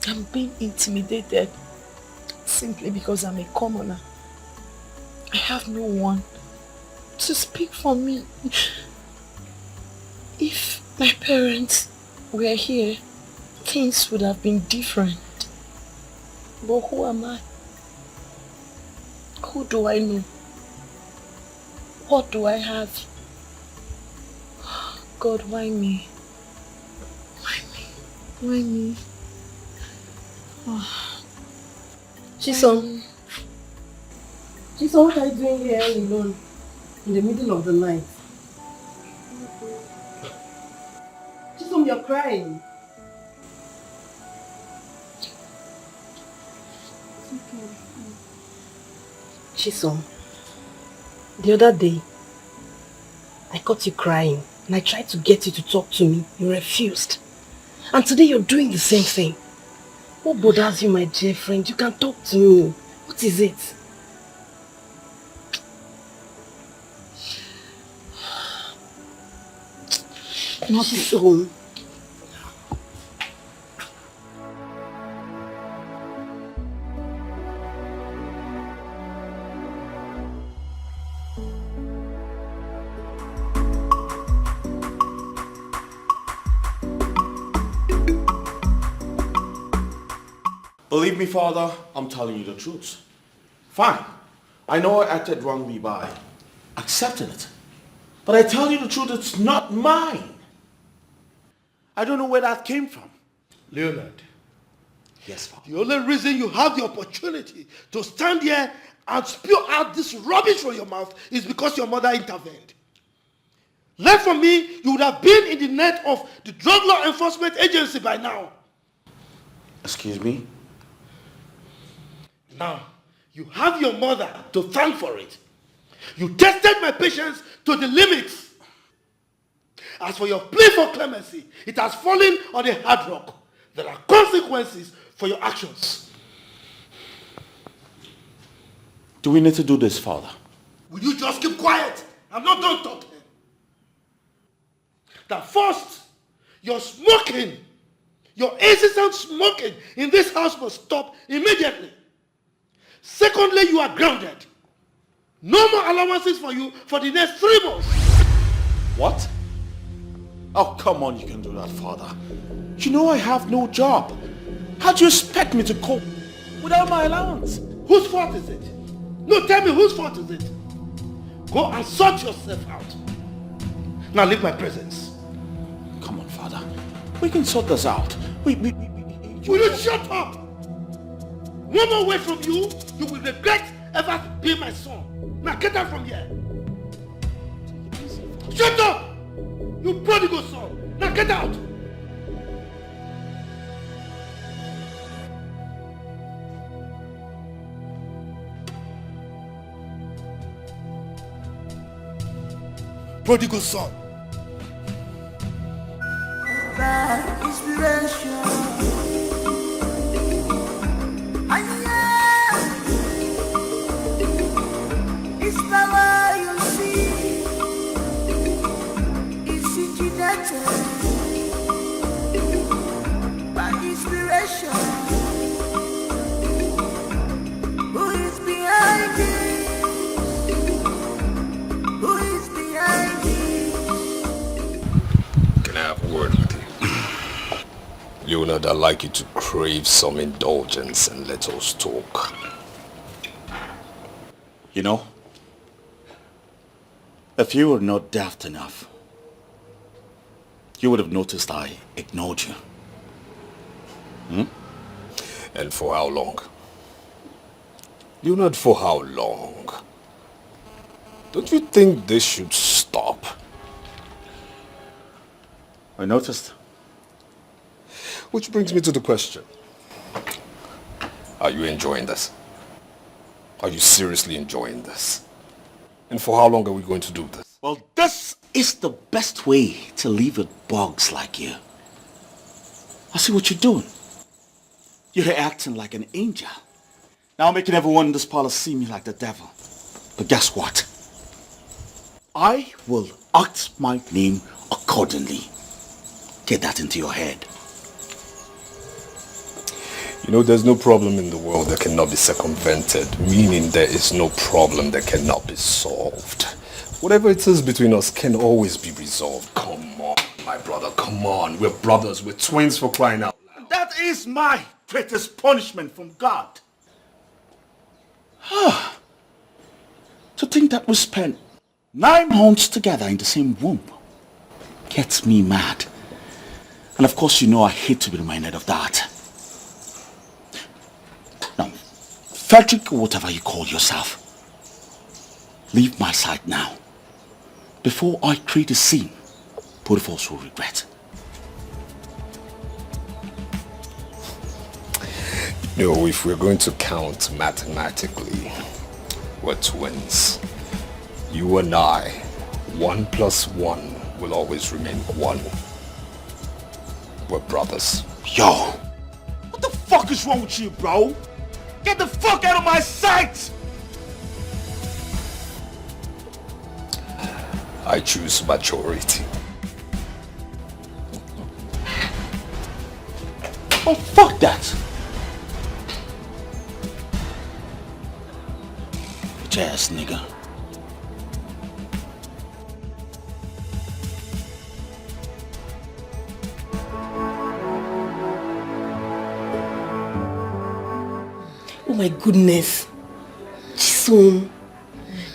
I'm being intimidated simply because I'm a commoner. I have no one to speak for me. If my parents were here, things would have been different. But who am I? Who do I know? What do I have? God, why me? Why me? Why me? Oh. Chisom, what are you doing here alone in the middle of the night? Chisom, you're crying. Chisom, the other day, I caught you crying and I tried to get you to talk to me. You refused. And today you're doing the same thing. What bothers you, my dear friend? You can talk to me. What is it? Nothing. So, Believe me, Father, I'm telling you the truth. Fine. I know I acted wrongly by accepting it. But I tell you the truth, it's not mine. I don't know where that came from. Leonard. Yes, Father. The only reason you have the opportunity to stand here and spew out this rubbish from your mouth is because your mother intervened. Left from me, you would have been in the net of the Drug Law Enforcement Agency by now. Excuse me? Now, you have your mother to thank for it. You tested my patience to the limits. As for your plea for clemency, it has fallen on a hard rock. There are consequences for your actions. Do we need to do this, Father? Will you just keep quiet? I'm not done talking. That first, your smoking, your incessant smoking in this house must stop immediately. Secondly, you are grounded. No more allowances for you for the next 3 months. What? Oh, come on, you can do that, Father. You know I have no job. How do you expect me to cope without my allowance? Whose fault is it? No, tell me whose fault is it? Go and sort yourself out. Now leave my presence. Come on, Father. We can sort this out. Will you shut up? One more word from you, you will regret ever being my son. Now get out from here. Shut up! You prodigal son. Now get out. Prodigal son. By inspiration. It's power you see. It's originated by inspiration. Who is behind it? Who is behind it? Can I have a word with you? Leonard, I'd like you to crave some indulgence and let us talk. You know, if you were not daft enough, you would have noticed I ignored you. And for how long? Leonard, for how long? Don't you think this should stop? I noticed. Which brings me to the question. Are you enjoying this? Are you seriously enjoying this? And for how long are we going to do this? Well, this is the best way to live with bugs like you. I see what you're doing. You're acting like an angel. Now making everyone in this parlor see me like the devil. But guess what? I will act my name accordingly. Get that into your head. You know, there's no problem in the world that cannot be circumvented, meaning there is no problem that cannot be solved. Whatever it is between us can always be resolved. Come on, my brother, come on. We're brothers, we're twins, for crying out loud. That is my greatest punishment from God. To think that we spent 9 months together in the same womb gets me mad. And of course you know I hate to be reminded of that. Now, Frederick or whatever you call yourself, leave my side now. Before I create a scene, both of us will regret. No, if we're going to count mathematically, we're twins. You and I, 1 + 1 will always remain 1. We're brothers. Yo, what the fuck is wrong with you, bro? Get the fuck out of my sight! I choose majority. Oh, fuck that! Bitch ass nigga. Oh my goodness. Chisom,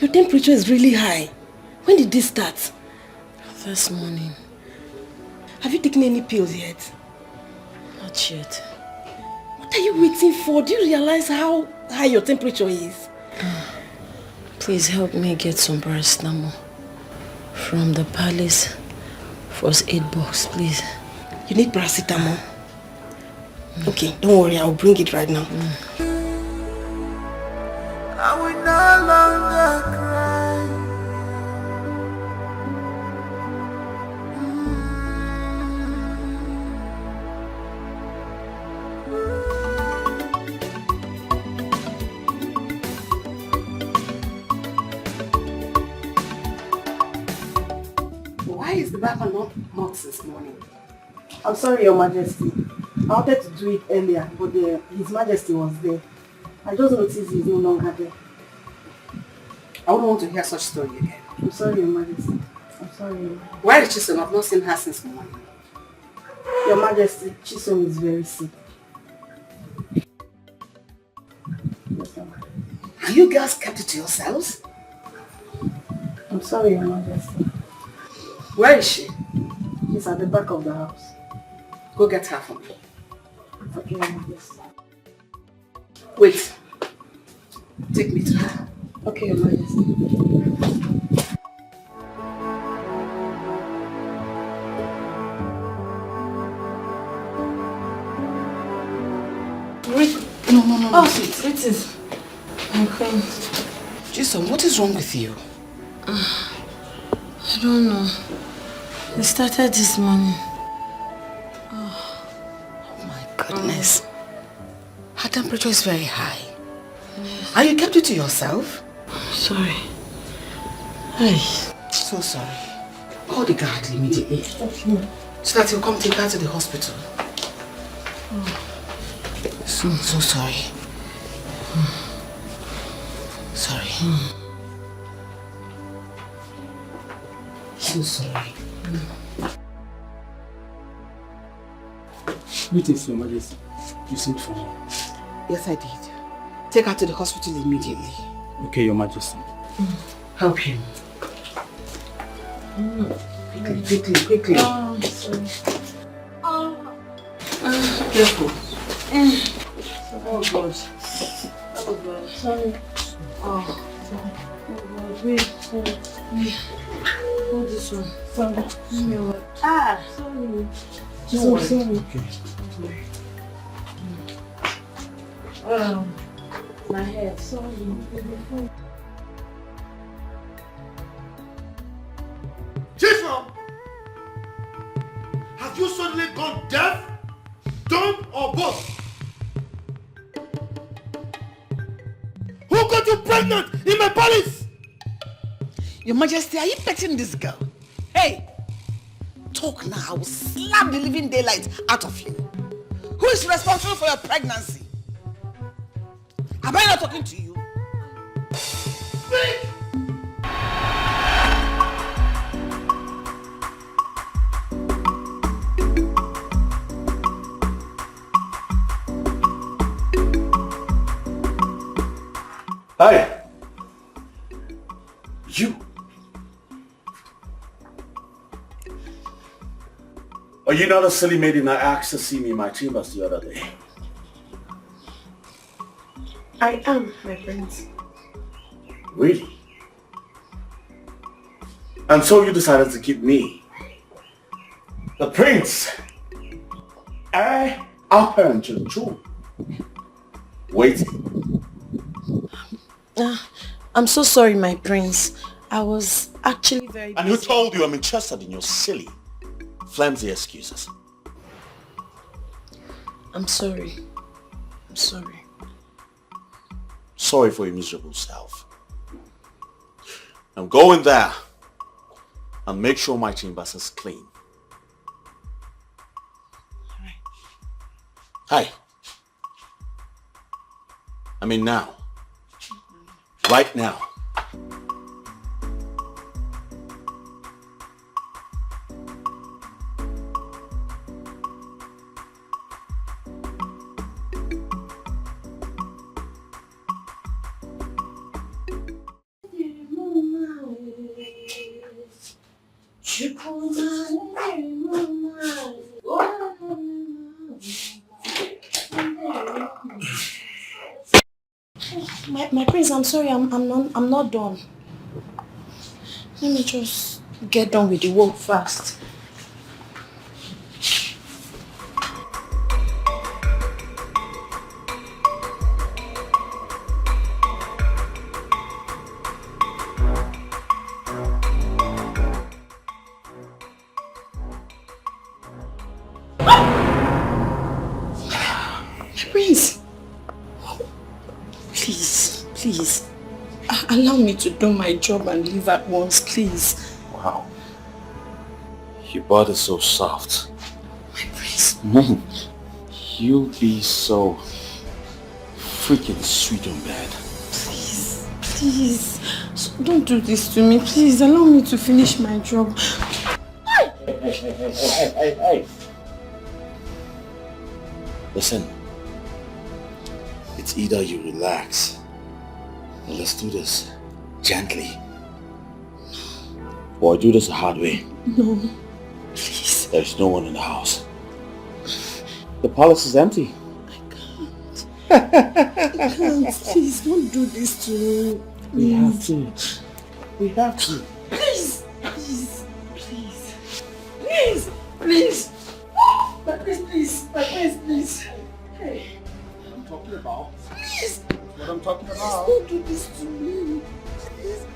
your temperature is really high. When did this start? This morning. Have you taken any pills yet? Not yet. What are you waiting for? Do you realize how high your temperature is? Please help me get some paracetamol from the palace. First aid box, please. You need paracetamol? Okay, don't worry, I'll bring it right now. I will no longer cry. Why is the Baba not since morning? I'm sorry, Your Majesty. I wanted to do it earlier, but His Majesty was there. I just noticed he's no longer there. I wouldn't want to hear such story again. I'm sorry, Your Majesty. I'm sorry. Why is Chisom? I've not seen her since morning. Your Majesty, Chisom is very sick. And you girls kept it to yourselves? I'm sorry, Your Majesty. Where is she? She's at the back of the house. Go get her for me. Okay, Your Majesty. Wait. Take me to her. Okay, Your Majesty. No. Oh, it is. I'm crying. Jason, what is wrong with you? I don't know. It started this morning. Oh my goodness. Her temperature is very high. And you kept it to yourself? Sorry. So sorry. Call the guard immediately. So that he'll come take her to the hospital. So sorry. Sorry. So sorry. Greetings, Your Majesty. You sent for me. Yes, I did. Take her to the hospital immediately. Okay, Your Majesty. Help him. Quickly. Oh, sorry. Careful. Oh God. Oh God. Sorry. Oh God. Wait. Sorry. Hold this one. Sorry. Sorry. So sorry. Okay. My head. Sorry. Jason! Have you suddenly gone deaf, dumb, or both? Who got you pregnant in my palace? Your Majesty, are you petting this girl? Hey! Talk now, I will slap the living daylight out of you. Who is responsible for your pregnancy? Am I not talking to you? Speak! Hi. You. Are you not a silly maiden I asked to see me in my chambers the other day? I am, my prince. Really? And so you decided to keep me, the prince, our parents to the throne, waiting. I'm so sorry, my prince. I was actually very busy. And who told you I'm interested in your silly, flimsy excuses? I'm sorry. I'm sorry. Sorry for your miserable self. I'm going there and make sure my chambers is clean. Hi. I mean now. Right now. My prince, I'm sorry, I'm not done. Let me just get done with the work fast. My prince, please, allow me to do my job and leave at once, please. Wow. Your body's so soft. My prince. You be so freaking sweet on bed. Please, so don't do this to me. Please, allow me to finish my job. Hey. Listen, it's either you relax, or let's do this gently, or do this the hard way. No, please. There's no one in the house. The palace is empty. I can't. Please, don't do this to me. We have to. We have to. Please. My prince, please. Hey. What I'm talking about. Please. What I'm talking about. Don't do this to me. Please.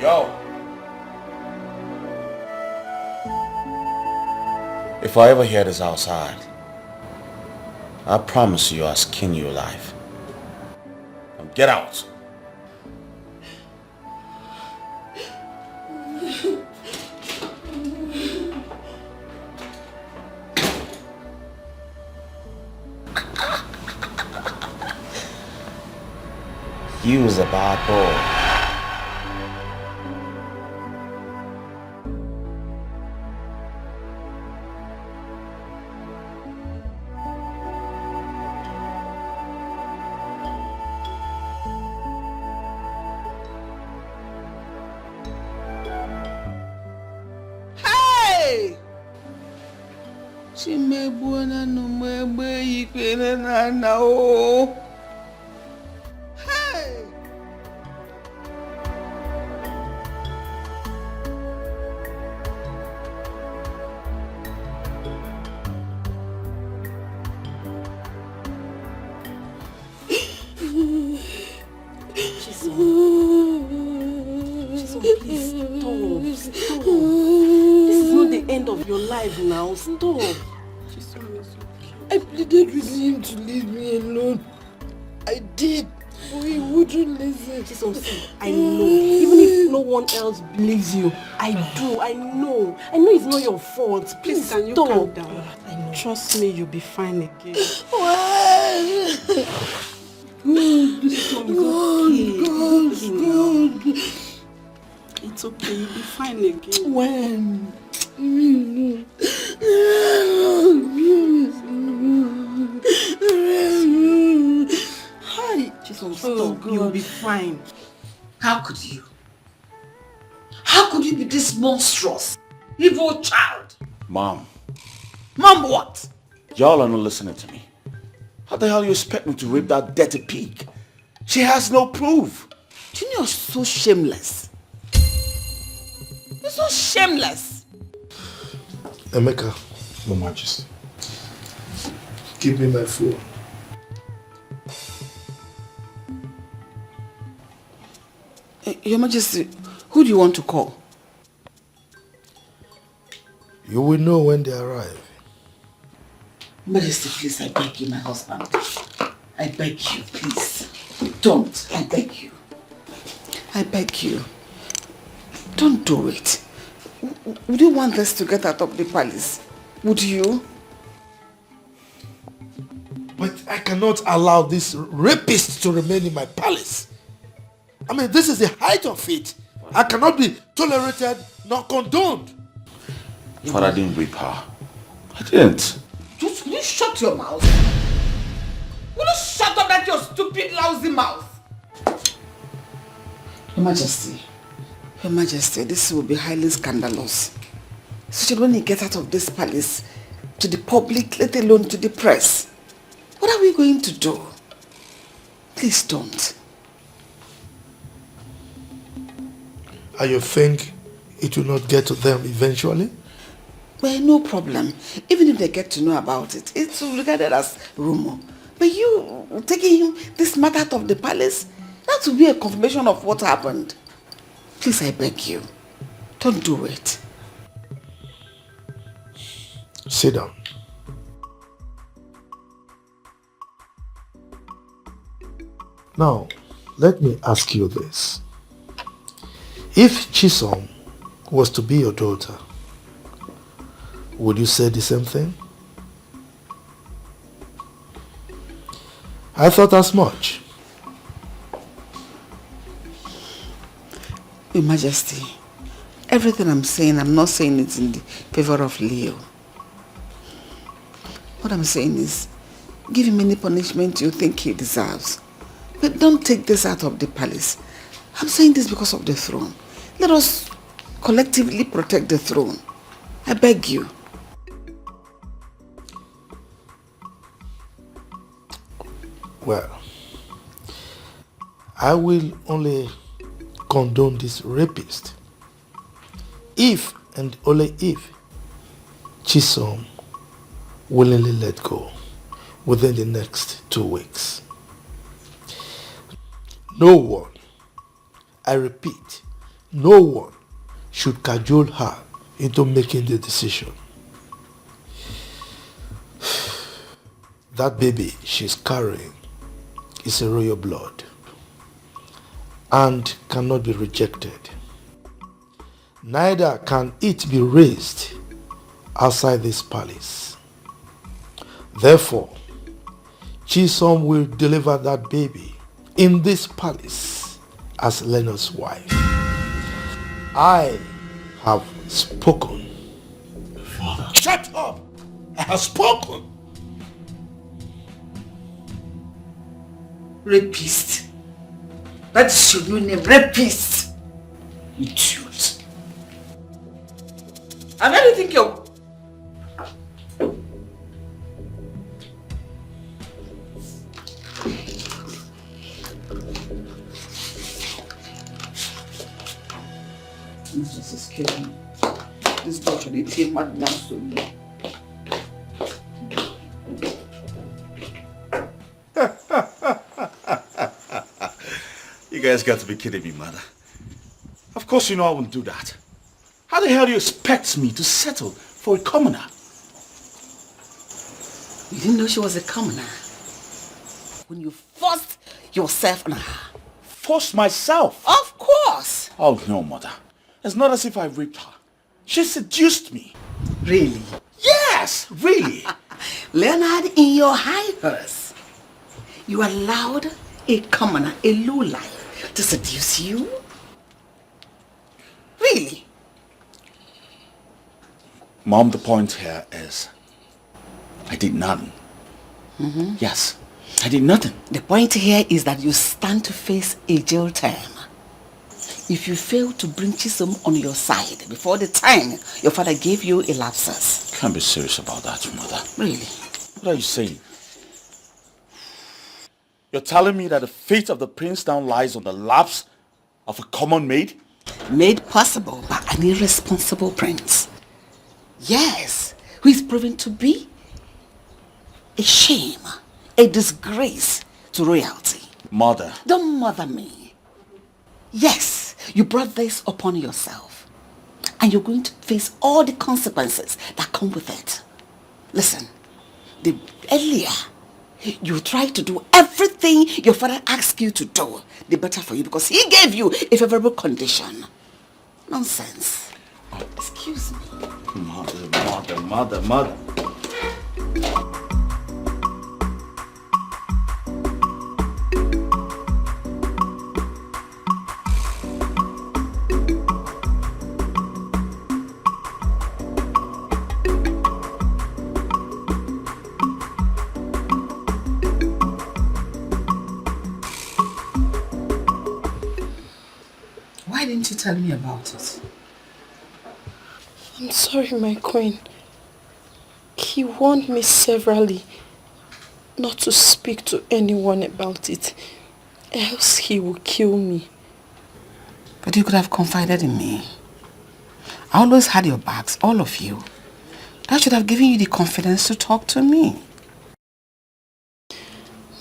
Yo. If I ever hear this outside, I promise you I'll skin you alive. Now get out. You was a bad boy. Chimegbuona no mwegbe ikpere na na o. Chisom, please, stop. This is not the end of your life now. Stop. Chisom, it's okay. I pleaded with him to leave me alone. I did. But he wouldn't listen. Chisom, see, I know. Even if no one else believes you, I do. I know. I know it's not your fault. Please, can you calm down? Trust me, you'll be fine again. God. It's okay, you'll be fine again. When? Hi, Chisom, stop. You'll be fine. How could you? How could you be this monstrous, evil child? Mom, Mom, what? y'all are not listening to me. How the hell you expect me to rape that dirty pig? She has no proof. Junior's so shameless. You're so shameless. Emeka, Your Majesty. give me my phone. Your Majesty, who do you want to call? You will know when they arrive. Majesty, please, I beg you, my husband. I beg you, please. Don't. I beg you. I beg you. Don't do it. Would you want us to get out of the palace? Would you? But I cannot allow this rapist to remain in my palace. I mean, this is the height of it. I cannot be tolerated nor condoned. Father, I didn't rape her. I didn't. Will you shut your mouth? Will you shut up that your stupid, lousy mouth? Your Majesty, this will be highly scandalous. So when he gets out of this palace, to the public, let alone to the press, what are we going to do? Please don't. And you think it will not get to them eventually? Well, no problem. Even if they get to know about it, it's regarded as rumor. But you taking him this matter out of the palace, that will be a confirmation of what happened. Please, I beg you, don't do it. Sit down. Now, let me ask you this. If Chisom was to be your daughter, would you say the same thing? I thought as much. Your Majesty, everything I'm saying, I'm not saying it in the favor of Leo. What I'm saying is, give him any punishment you think he deserves. But don't take this out of the palace. I'm saying this because of the throne. Let us collectively protect the throne. I beg you. Well, I will only condone this rapist if and only if Chisom willingly let go within the next 2 weeks. No one, I repeat, no one should cajole her into making the decision. That baby she's carrying is a royal blood and cannot be rejected. Neither can it be raised outside this palace. Therefore, Chisom will deliver that baby in this palace as Leonard's wife. I have spoken. Father. Shut up! I have spoken! Rapist. That is your new name, rapist. Idiot. And then you think you're... This is killing me. This daughter, they take madman to me. You guys got to be kidding me, mother. Of course you know I wouldn't do that. How the hell do you expect me to settle for a commoner? You didn't know she was a commoner when you forced yourself on her. Forced myself? Of course. Oh no, mother. It's not as if I raped her. She seduced me. Really? Yes, really. Leonard, in your high horse, you allowed a commoner, a lowlife, to seduce you? Really? Mom, the point here is I did nothing. Mm-hmm. Yes, I did nothing. The point here is that you stand to face a jail term if you fail to bring Chisom on your side before the time your father gave you a lapsus. Can't be serious about that, mother. Really? What are you saying? You're telling me that the fate of the prince now lies on the laps of a common maid? Made possible by an irresponsible prince. Yes, who is proven to be a shame, a disgrace to royalty. Mother. Don't mother me. Yes, you brought this upon yourself. And you're going to face all the consequences that come with it. Listen, the earlier you try to do everything your father asked you to do, the better for you, because he gave you a favorable condition. Nonsense. Excuse me. Mother. Why didn't you tell me about it? I'm sorry, my queen. He warned me severally not to speak to anyone about it, else he will kill me. But you could have confided in me. I always had your backs, all of you. That should have given you the confidence to talk to me.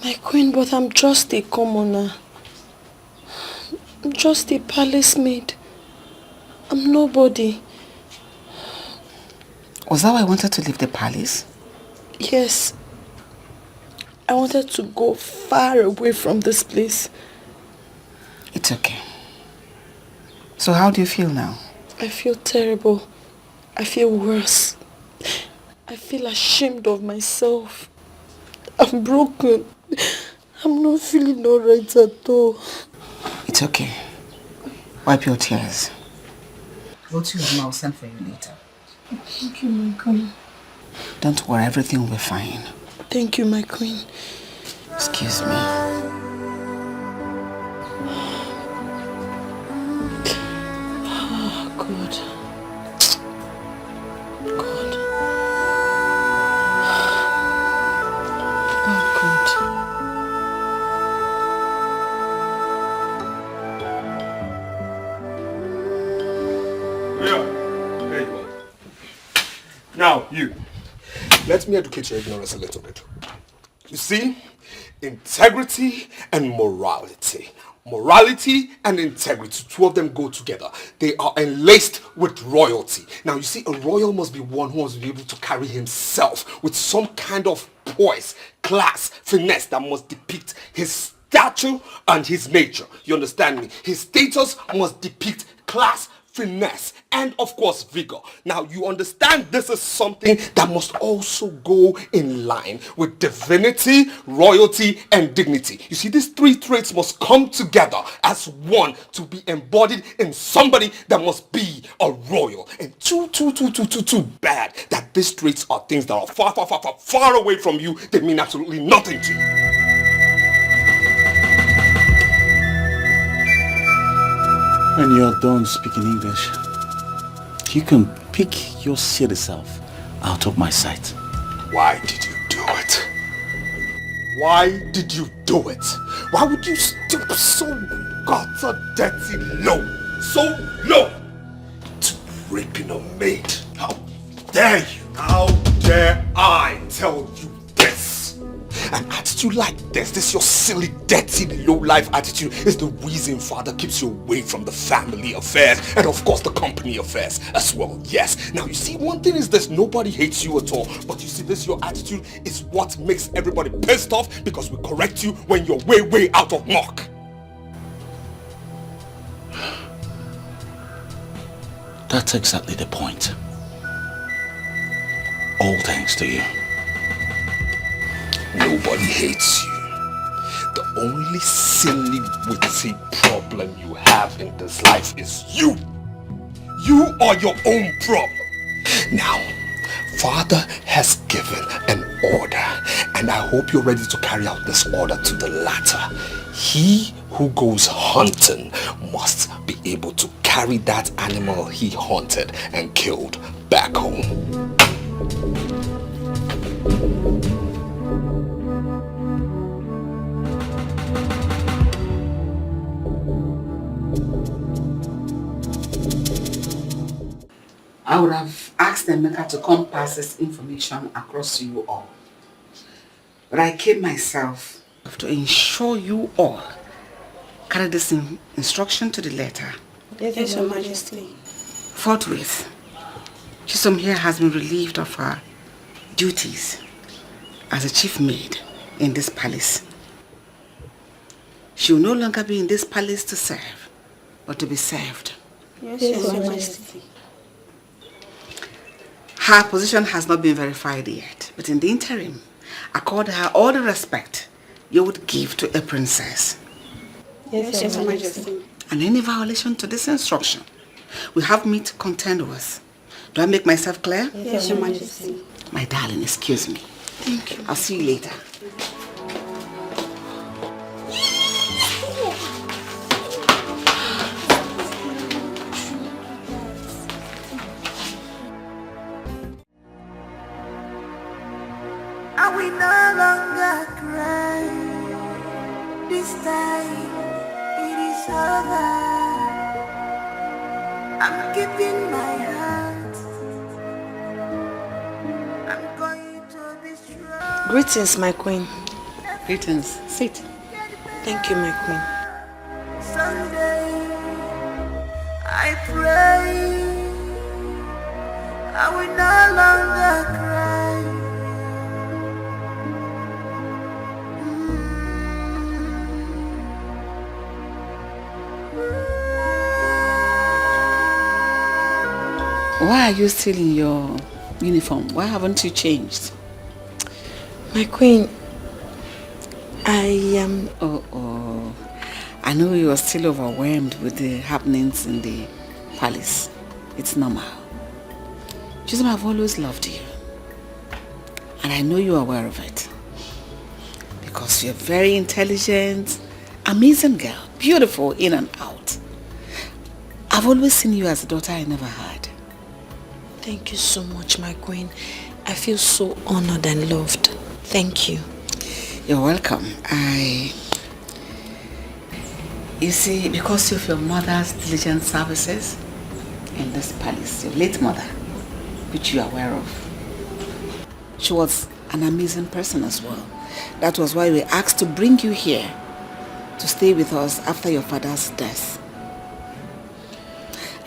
My queen, but I'm just a commoner. I'm just a palace maid. I'm nobody. Was that why I wanted to leave the palace? Yes. I wanted to go far away from this place. It's okay. So how do you feel now? I feel terrible. I feel worse. I feel ashamed of myself. I'm broken. I'm not feeling alright at all. It's okay. Wipe your tears. Go to your room, I'll send for you later. Thank you, my queen. Don't worry, everything will be fine. Thank you, my queen. Excuse me. Oh, God. God. Oh, God. Yeah. There you go. Now, you. Let me educate your ignorance a little bit. You see, integrity and morality. Morality and integrity, two of them go together. They are enlaced with royalty. Now, you see, a royal must be one who must be able to carry himself with some kind of poise, class, finesse that must depict his stature and his nature. You understand me? His status must depict class, finesse, and of course vigor. Now you understand this is something that must also go in line with divinity, royalty, and dignity. You see, these three traits must come together as one to be embodied in somebody that must be a royal. And too bad that these traits are things that are far away from you. They mean absolutely nothing to you. When you're done speaking English, you can pick your silly self out of my sight. Why did you do it? Why did you do it? Why would you stoop so gutter dirty low? So low to raping a maid? How dare you? How dare I tell you this? An attitude like this your silly, dirty, low-life attitude is the reason father keeps you away from the family affairs and of course the company affairs as well, yes. Now you see, one thing is this, nobody hates you at all, but you see this, your attitude is what makes everybody pissed off because we correct you when you're way out of mark. That's exactly the point. All thanks to you. Nobody hates you. The only silly, witty problem you have in this life is you. You are your own problem. Now, Father has given an order, and I hope you're ready to carry out this order to the latter. He who goes hunting must be able to carry that animal he hunted and killed back home. I would have asked Emeka to come pass this information across to you all. But I came myself to ensure you all carry this instruction to the letter. Yes, Your Majesty. Forthwith, Chisom here has been relieved of her duties as a chief maid in this palace. She will no longer be in this palace to serve, but to be served. Yes, Your Majesty. Her position has not been verified yet, but in the interim, accord her all the respect you would give to a princess. Yes, Your Majesty. And any violation to this instruction, we have me to contend with. Do I make myself clear? Yes, Your Majesty. My darling, excuse me. Thank you. I'll see you later. And we no longer cry. This time it is over. I'm keeping my heart. I'm going to be strong. Greetings, my queen. Greetings. Sit. Thank you, my queen. Someday I pray I will no longer cry. Why are you still in your uniform? Why haven't you changed? My queen, I am... Oh. I know you are still overwhelmed with the happenings in the palace. It's normal. Chisholm, I've always loved you. And I know you're aware of it. Because you're very intelligent, amazing girl, beautiful in and out. I've always seen you as a daughter I never had. Thank you so much, my queen. I feel so honored and loved. Thank you. You're welcome. You see, because of your mother's diligent services in this palace, your late mother, which you are aware of, she was an amazing person as well. That was why we asked to bring you here to stay with us after your father's death.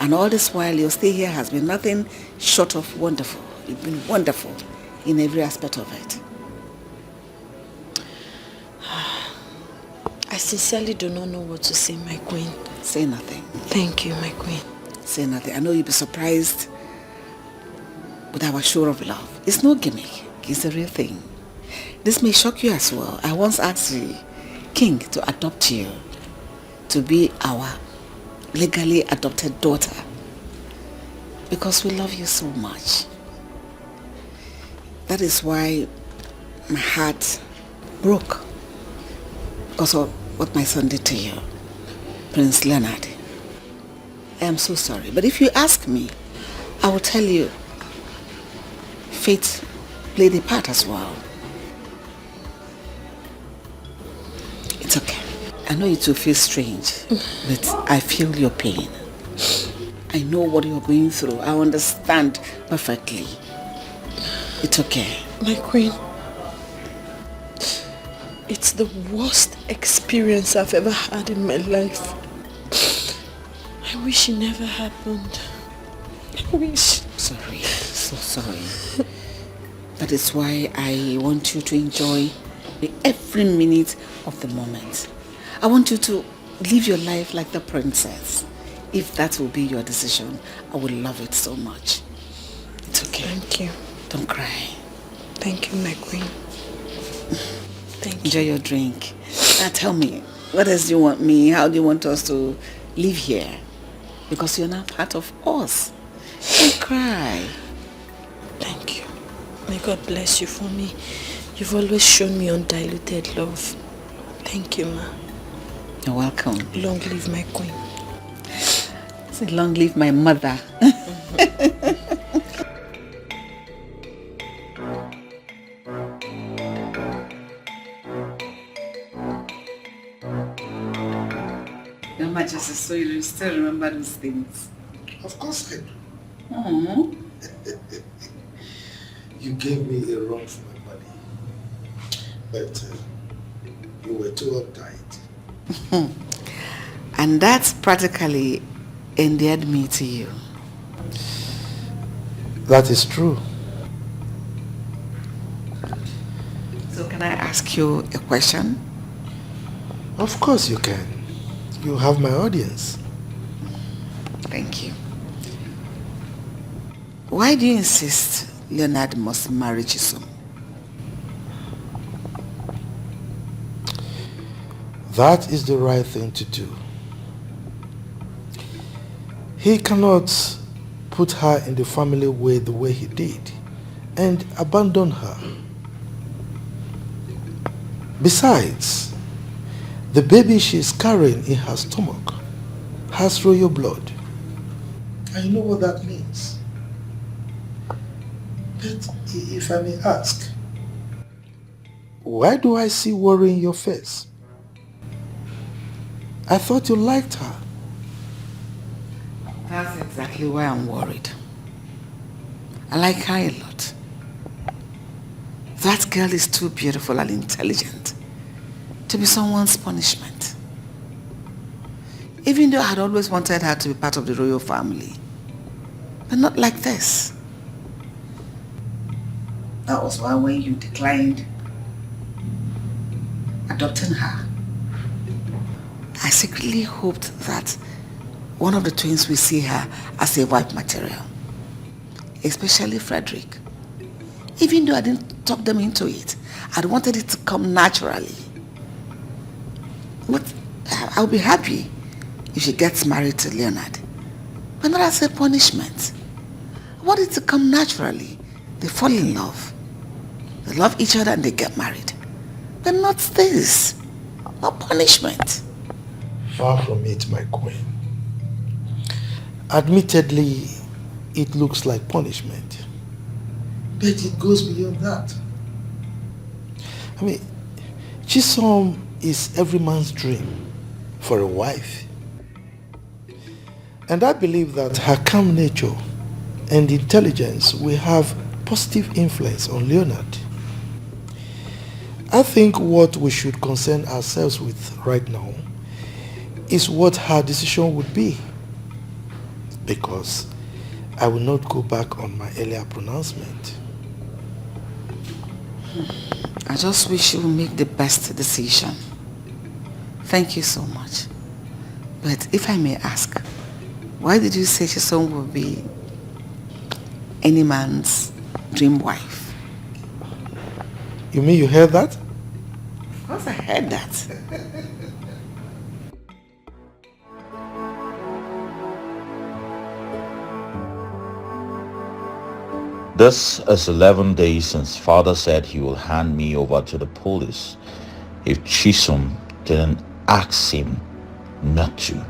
And all this while, your stay here has been nothing short of wonderful. You've been wonderful in every aspect of it. I sincerely do not know what to say, my queen. Say nothing. Thank you, my queen. Say nothing. I know you'll be surprised with our show of love. It's no gimmick. It's the real thing. This may shock you as well. I once asked the king to adopt you to be our legally adopted daughter because we love you so much. That is why my heart broke because of what my son did to you, Prince Leonard. I am so sorry, but if you ask me, I will tell you fate played a part as well. It's okay. I know it will feel strange, but I feel your pain. I know what you're going through. I understand perfectly. It's okay. My queen, It's the worst experience I've ever had in my life. I wish it never happened. I wish. Sorry, so sorry. That is why I want you to enjoy every minute of the moment. I want you to live your life like the princess. If that will be your decision, I would love it so much. It's okay. Thank you. Don't cry. Thank you, my queen. Thank Enjoy your drink. Now tell me, what else do you want me? How do you want us to live here? Because you're now part of us. Don't cry. Thank you. May God bless you for me. You've always shown me undiluted love. Thank you, ma. You're welcome. Long live my queen. Say long live my mother. Your Majesty, so you still remember those things? Of course I do. Oh. You gave me a run for my money, but you were too uptight. And that's practically endeared me to you. That is true. So can I ask you a question? Of course you can. You have my audience. Thank you. Why do you insist Leonard must marry Chisom? That is the right thing to do. He cannot put her in the family way the way he did and abandon her. Besides, the baby she is carrying in her stomach has royal blood. And you know what that means. But if I may ask, why do I see worry in your face? I thought you liked her. That's exactly why I'm worried. I like her a lot. That girl is too beautiful and intelligent to be someone's punishment. Even though I had always wanted her to be part of the royal family. But not like this. That was why when you declined adopting her, I secretly hoped that one of the twins will see her as a wife material. Especially Frederick. Even though I didn't talk them into it, I wanted it to come naturally. But I'll be happy if she gets married to Leonard. But not as a punishment. I want it to come naturally. They fall in love. They love each other and they get married. But not this. Not punishment. Far from it, my queen. Admittedly, it looks like punishment. But it goes beyond that. I mean, Chisom is every man's dream for a wife. And I believe that her calm nature and intelligence will have positive influence on Leonard. I think what we should concern ourselves with right now is what her decision would be. Because I will not go back on my earlier pronouncement. I just wish you would make the best decision. Thank you so much. But if I may ask, why did you say Chisom will be any man's dream wife? You mean you heard that? Of course I heard that. This is 11 days since father said he will hand me over to the police if Chisom didn't ask him not to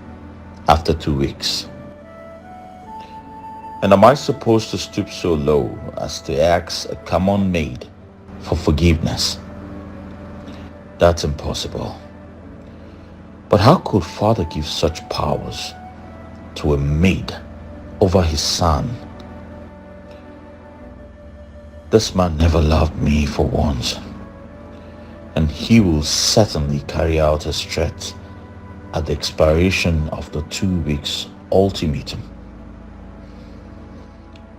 after 2 weeks. And am I supposed to stoop so low as to ask a common maid for forgiveness? That's impossible. But how could father give such powers to a maid over his son? This man never loved me for once. and he will certainly carry out his threat at the expiration of the 2 weeks ultimatum.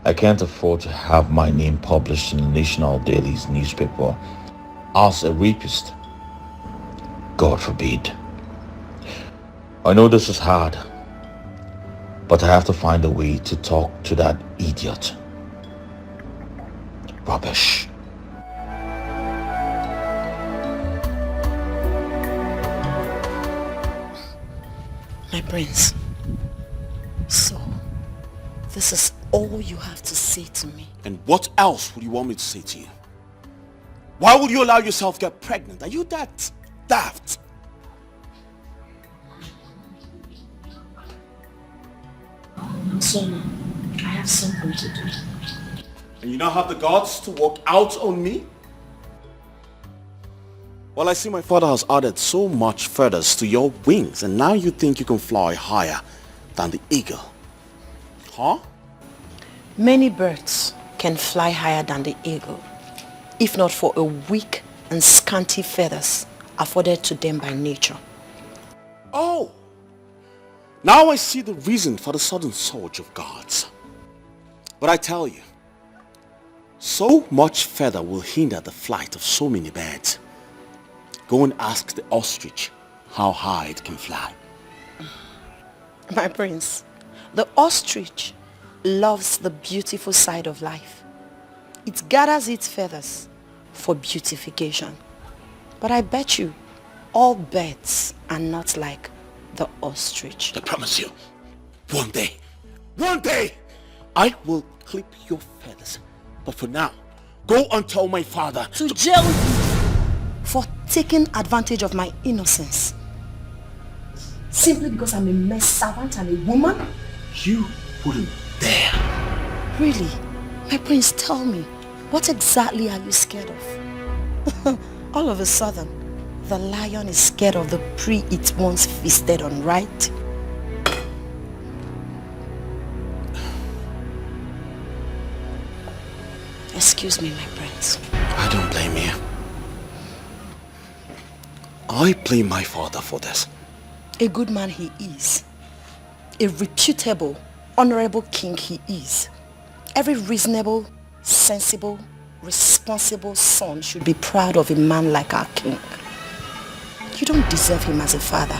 I can't afford to have my name published in the national daily's newspaper as a rapist. God forbid. I know this is hard, but I have to find a way to talk to that idiot. Rubbish. My prince, so this is all you have to say to me. And what else would you want me to say to you? Why would you allow yourself to get pregnant? Are you that daft? So, I have something to do. And you now have the guts to walk out on me? Well, I see my father has added so much feathers to your wings, and now you think you can fly higher than the eagle. Huh? Many birds can fly higher than the eagle, if not for a weak and scanty feathers afforded to them by nature. Oh! Now I see the reason for the sudden surge of gods. But I tell you, so much feather will hinder the flight of so many birds. Go and ask the ostrich how high it can fly. My prince, the ostrich loves the beautiful side of life. It gathers its feathers for beautification. But I bet you, all birds are not like the ostrich. I promise you, one day, I will clip your feathers. But for now, go and tell my father to jail you for taking advantage of my innocence. Simply because I'm a male servant and a woman? You wouldn't dare. Really? My prince, tell me, what exactly are you scared of? All of a sudden, the lion is scared of the prey it once feasted on, right? Excuse me, my prince. I don't blame you. I blame my father for this. A good man he is. A reputable, honorable king he is. Every reasonable, sensible, responsible son should be proud of a man like our king. You don't deserve him as a father.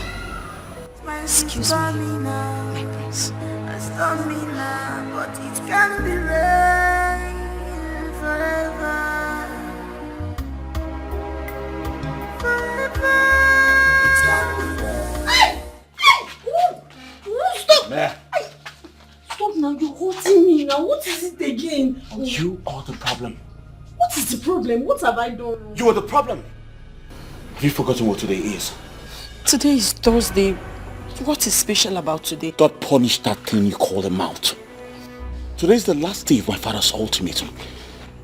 Excuse me, my prince. But it can be rain forever. Meh. Stop now, you're hurting me now. What is it again? You are the problem. What is the problem? What have I done? You are the problem. Have you forgotten what today is? Today is Thursday. What is special about today? God punished that thing you call a mouth. Today is the last day of my father's ultimatum.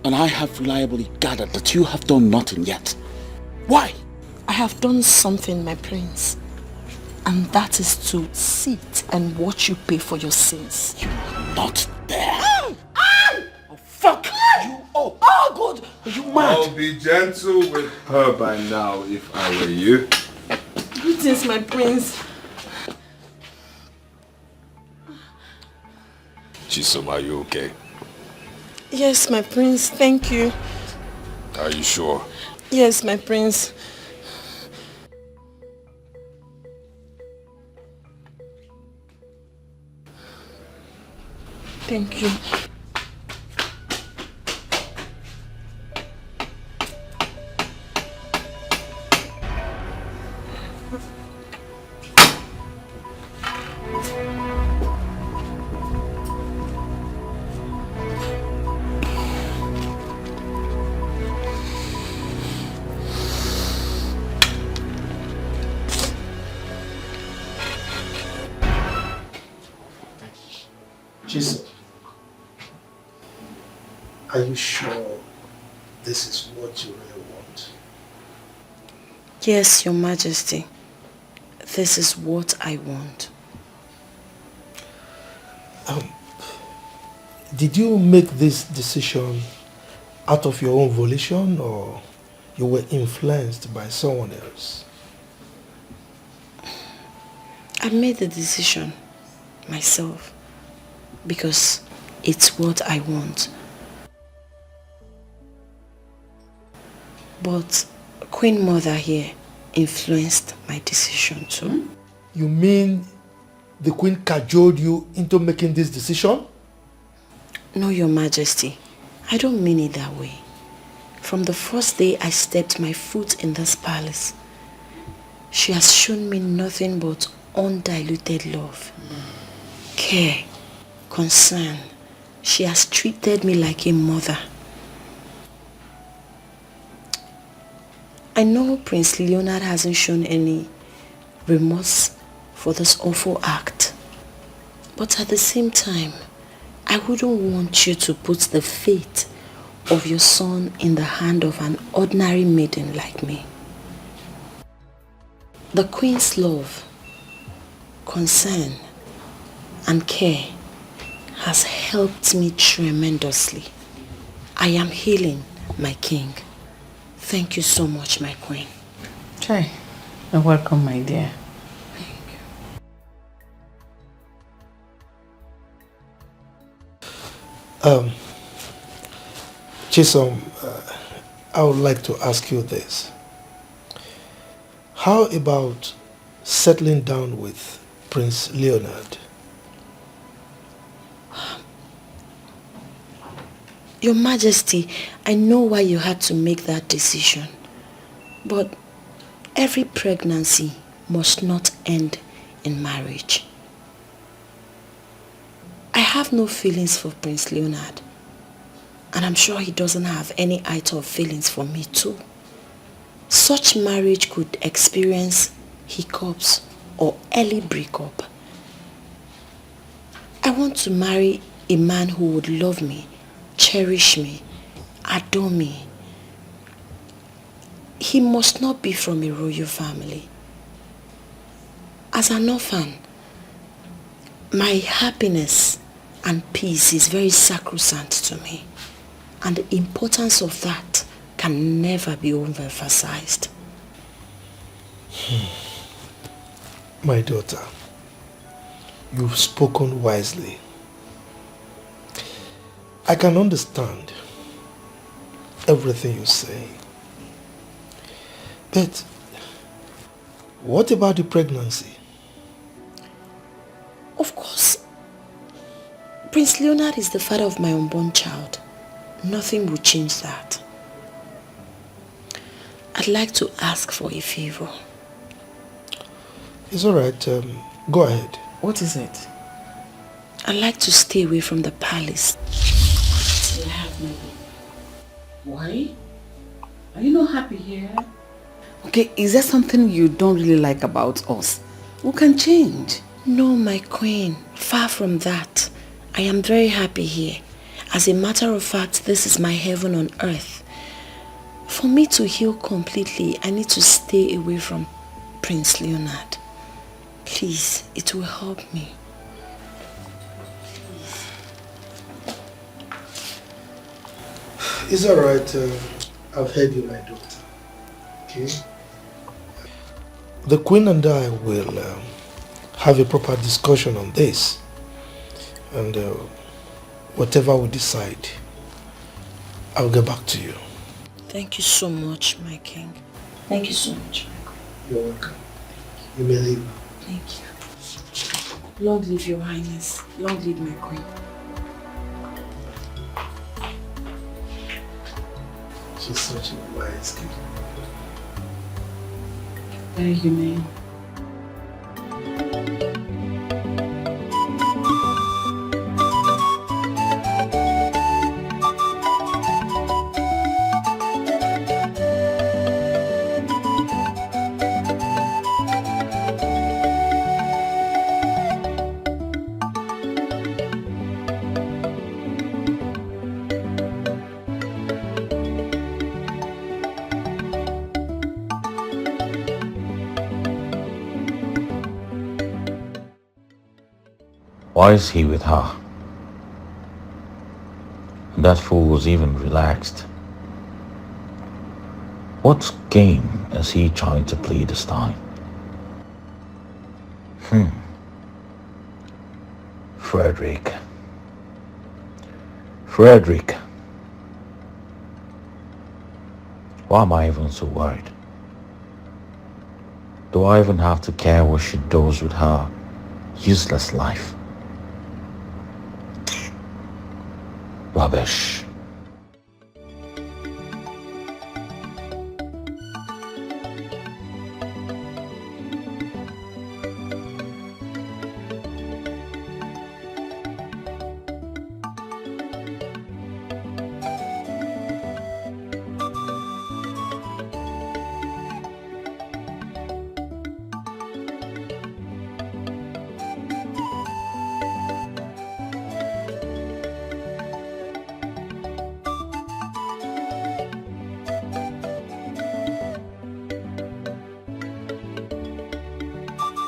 And I have reliably gathered that you have done nothing yet. Why? I have done something, my prince. And that is to sit and watch you pay for your sins. You are not there. Oh, fuck! You, oh God! Are you mad? I'll be gentle with her by now if I were you. Greetings, my prince. Chisom, are you okay? Yes, my prince, thank you. Are you sure? Yes, my prince. Thank you. Jesus, are you sure this is what you really want? Yes, Your Majesty. This is what I want. Did you make this decision out of your own volition, or you were influenced by someone else. I made the decision myself because it's what I want. But Queen Mother here influenced my decision too. You mean the Queen cajoled you into making this decision? No, Your Majesty. I don't mean it that way. From the first day I stepped my foot in this palace, she has shown me nothing but undiluted love, care, concern. She has treated me like a mother. I know Prince Leonard hasn't shown any remorse for this awful act, but at the same time, I wouldn't want you to put the fate of your son in the hand of an ordinary maiden like me. The Queen's love, concern, and care has helped me tremendously. I am healing, my king. Thank you so much, my queen. Chai, you're welcome, my dear. Chisom, I would like to ask you this. How about settling down with Prince Leonard? Your Majesty, I know why you had to make that decision. But every pregnancy must not end in marriage. I have no feelings for Prince Leonard. And I'm sure he doesn't have any iota of feelings for me too. Such marriage could experience hiccups or early breakup. I want to marry a man who would love me, cherish me, adore me. He must not be from a royal family. As an orphan, my happiness and peace is very sacrosanct to me. And the importance of that can never be overemphasized. My daughter, you've spoken wisely. I can understand everything you say. But what about the pregnancy? Of course, Prince Leonard is the father of my unborn child. Nothing will change that. I'd like to ask for a favor. It's alright, go ahead. What is it? I'd like to stay away from the palace till I have my baby. Why? Are you not happy here? Okay, is there something you don't really like about us? We can change. No, my queen. Far from that. I am very happy here. As a matter of fact, this is my heaven on earth. For me to heal completely, I need to stay away from Prince Leonard. Please, it will help me. It's alright, I've heard you, my daughter. Okay? The Queen and I will have a proper discussion on this. And whatever we decide, I'll get back to you. Thank you so much, my king. Thank you so much, my queen. You're welcome. You may leave. Thank you. Long live your highness. Long live my queen. She's such a wise kid. Very humane. Why is he with her? That fool was even relaxed. What game is he trying to play this time? Frederick. Why am I even so worried? Do I even have to care what she does with her useless life? Rubbish.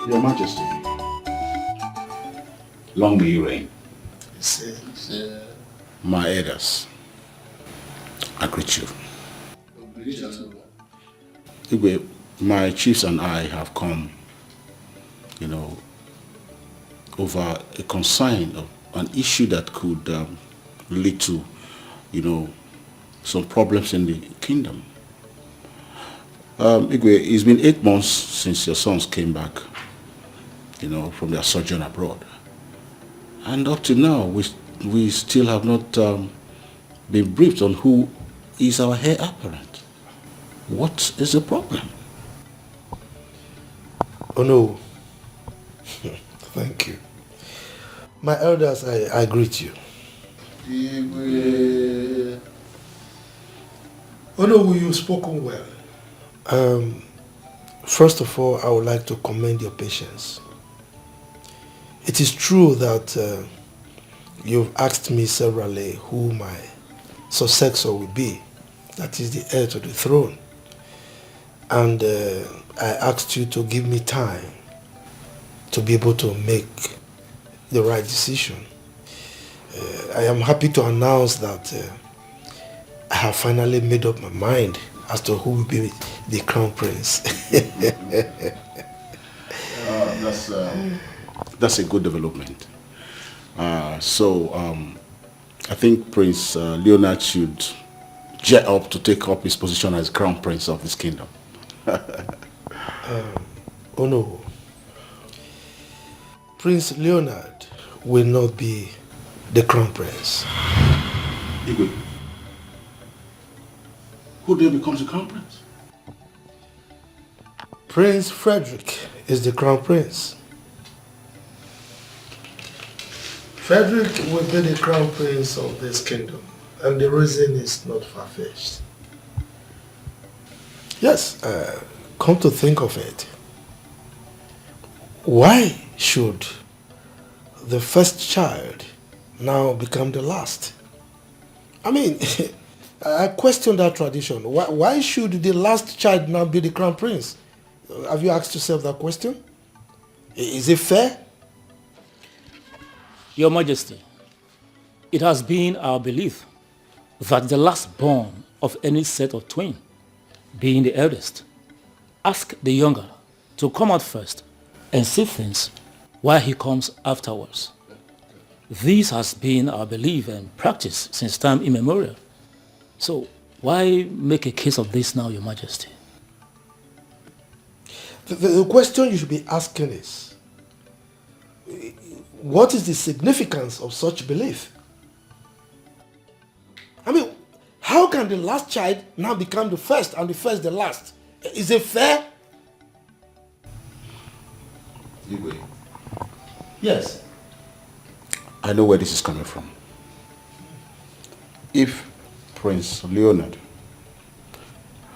Your Majesty, long may you reign. My elders, I greet you. Igwe, my chiefs and I have come, over a concern of an issue that could lead to, some problems in the kingdom. Igwe, it's been 8 months since your sons came back, from their sojourn abroad. And up to now, we still have not been briefed on who is our heir apparent. What is the problem? Oh no. Thank you. My elders, I greet you. Oh no, you've spoken well. First of all, I would like to commend your patience. It is true that you've asked me severally who my successor will be, that is the heir to the throne. And I asked you to give me time to be able to make the right decision. I am happy to announce that I have finally made up my mind as to who will be the crown prince. That's a good development. So I think Prince Leonard should jet up to take up his position as crown prince of this kingdom. Oh no. Prince Leonard will not be the crown prince. Igwe, who then becomes the crown prince? Prince Frederick is the crown prince. Frederick will be the crown prince of this kingdom, and the reason is not far-fetched. Yes, come to think of it, why should the first child now become the last? I mean, I question that tradition. Why should the last child now be the crown prince? Have you asked yourself that question? Is it fair? Your Majesty, it has been our belief that the last born of any set of twin, being the eldest, ask the younger to come out first and see things while he comes afterwards. This has been our belief and practice since time immemorial. So why make a case of this now, Your Majesty? The question you should be asking is, what is the significance of such belief? I mean, how can the last child now become the first and the first the last? Is it fair? Igwe. Yes. I know where this is coming from. If Prince Leonard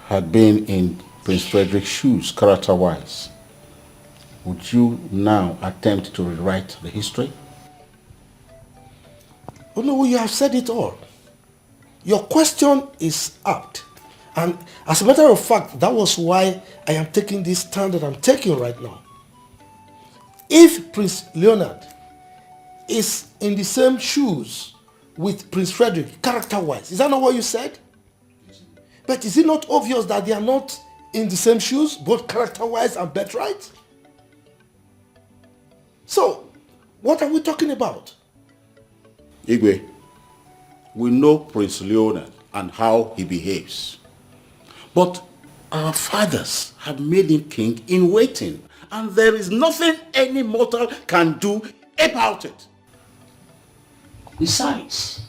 had been in Prince Frederick's shoes, character-wise, would you now attempt to rewrite the history? Oh no, you have said it all. Your question is apt. And as a matter of fact, that was why I am taking this stand that I'm taking right now. If Prince Leonard is in the same shoes with Prince Frederick, character-wise, is that not what you said? But is it not obvious that they are not in the same shoes, both character-wise and birthright? So, what are we talking about? Igwe, we know Prince Leonard and how he behaves. But our fathers have made him king in waiting, and there is nothing any mortal can do about it. Besides,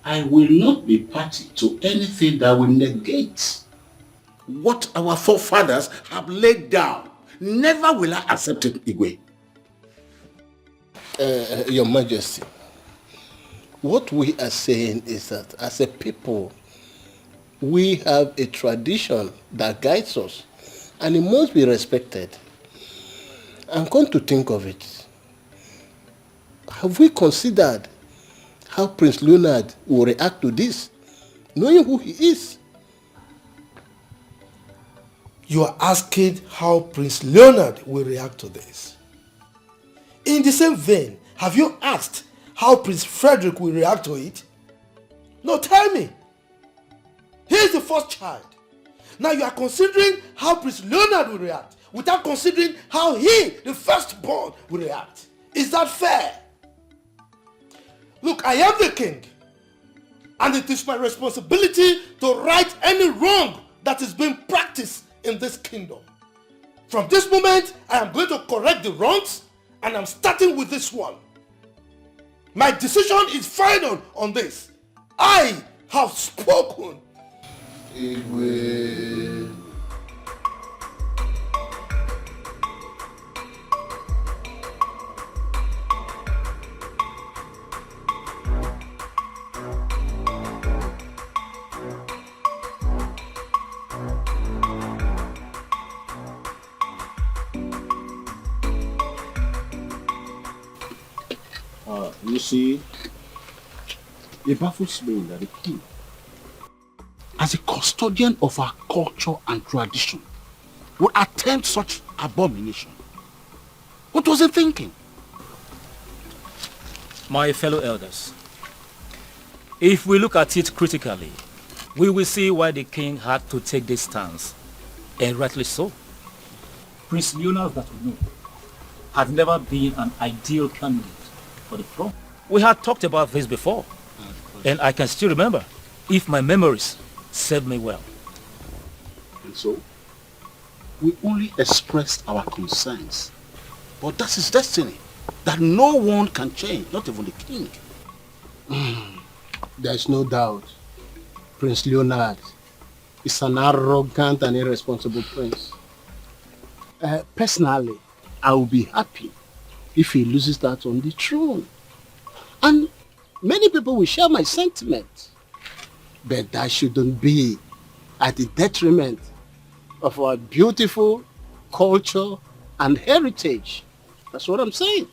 I will not be party to anything that will negate what our forefathers have laid down. Never will I accept it, Igwe. Your Majesty, what we are saying is that as a people, we have a tradition that guides us, and it must be respected. I'm going to think of it. Have we considered how Prince Leonard will react to this, knowing who he is? You are asking how Prince Leonard will react to this. In the same vein, have you asked how Prince Frederick will react to it? No, tell me. He is the first child. Now you are considering how Prince Leonard will react without considering how he, the firstborn, will react. Is that fair? Look, I am the king, and it is my responsibility to right any wrong that is being practiced in this kingdom. From this moment, I am going to correct the wrongs, and I'm starting with this one. My decision is final on this. I have spoken. Igwe. You see, it baffles me that the king, as a custodian of our culture and tradition, would attempt such abomination. What was he thinking? My fellow elders, if we look at it critically, we will see why the king had to take this stance, and rightly so. Prince Leonard, that we know, had never been an ideal candidate for the throne. We had talked about this before, and I can still remember, if my memories serve me well. And so, we only expressed our concerns. But that's his destiny, that no one can change, not even the king. There's no doubt Prince Leonard is an arrogant and irresponsible prince. Personally, I will be happy if he loses that on the throne. And many people will share my sentiment. But that shouldn't be at the detriment of our beautiful culture and heritage. That's what I'm saying.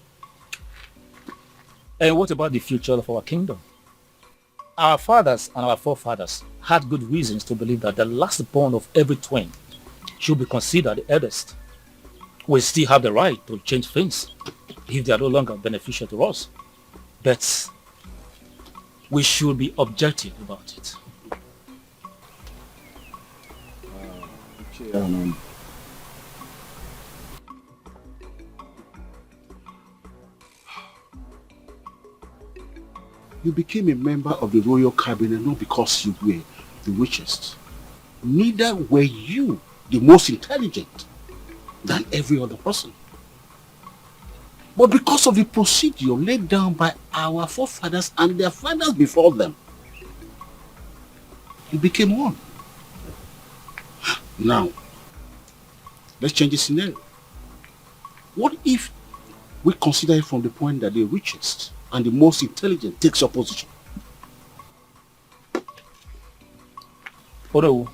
And what about the future of our kingdom? Our fathers and our forefathers had good reasons to believe that the last born of every twin should be considered the eldest. We still have the right to change things if they are no longer beneficial to us. But we should be objective about it. You became a member of the royal cabinet not because you were the richest. Neither were you the most intelligent than every other person. But because of the procedure laid down by our forefathers and their fathers before them, you became one. Now, let's change the scenario. What if we consider it from the point that the richest and the most intelligent takes your position? Although,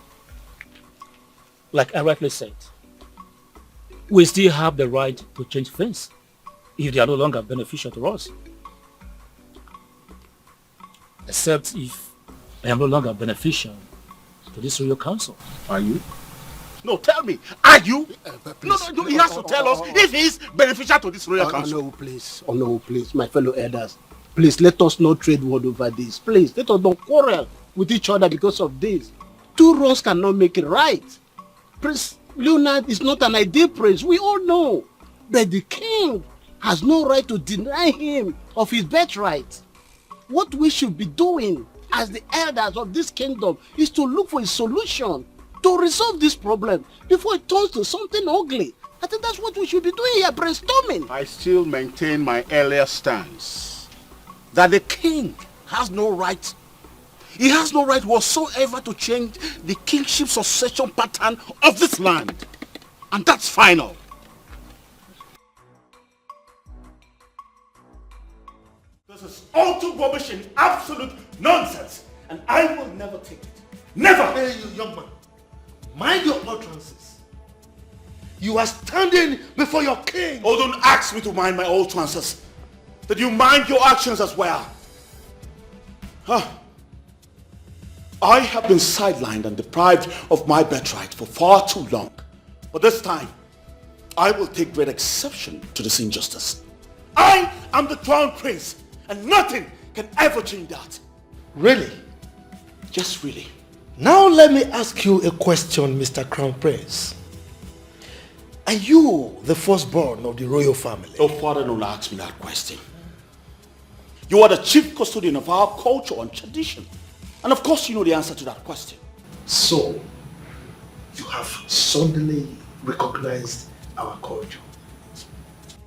like I rightly said, we still have the right to change things if they are no longer beneficial to us. Except if I am no longer beneficial to this royal council. Are you? No, tell me, are you? No, he has to tell us if he's beneficial to this royal council. No, please, my fellow elders. Please, let us not trade word over this. Please, let us not quarrel with each other because of this. Two wrongs cannot make it right. Prince Leonard is not an ideal prince, we all know. But the king has no right to deny him of his birthright. What we should be doing as the elders of this kingdom is to look for a solution to resolve this problem before it turns to something ugly. I think that's what we should be doing here, brainstorming. I still maintain my earlier stance that the king has no right. He has no right whatsoever to change the kingship succession pattern of this land. And that's final. This is all too rubbish and absolute nonsense, and I will never take it. Never! Hey, you young man, mind your utterances. You are standing before your king. Oh, don't ask me to mind my utterances. That you mind your actions as well. Huh. I have been sidelined and deprived of my birthright for far too long. But this time, I will take great exception to this injustice. I am the crown prince, and nothing can ever change that. Really? Just really. Now let me ask you a question, Mr. Crown Prince. Are you the firstborn of the royal family? Oh, Father, don't ask me that question. You are the chief custodian of our culture and tradition. And of course you know the answer to that question. So, you have suddenly recognized our culture.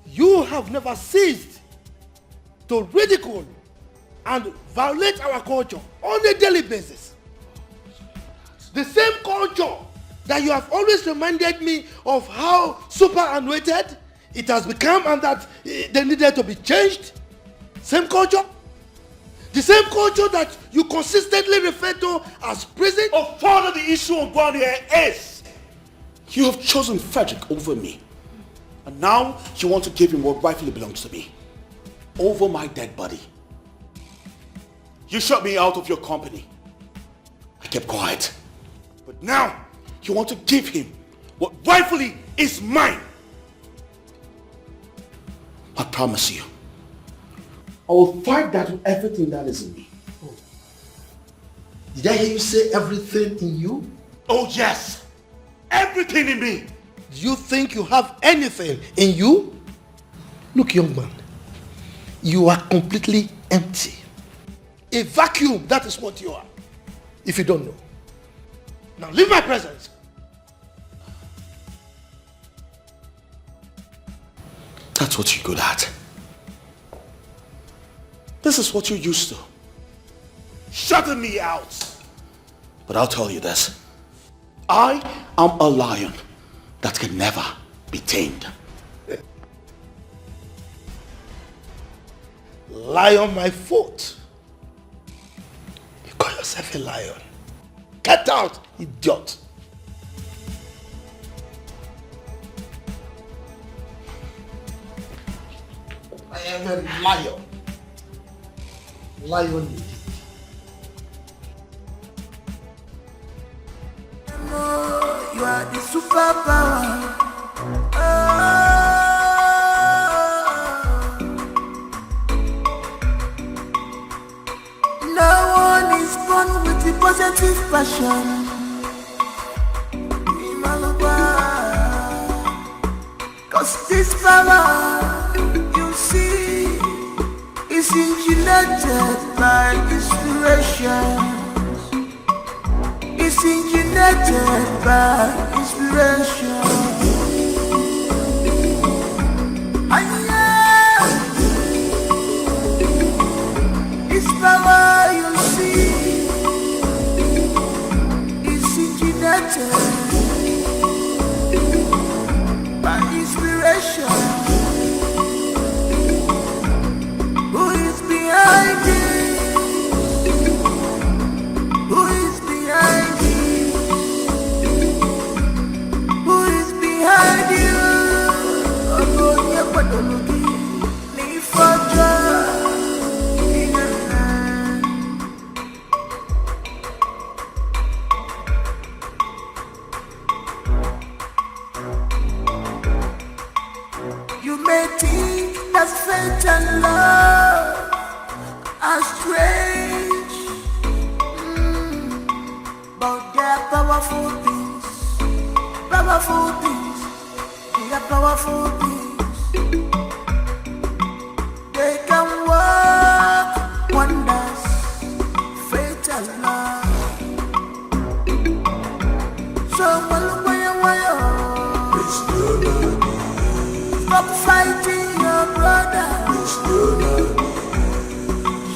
You have never ceased to ridicule and violate our culture on a daily basis. The same culture that you have always reminded me of how superannuated it has become and that they needed to be changed. Same culture. The same culture that you consistently refer to as prison. Oh, Father, the issue on ground here is you have chosen Frederick over me. And now you want to give him what rightfully belongs to me. Over my dead body. You shut me out of your company. I kept quiet. But now you want to give him what rightfully is mine. I promise you, I will fight that with everything that is in me. Oh. Did I hear you say everything in you? Oh yes, everything in me. Do you think you have anything in you? Look, young man, you are completely empty. A vacuum, that is what you are. If you don't know. Now leave my presence. That's what you're good at. This is what you're used to. Shutting me out. But I'll tell you this. I am a lion that can never be tamed. Lie on my foot. You call yourself a lion. Get out, idiot. I am a lion. Lion indeed. You are the superpower. No one is born with the positive passion. Cause this power you see is engineered by inspiration. It's engineered by inspiration. This power you see is engineered by inspiration. Who is behind it? Who is behind it? Who is behind you? Oh, yeah, but don't look at me for joy. You may think that fate and love are strange, but they're powerful things, powerful things. We are powerful things. They can work wonders, fatal love. So stop fighting your brother.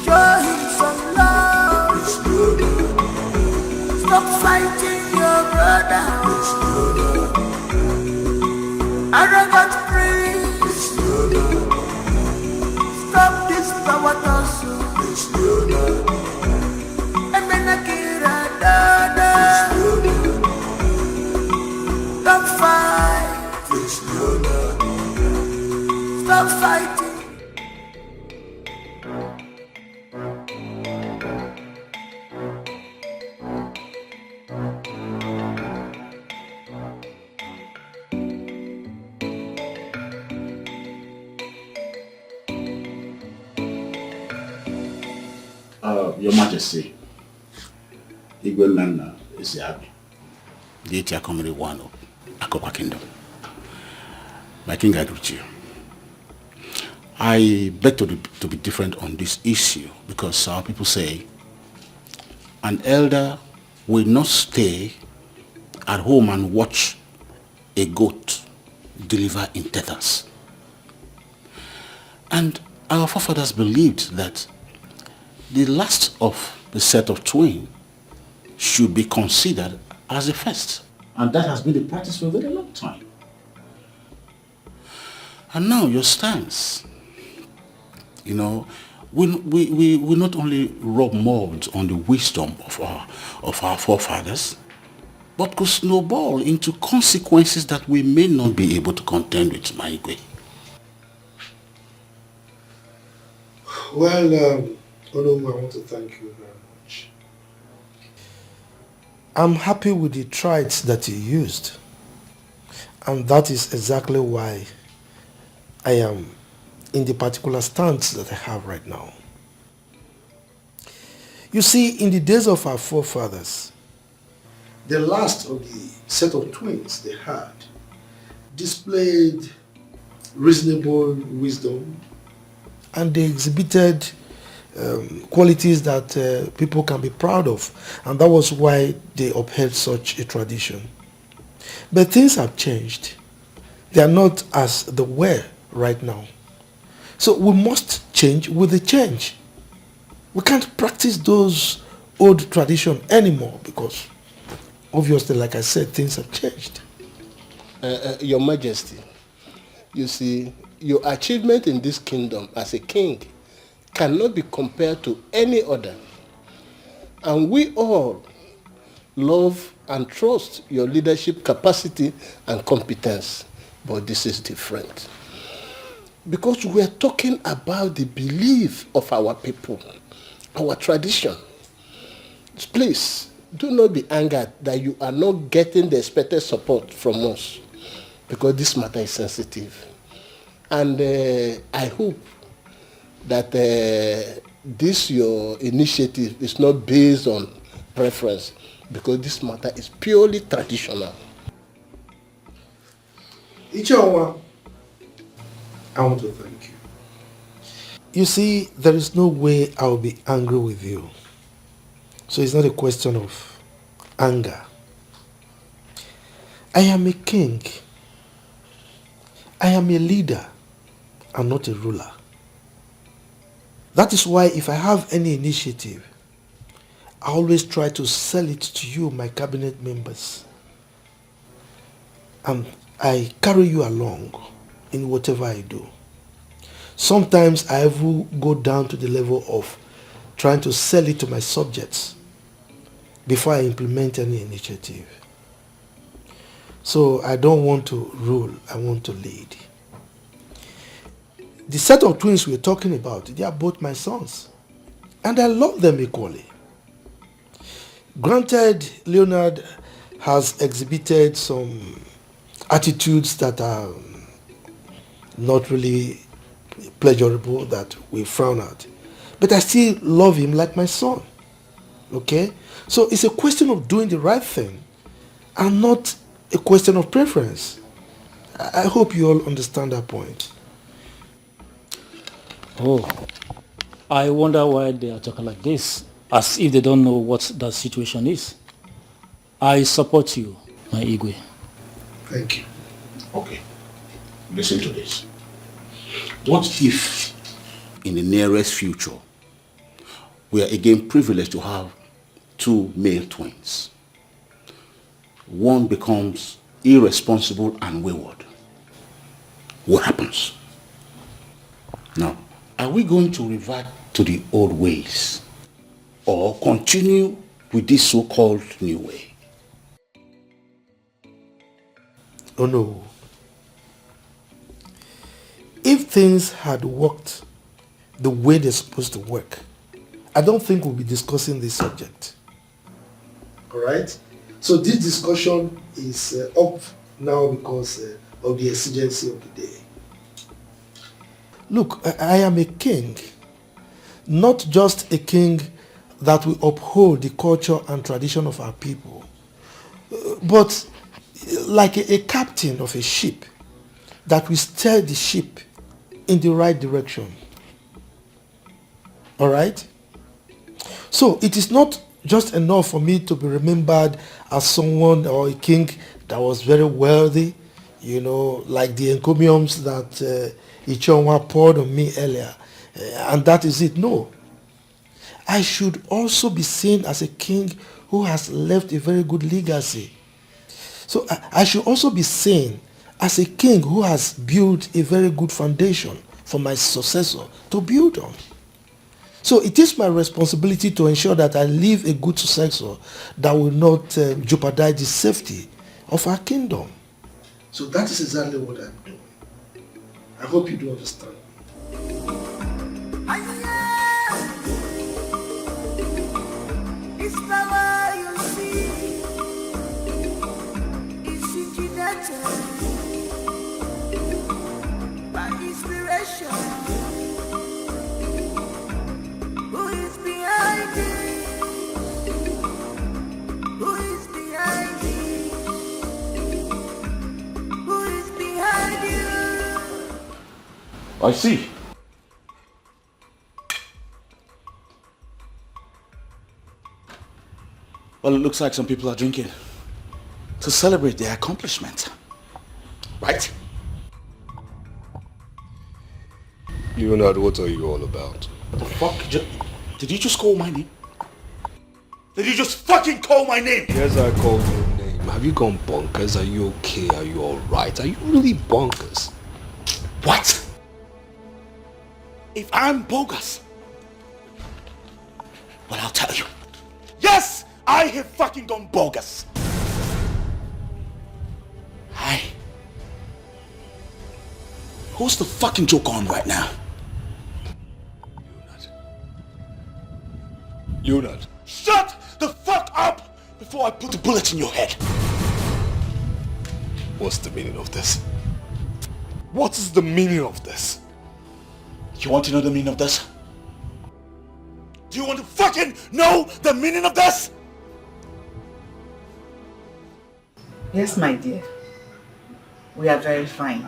Show him some love. Stop fighting your brother. Arrogant priest. Stop this power tussle. Emenakira dada. Don't fight. Stop fighting. Your Majesty, Igwe Nana is happy. The Etia Comedy one of Akopa Kingdom. My king, I greet you. I beg to be different on this issue because our people say an elder will not stay at home and watch a goat deliver in tethers. And our forefathers believed that the last of the set of twins should be considered as the first. And that has been the practice for a very long time. And now your stance, we not only rub mold on the wisdom of our forefathers, but could snowball into consequences that we may not be able to contend with, my Igwe. Well, Onowu, I want to thank you very much. I'm happy with the traits that you used. And that is exactly why I am in the particular stance that I have right now. You see, in the days of our forefathers, the last of the set of twins they had displayed reasonable wisdom, and they exhibited qualities that people can be proud of, and that was why they upheld such a tradition. But things have changed. They are not as they were right now. So we must change with the change. We can't practice those old traditions anymore because obviously, like I said, things have changed. Your Majesty, you see, your achievement in this kingdom as a king cannot be compared to any other. And we all love and trust your leadership capacity and competence. But this is different. Because we are talking about the belief of our people, our tradition. Please, do not be angered that you are not getting the expected support from us. Because this matter is sensitive. And I hope that this your initiative is not based on preference, because this matter is purely traditional. Ichawa, I want to thank you. You see, there is no way I will be angry with you. So it's not a question of anger. I am a king. I am a leader and not a ruler. That is why if I have any initiative, I always try to sell it to you, my cabinet members. And I carry you along in whatever I do. Sometimes I will go down to the level of trying to sell it to my subjects before I implement any initiative. So I don't want to rule, I want to lead. The set of twins we're talking about, they are both my sons. And I love them equally. Granted, Leonard has exhibited some attitudes that are not really pleasurable, that we frown at. But I still love him like my son. Okay? So it's a question of doing the right thing and not a question of preference. I hope you all understand that point. Oh, I wonder why they are talking like this, as if they don't know what the situation is. I support you, my Igwe. Thank you. Okay, listen to this. What if, in the nearest future, we are again privileged to have two male twins? One becomes irresponsible and wayward. What happens? Now, are we going to revert to the old ways or continue with this so-called new way? Oh no. If things had worked the way they're supposed to work, I don't think we'll be discussing this subject. Alright? So this discussion is up now because of the exigency of the day. Look, I am a king. Not just a king that will uphold the culture and tradition of our people, but like a captain of a ship that will steer the ship in the right direction. Alright? So it is not just enough for me to be remembered as someone or a king that was very wealthy, you know, like the encomiums that Ichonwa poured on me earlier, and that is it. No. I should also be seen as a king who has left a very good legacy. So I should also be seen as a king who has built a very good foundation for my successor to build on. So it is my responsibility to ensure that I leave a good successor that will not jeopardize the safety of our kingdom. So that is exactly what I'm doing. I hope you do understand. It's power you see. It's intimidated by inspiration. Who is behind it? Who is behind it? Who is behind you? I see. Well, it looks like some people are drinking to celebrate their accomplishment. Right? Leonard, what are you all about? What the fuck? Did you just call my name? Did you just fucking call my name? Yes, I called your name. Have you gone bonkers? Are you okay? Are you alright? Are you really bonkers? What? If I'm bogus, well, I'll tell you. Yes, I have fucking gone bogus. Hi. Who's the fucking joke on right now? Leonard. Shut the fuck up before I put a bullet in your head. What's the meaning of this? What is the meaning of this? You want to know the meaning of this? Do you want to fucking know the meaning of this? Yes, my dear. We are very fine.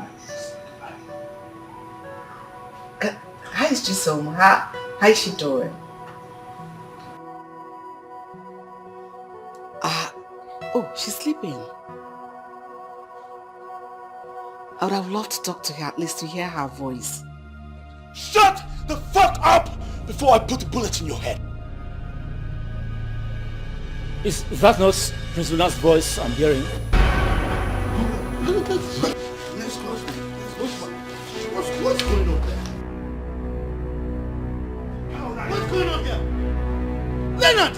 How is Chisom? How is she doing? Oh, she's sleeping. I would have loved to talk to her, at least to hear her voice. Shut the fuck up before I put a bullet in your head. Is that not Prince Luna's voice I'm hearing? Let's go. What's going on there? What's going on here? Leonard!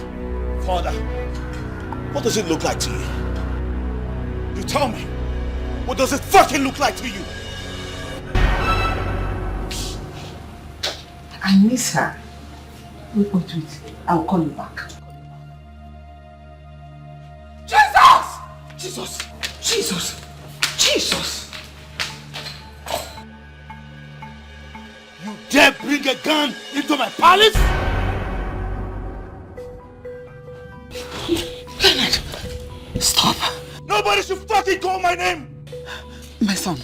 Father, what does it look like to you? You tell me. What does it fucking look like to you? I miss her. Wait. I'll call you back. Jesus! You dare bring a gun into my palace? Leonard, stop. he call my name? My son.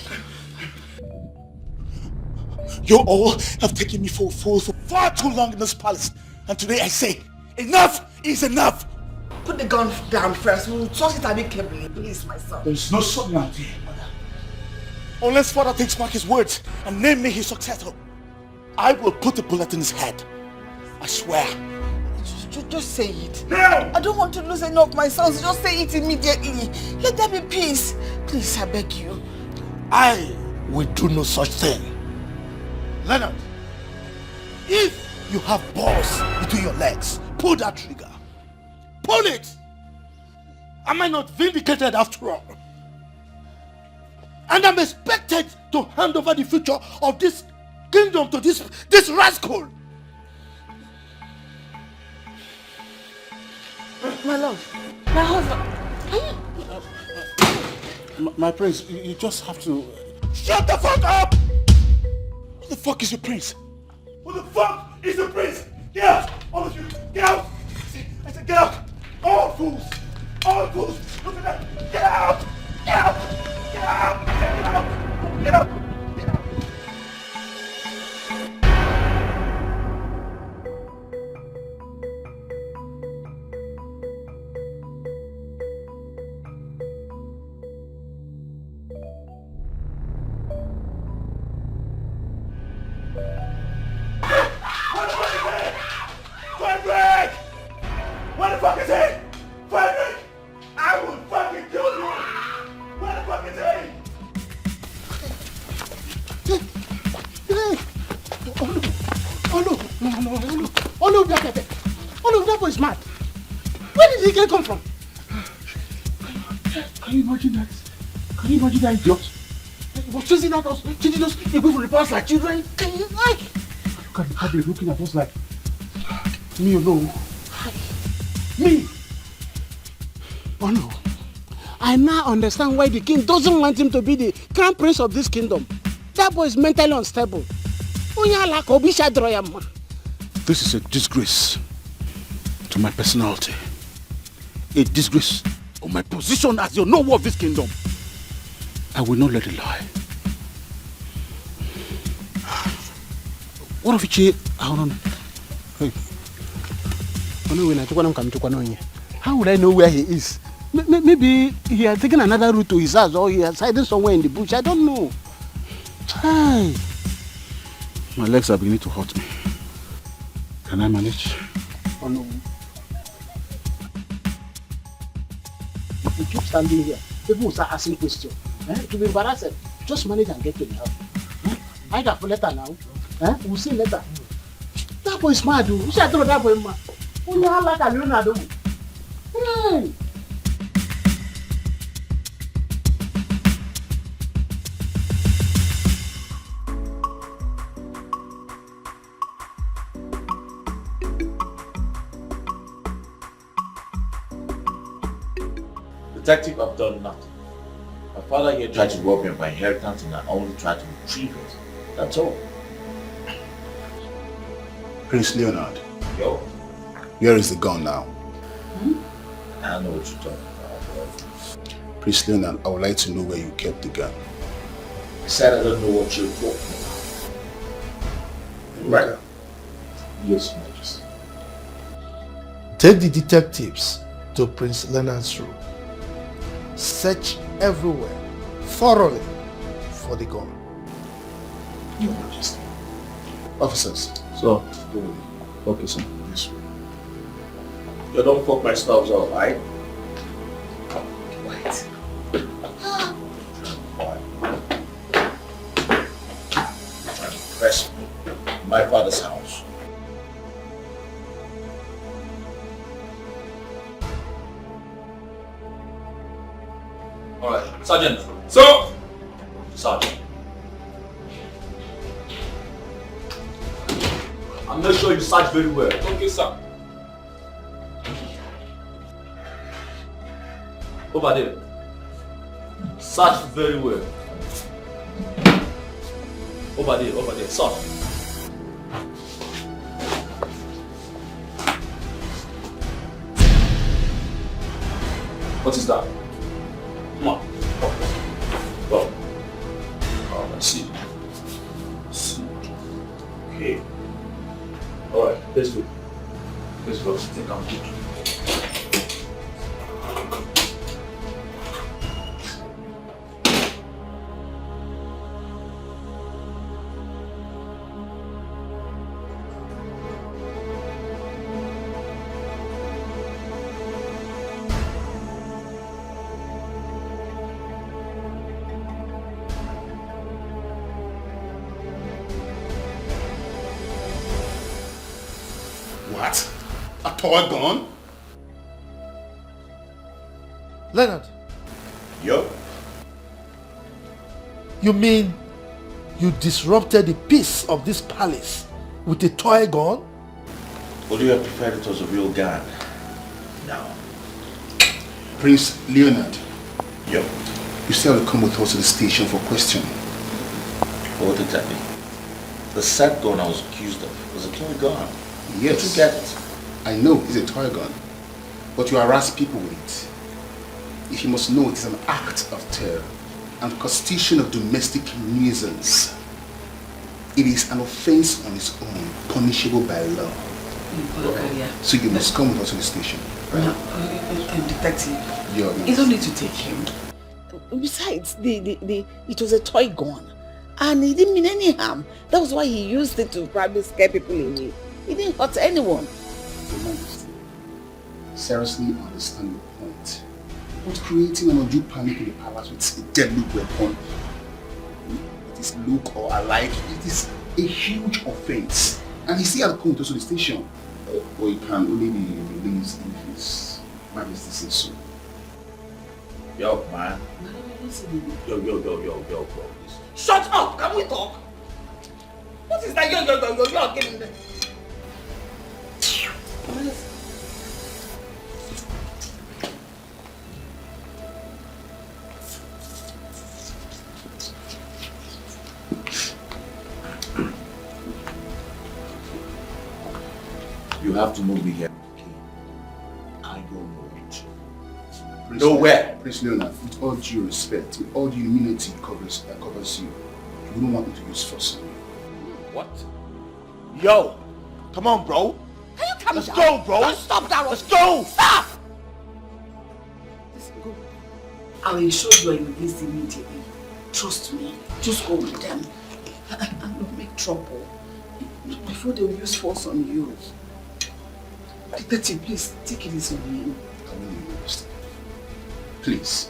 You all have taken me for a fool for far too long in this palace. And today I say, enough is enough. Put the gun down first. We'll talk it amicably, please, my son. There's no son out here, mother. Unless father takes back his words and name me his successor, I will put a bullet in his head. I swear. Just say it. No! I don't want to lose any of my sons. Just say it immediately. Let there be peace. Please, I beg you. I will do no such thing. Leonard, if you have balls between your legs, pull that trigger. Pull it! Am I not vindicated after all? And I'm expected to hand over the future of this kingdom to this rascal. My love, my husband. My prince, you just have to... Shut the fuck up! Who the fuck is your prince? Who the fuck is your prince? Get out! All of you, get out! I said get out! All fools! All fools! Look at that! Get out! Get out! Get out! Get out! Get out! Frederick! Where the fuck is he? Frederick! I will fucking kill you! Where the fuck is he? Oh no, Oh no, that boy is mad. Where did he come from? Can you imagine that? Can you imagine that idiot? He was chasing at us, chasing us away from the past like children. Can you like? Look at the public looking at us like me alone. Me! Oh no. I now understand why the king doesn't want him to be the crown prince of this kingdom. That boy is mentally unstable. This is a disgrace to my personality. A disgrace of my position as the noble of this kingdom. I will not let it lie. What of it? Hey. How would I know where he is? Maybe he has taken another route to his house or he has hidden somewhere in the bush. I don't know. Hey. My legs are beginning to hurt me. Can I manage? Oh no. If you keep standing here, people will start asking questions. To be embarrassed, just manage and get to the house. I got a letter now. We'll see later. That boy is mad. You should throw that boy mad. You know how like a Leonardo. Hey. Detective, I've done nothing. My father here tried to rob me of my inheritance and I only tried to retrieve it. That's all. Prince Leonard. Yo. Where is the gun now? I don't know what you're talking about. Prince Leonard, I would like to know where you kept the gun. I said I don't know what you're talking about. Right. Yes, Majesty. Take the detectives to Prince Leonard's room. Search everywhere, thoroughly, for the gun. Your Majesty. Officers. So, okay, sir. This way. You don't fuck my stuff up, right? Wait. Press me. My father's house. Alright, Sergeant. So, Sergeant. I'm not sure you search very well. Okay, sir. Over there. Search very well. Over there, sir. What is that? Come on. Let's go. Let's go. Think I'm good. What? A toy gun? Leonard, Yup. you mean you disrupted the peace of this palace with a toy gun? Would you have preferred it was a real gun? No. Prince Leonard. Yup. You still have to come with us to the station for questioning. What exactly? The said gun I was accused of was a toy gun. Yes. Did you get it? I know it's a toy gun, but you harass people with it. If you must know, it is an act of terror and constitution of domestic nuisance. It is an offense on its own, punishable by law. So you must come with us to the station. Right? Detective, You don't need to take him. Besides, it was a toy gun. And he didn't mean any harm. That was why he used it to probably scare people away. He didn't hurt anyone. Your Majesty, seriously understand your point. But creating an undue panic in the palace with a deadly weapon, it is look or alike, it is a huge offense. And he still had to come to the station. Or he can only be released if his Majesty says so. Yo, man. Yo, bro. Shut up! Can we talk? What is that? Yo, getting there. You have to move me here. I don't know it. Nowhere. Prince Leonard, with all due respect, with all the immunity that covers you, you don't want me to use force on you. What? Yo, come on, bro. Can you come Let's down? go, bro. Don't stop that. Let's go. Stop! Listen, go. I will ensure you are released immediately. Trust me. Just go with them. And don't make trouble. Before they will use force on you. Detective, please, take it easy on him. I will understand. Please.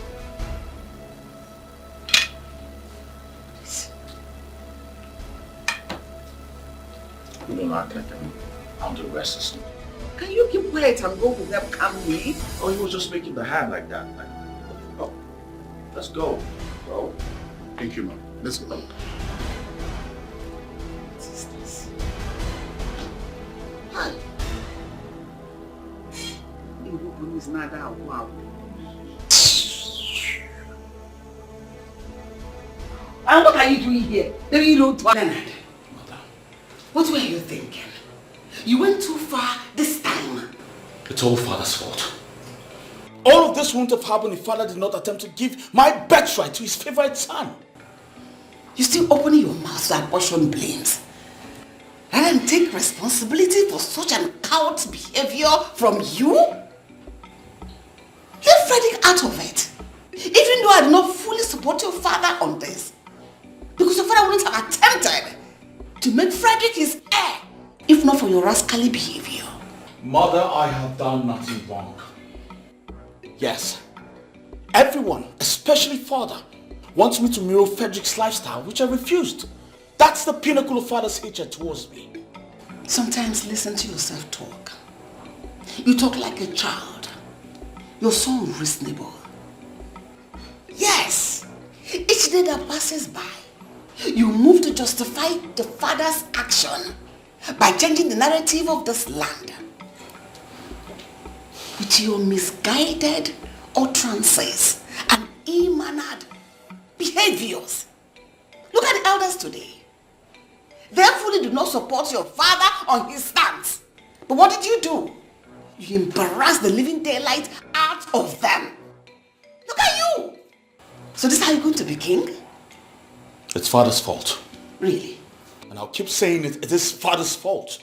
You don't act like I'm the rest. Can you keep quiet and go with them calmly? Oh, he was just making the hand like that. Oh, let's go, bro. Thank you, man. Let's go. What is this? Hi. Is not out. Wow. And what are you doing here? Then you don't want Leonard. What were you thinking? You went too far this time. It's all Father's fault. All of this wouldn't have happened if Father did not attempt to give my birthright to his favorite son. You still opening your mouth to apportion blames. And then take responsibility for such an coward's behavior from you? Leave Frederick out of it. Even though I did not fully support your father on this. Because your father wouldn't have attempted to make Frederick his heir, if not for your rascally behavior. Mother, I have done nothing wrong. Yes, everyone, especially Father, wants me to mirror Frederick's lifestyle, which I refused. That's the pinnacle of Father's hatred towards me. Sometimes listen to yourself talk. You talk like a child. You're so unreasonable. Yes, each day that passes by, you move to justify the father's action by changing the narrative of this land. With your misguided utterances and ill-mannered behaviors. Look at the elders today. They fully do not support your father on his stance. But what did you do? You embarrassed the living daylight out of them. Look at you. So this is how you're going to be king? It's Father's fault. Really? And I'll keep saying it is Father's fault.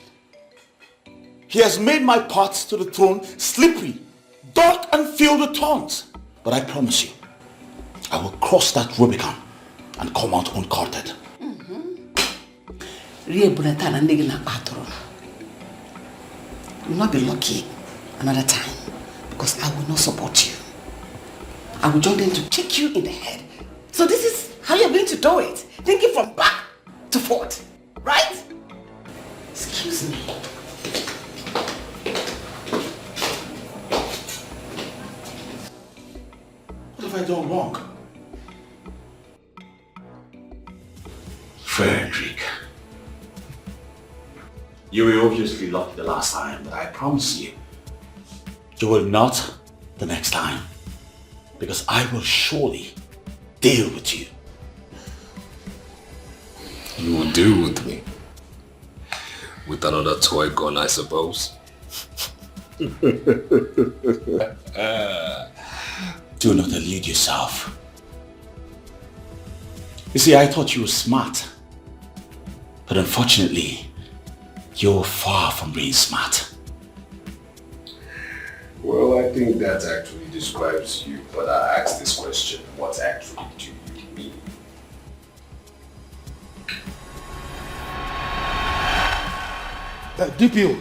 He has made my path to the throne slippery, dark and filled with thorns. But I promise you, I will cross that Rubicon and come out uncourted. You will not be lucky another time because I will not support you. I will join them to kick you in the head. So this is how you're going to do it. Thinking from back to forth, right? Excuse me. What have I done wrong? Frederick, you were obviously lucky the last time, but I promise you, you will not the next time. Because I will surely deal with you. You will deal with me? With another toy gun, I suppose? Do not delude yourself. You see, I thought you were smart. But unfortunately, you're far from being smart. Well, I think that actually describes you, but I asked this question, what actually do you mean? DPO.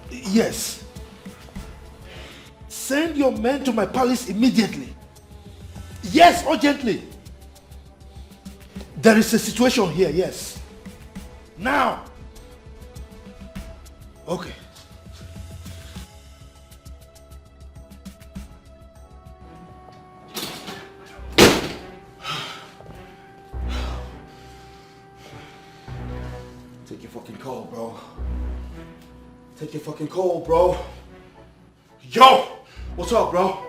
Yes. Send your men to my palace immediately. Yes, urgently. There is a situation here, yes. Now. Okay. Take your fucking call, bro. Take your fucking call, bro. Yo! What's up, bro?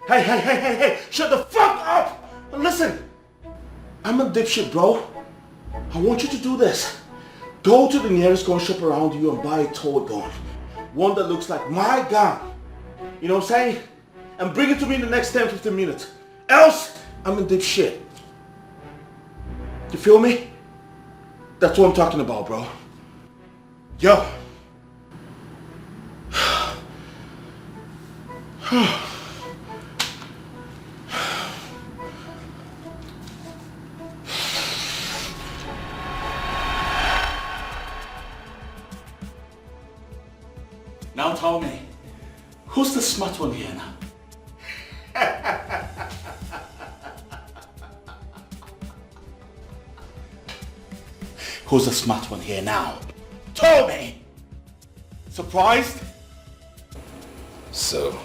Hey! Shut the fuck up! And listen, I'm a dipshit, bro. I want you to do this. Go to the nearest gun shop around you and buy a toy gun. One that looks like my gun. You know what I'm saying? And bring it to me in the next 10-15 minutes. Else, I'm a dipshit. You feel me? That's what I'm talking about, bro. Yo. Now tell me, who's the smart one here now? Who's the smart one here now? Tell me! Surprised? So,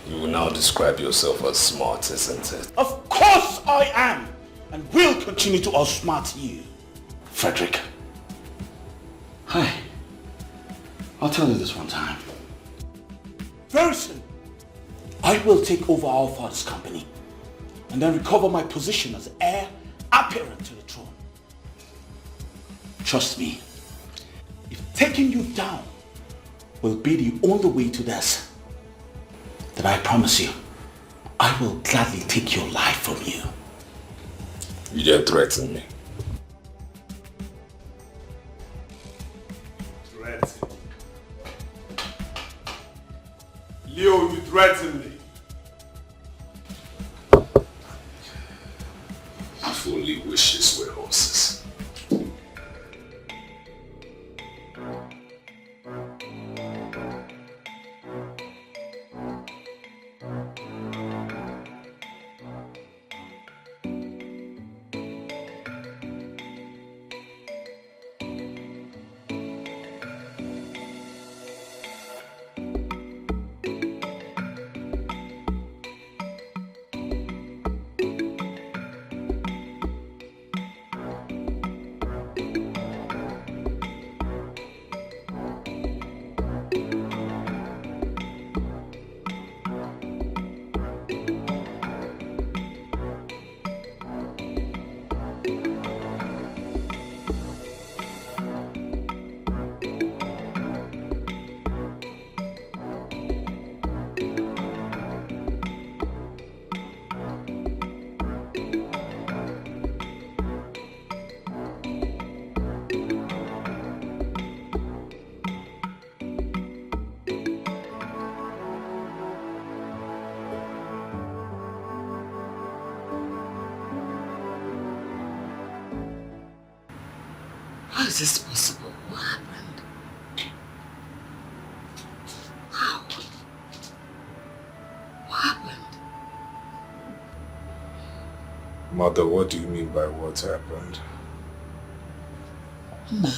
you will now describe yourself as smart, isn't it? Of course I am! And will continue to outsmart you. Frederick. Hi. I'll tell you this one time. Very soon, I will take over our father's company and then recover my position as heir apparent to the throne. Trust me, if taking you down will be the only way to this, then I promise you, I will gladly take your life from you. You dare threaten me? Threaten? Leo, you threaten me. If only wishes were horses. is this possible? What happened? How? What happened? Mother, what do you mean by what happened? Ma,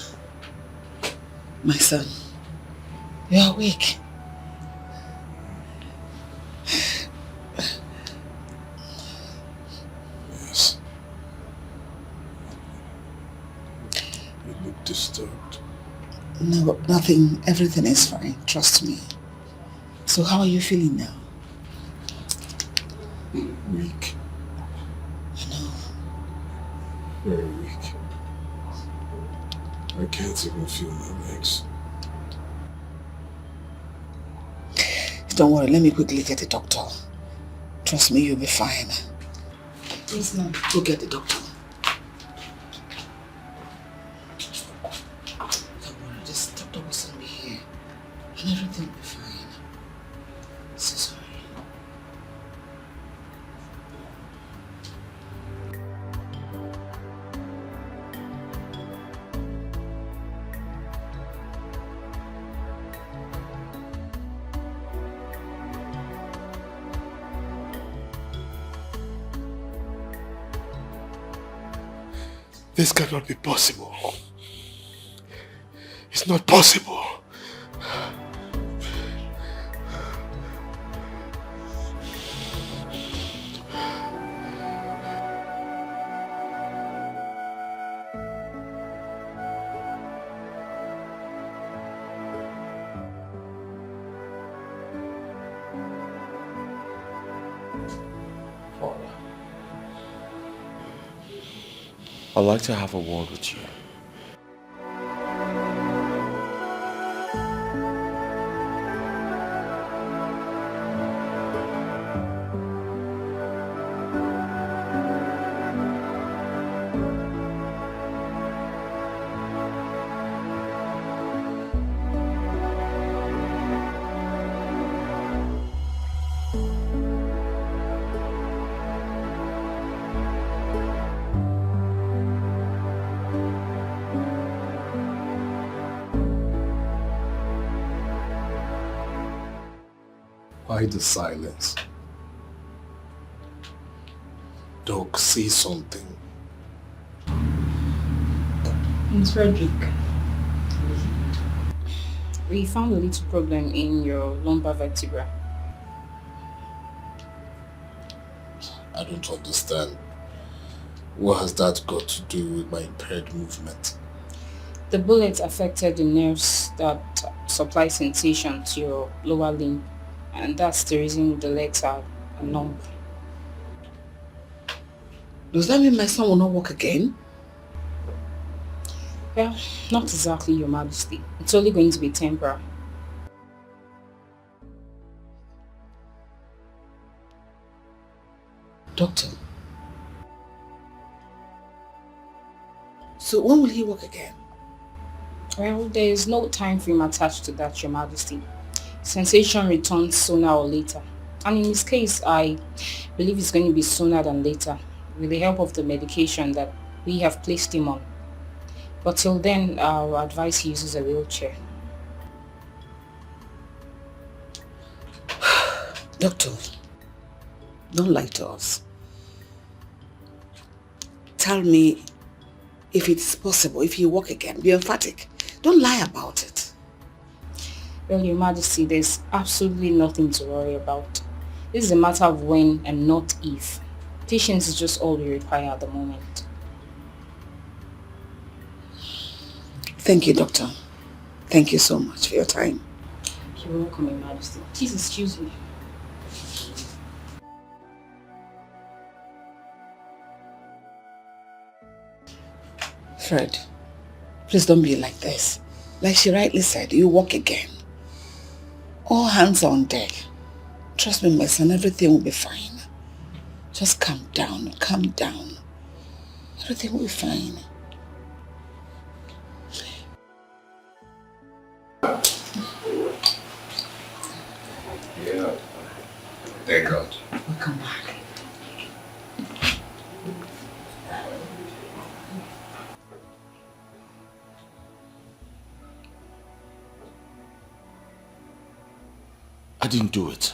my son, you are awake. Yes. You look disturbed. No, nothing. Everything is fine. Trust me. So how are you feeling now? Weak. I know. Very weak. I can't even feel my legs. Don't worry, let me quickly get the doctor. Trust me, you'll be fine. Yes, ma'am. Go get the doctor. Don't worry, this doctor will soon be here. And everything will be fine. So sorry. This cannot be possible. It's not possible. I'd like to have a word with you. Why the silence? Doc, say something. Miss Frederick, we found a little problem in your lumbar vertebra. I don't understand. What has that got to do with my impaired movement? The bullet affected the nerves that supply sensation to your lower limb, and that's the reason the legs are numb. Does that mean my son will not walk again? Well, not exactly, Your Majesty. It's only going to be temporary. Doctor. So when will he walk again? Well, there is no time frame attached to that, Your Majesty. Sensation returns sooner or later. And in his case, I believe it's going to be sooner than later, with the help of the medication that we have placed him on. But till then, our advice he uses a wheelchair. Doctor, don't lie to us. Tell me if it's possible, if he walk again. Be emphatic. Don't lie about it. Well, Your Majesty, there's absolutely nothing to worry about. This is a matter of when and not if. Patience is just all we require at the moment. Thank you, Doctor. Thank you so much for your time. You're welcome, Your Majesty. Please excuse me. Fred, please don't be like this. Like she rightly said, you walk again. All hands on deck. Trust me, my son, everything will be fine. Just calm down, calm down. Everything will be fine. Yeah. Thank God. Welcome back. I didn't do it.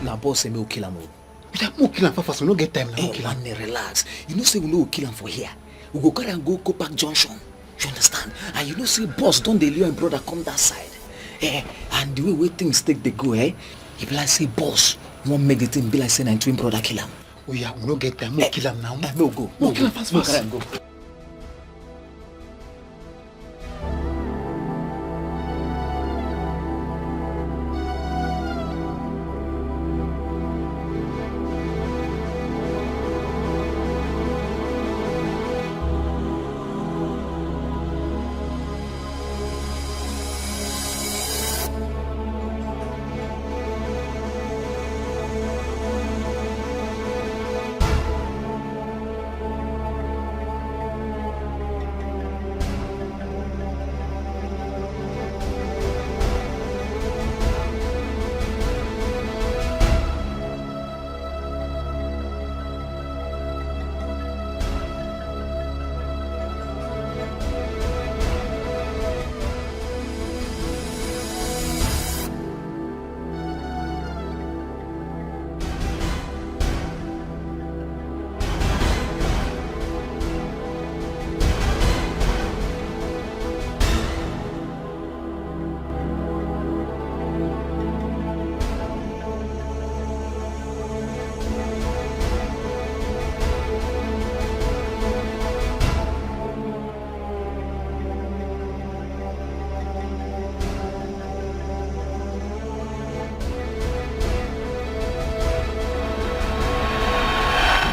Now, boss say me will kill him. We kill him fast. We don't get time now. Hey, man, relax. You know say we no kill him for here. We go carry and go back junction. You understand? And you know say boss don't dey and brother come that side. And the way things take they go, he be like say boss won't make the thing be like say twin brother kill him. Oh yeah, we don't get time. We kill him now. No go. No kill him fast. Carry and go.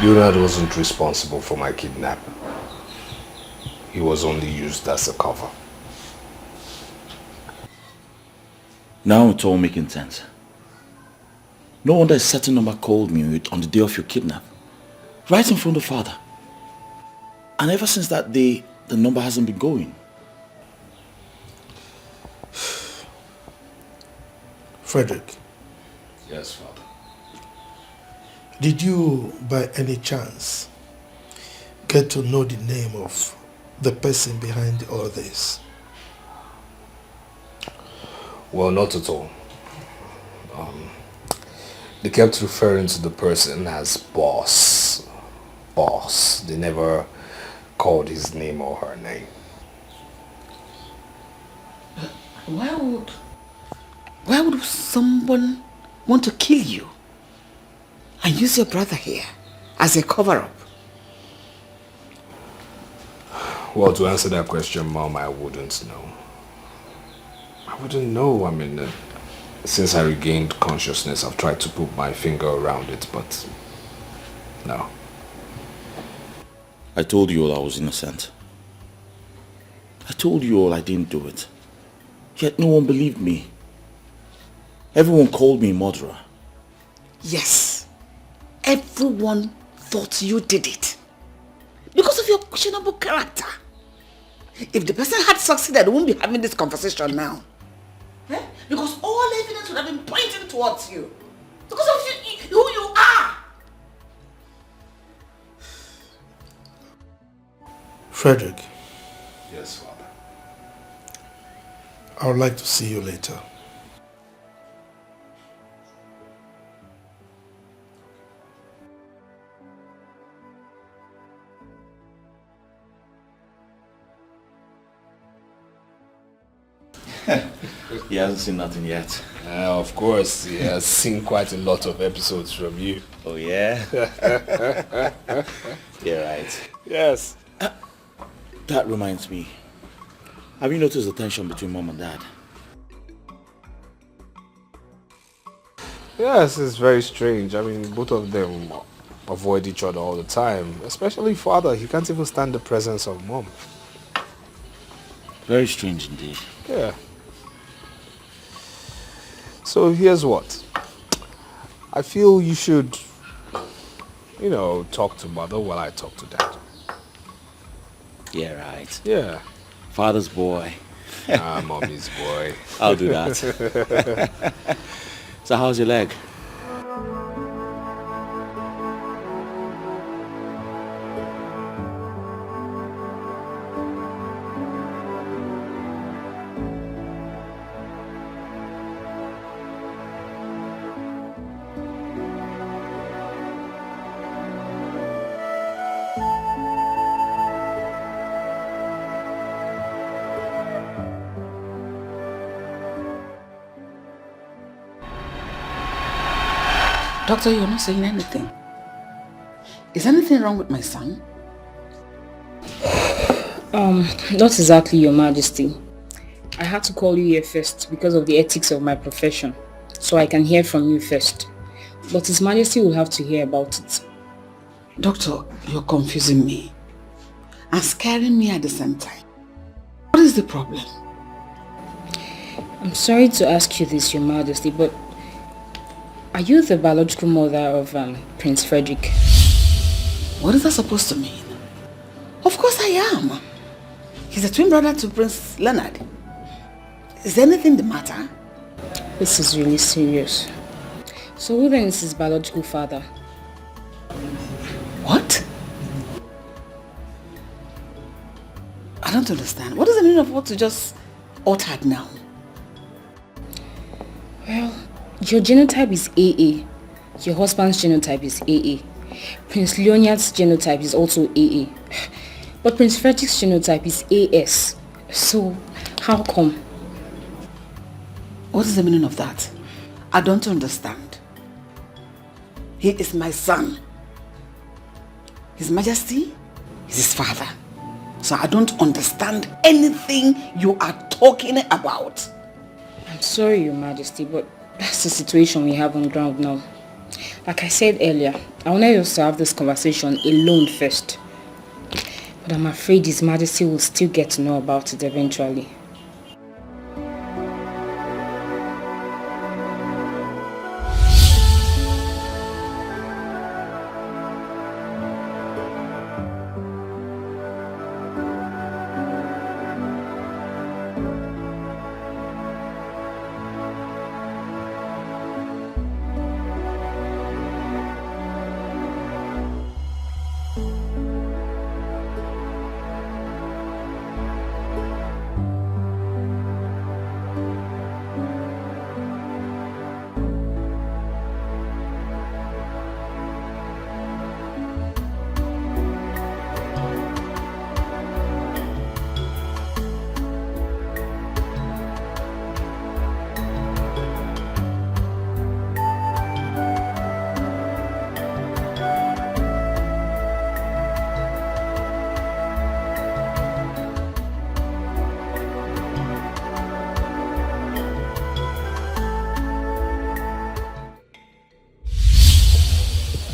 Leonard wasn't responsible for my kidnap. He was only used as a cover. Now it's all making sense. No wonder a certain number called me on the day of your kidnap. Right in front of father. And ever since that day, the number hasn't been going. Frederick. Yes, father. Did you, by any chance, get to know the name of the person behind all this? Well, not at all. They kept referring to the person as boss. Boss. They never called his name or her name. Why would someone want to kill you and use your brother here as a cover-up? Well, to answer that question, Mom, I wouldn't know. I wouldn't know. I mean, since I regained consciousness, I've tried to put my finger around it, but no. I told you all I was innocent. I told you all I didn't do it. Yet no one believed me. Everyone called me a murderer. Yes. Everyone thought you did it. Because of your questionable character. If the person had succeeded, we wouldn't be having this conversation now. Because all evidence would have been pointing towards you. Because of who you are. Frederick. Yes, Father. I would like to see you later. He hasn't seen nothing yet. Of course, he has seen quite a lot of episodes from you. Oh, yeah? You're right. Yes. That reminds me. Have you noticed the tension between Mom and Dad? Yes, it's very strange. I mean, both of them avoid each other all the time. Especially Father. He can't even stand the presence of Mom. Very strange indeed. Yeah. So here's what. I feel you should, talk to Mother while I talk to Dad. Yeah, right. Yeah. Father's boy. Mommy's boy. I'll do that. So how's your leg? Doctor, you're not saying anything. Is anything wrong with my son? Not exactly, Your Majesty. I had to call you here first because of the ethics of my profession, so I can hear from you first. But His Majesty will have to hear about it. Doctor, you're confusing me and scaring me at the same time. What is the problem? I'm sorry to ask you this, Your Majesty, but are you the biological mother of Prince Frederick? What is that supposed to mean? Of course I am. He's a twin brother to Prince Leonard. Is anything the matter? This is really serious. So who then is his biological father? What? I don't understand. What is the meaning of what you just uttered now? Well, your genotype is AA. Your husband's genotype is AA. Prince Leonard's genotype is also AA. But Prince Frederick's genotype is AS. So, how come? What is the meaning of that? I don't understand. He is my son. His Majesty is his father. So I don't understand anything you are talking about. I'm sorry, Your Majesty, but that's the situation we have on ground now. Like I said earlier, I wanted us to have this conversation alone first. But I'm afraid His Majesty will still get to know about it eventually.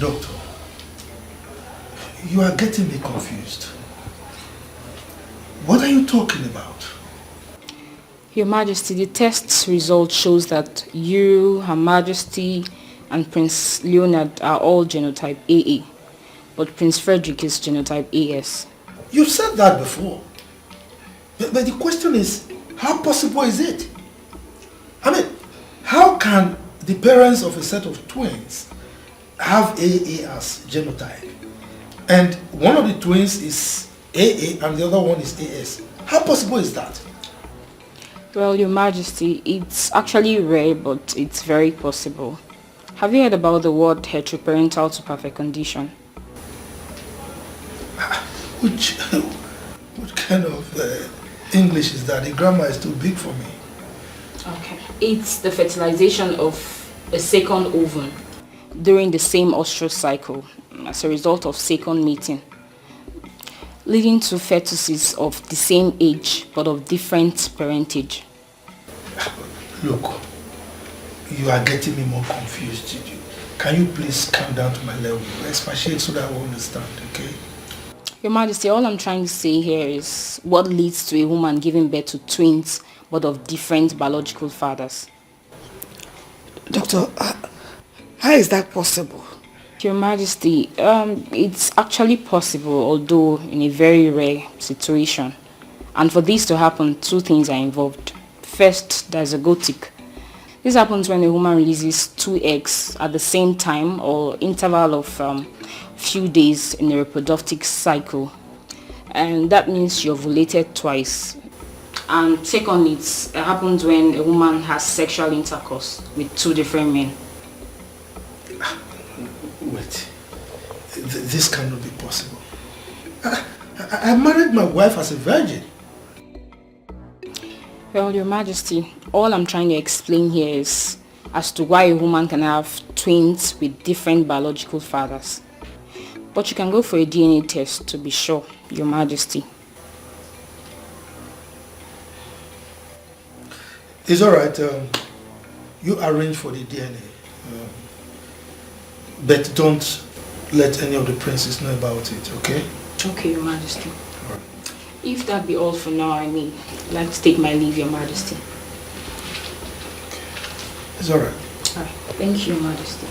Doctor, you are getting me confused. What are you talking about? Your Majesty, the test result shows that you, Her Majesty, and Prince Leonard are all genotype AA, but Prince Frederick is genotype AS. You've said that before. But the question is, how possible is it? I mean, how can the parents of a set of twins have AA as genotype, and one of the twins is AA and the other one is AS? How possible is that? Well, Your Majesty, it's actually rare, but it's very possible. Have you heard about the word heteroparental to perfect condition? What kind of English is that? The grammar is too big for me. Okay. It's the fertilization of a second ovum during the same ostrus cycle as a result of second mating, leading to fetuses of the same age but of different parentage. Look, you are getting me more confused. Can you please come down to my level, expatiate so that I will understand, okay? Your Majesty, all I'm trying to say here is what leads to a woman giving birth to twins but of different biological fathers. Doctor, how is that possible? Your Majesty, it's actually possible, although in a very rare situation. And for this to happen, two things are involved. First, there's a gotic. This happens when a woman releases 2 eggs at the same time or interval of few days in a reproductive cycle. And that means you ovulated twice. And secondly, it happens when a woman has sexual intercourse with 2 different men. Wait, this cannot be possible. I married my wife as a virgin. Well, Your Majesty, all I'm trying to explain here is as to why a woman can have twins with different biological fathers. But you can go for a DNA test to be sure, Your Majesty. It's alright. You arrange for the DNA. But don't let any of the princes know about it, okay? Okay, Your Majesty. If that be all for now, I mean, I'd like to take my leave, Your Majesty. It's alright. Alright, thank you, Your Majesty.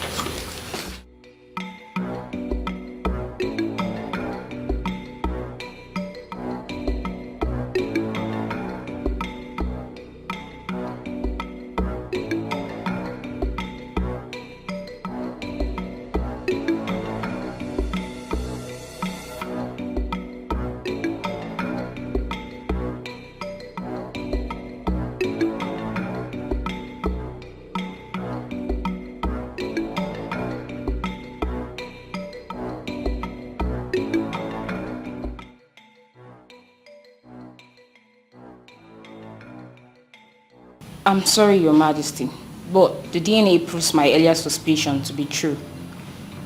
I'm sorry, Your Majesty, but the DNA proves my earlier suspicion to be true.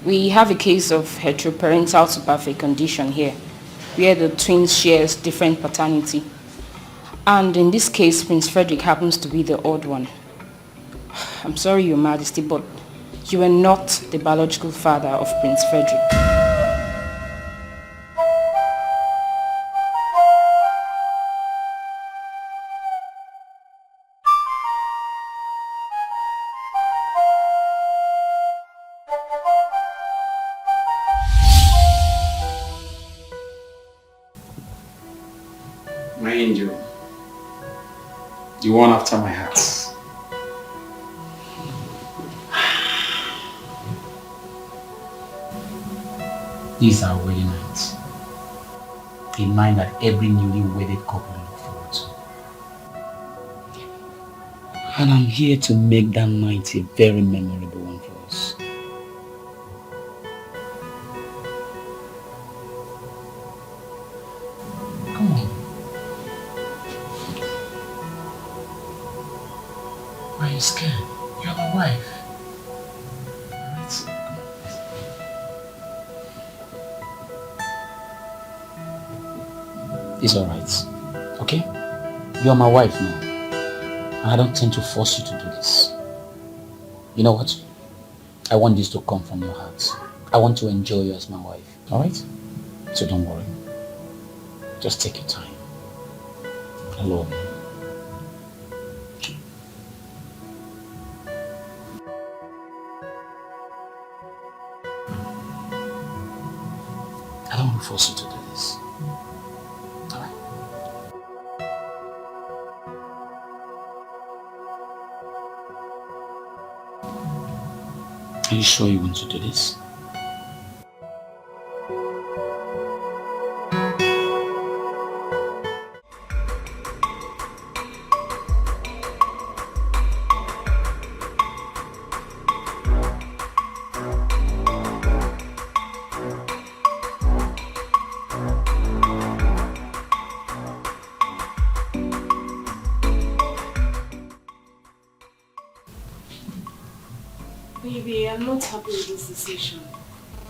We have a case of heteroparental to perfect condition here, where the twins share different paternity. And in this case, Prince Frederick happens to be the odd one. I'm sorry, Your Majesty, but you are not the biological father of Prince Frederick. My angel, the one after my heart. This is our wedding night. A night that every newly wedded couple look forward to. And I'm here to make that night a very memorable one for us. Come on. Why are you scared? You're my wife. It's alright. Okay? You're my wife now. And I don't intend to force you to do this. You know what? I want this to come from your heart. I want to enjoy you as my wife. Alright? So don't worry. Just take your time. I love you. I don't want to force you to do this. Alright? Are you sure you want to do this? Baby, I'm not happy with this decision.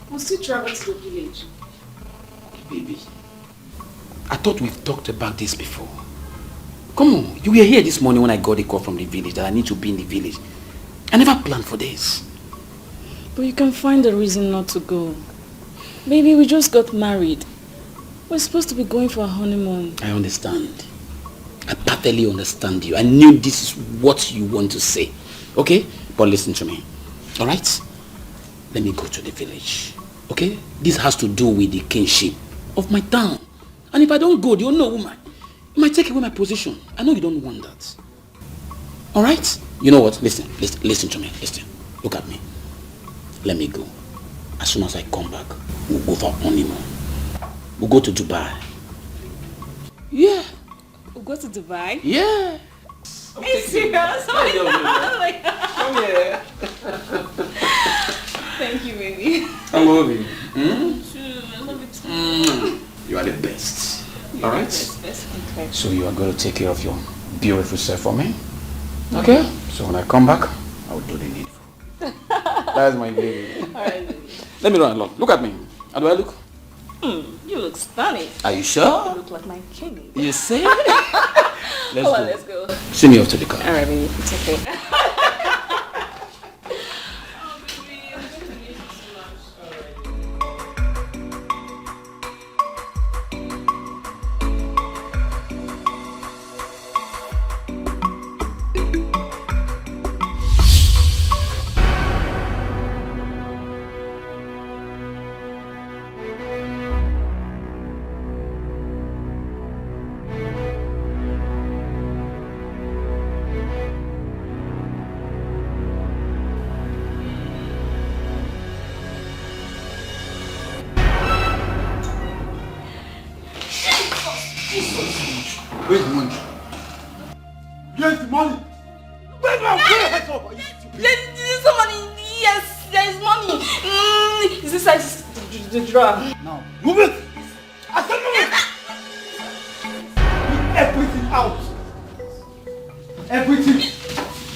We'll still travel to the village. Baby, I thought we've talked about this before. Come on, you were here this morning when I got a call from the village that I need to be in the village. I never planned for this. But you can find a reason not to go. Baby, we just got married. We're supposed to be going for a honeymoon. I understand. I perfectly understand you. I knew this is what you want to say. Okay? But listen to me. Alright? Let me go to the village. Okay? This has to do with the kinship of my town. And if I don't go, the only woman, It might take away my position. I know you don't want that. Alright? You know what? Listen to me. Listen. Look at me. Let me go. As soon as I come back, we'll go for honeymoon. We'll go to Dubai. Yeah. We'll go to Dubai? Yeah. Are you serious? Come here. Thank you, baby. I love you. I love you too. You are the best. Alright? Okay. So you are going to take care of your beautiful self for me? Okay? So when I come back, I will do the needful. That's my baby. Alright, baby. Let me run along. Look at me. How do I look? You look stunning. Are you sure? You look like my king. You see? Let's go. See me off to the car. Alright, baby. It's okay. Where's the money? Where's the money? Where's my hands up? There's some money. Yes, there's money. Is this like the drawer? Now, move it! I said move it! Move everything out! Everything!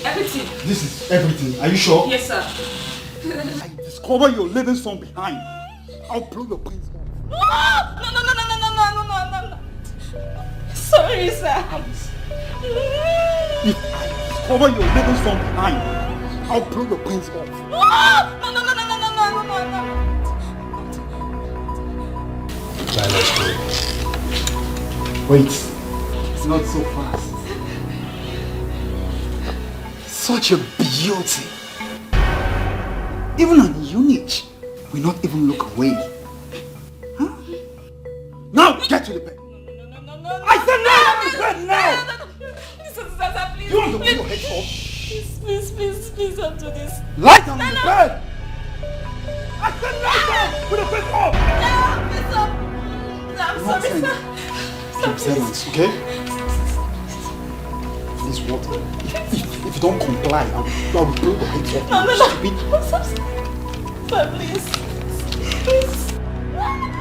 Everything? This is everything. Are you sure? Yes, sir. I discover your little son behind. I'll blow your brains off. No. Sorry, sir. If I discover your little son behind, I'll blow your brains off. No. Let's go. Wait. It's not so fast. Such a beauty. Even an eunuch will not even look away. Huh? Now get to the bed. I said now! Bed now! Please, You want to put your head off? Please don't do this. Lie down on the bed! I said lie down! Put the bed off! No, I'm sorry, sir. Keep silence, okay? This water. If you don't comply, I will blow the head off. No. I'm sorry. Sir, please.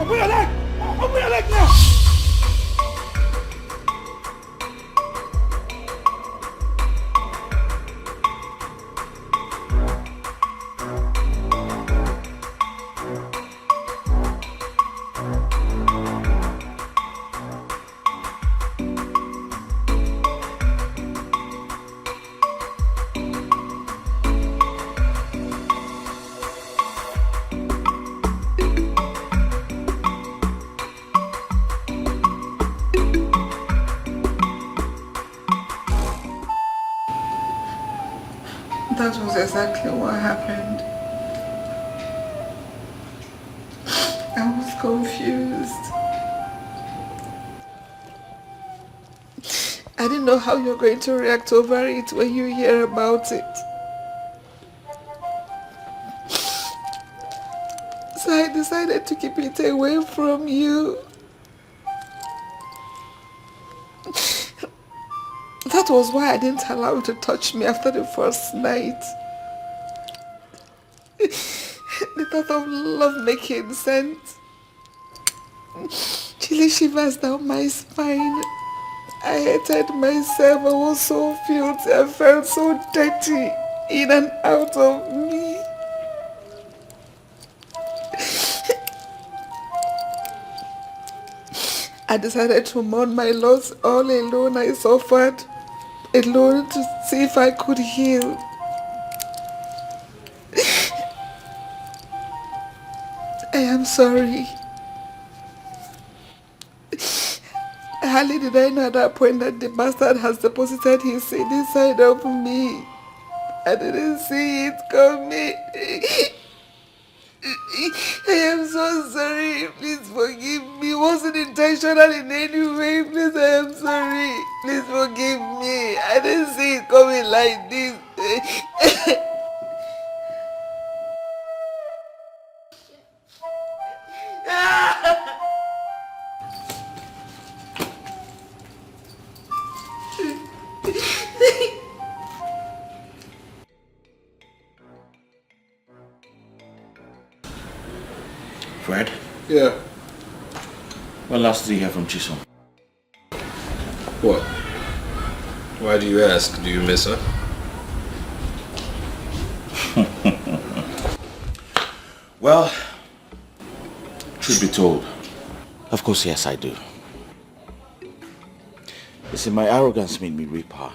Open your leg! Open your leg now! That was exactly what happened. I was confused. I didn't know how you're going to react over it when you hear about it. So I decided to keep it away from you. That was why I didn't allow you to touch me after the first night. The thought of love making sent chilly shivers down my spine. I hated myself. I was so filthy. I felt so dirty in and out of me. I decided to mourn my loss all alone. I suffered alone to see if I could heal. I am sorry. Hardly did I know at that point that the bastard has deposited his seed inside of me. I didn't see it coming. I am so sorry. Please forgive me. It wasn't intentional in any way. Please, I am sorry. Please forgive me. I didn't see it coming like this. Fred? Yeah. When last did you hear from Chisom? What? Why do you ask? Do you miss her? Well, truth be told, of course, yes, I do. You see, my arrogance made me reap her.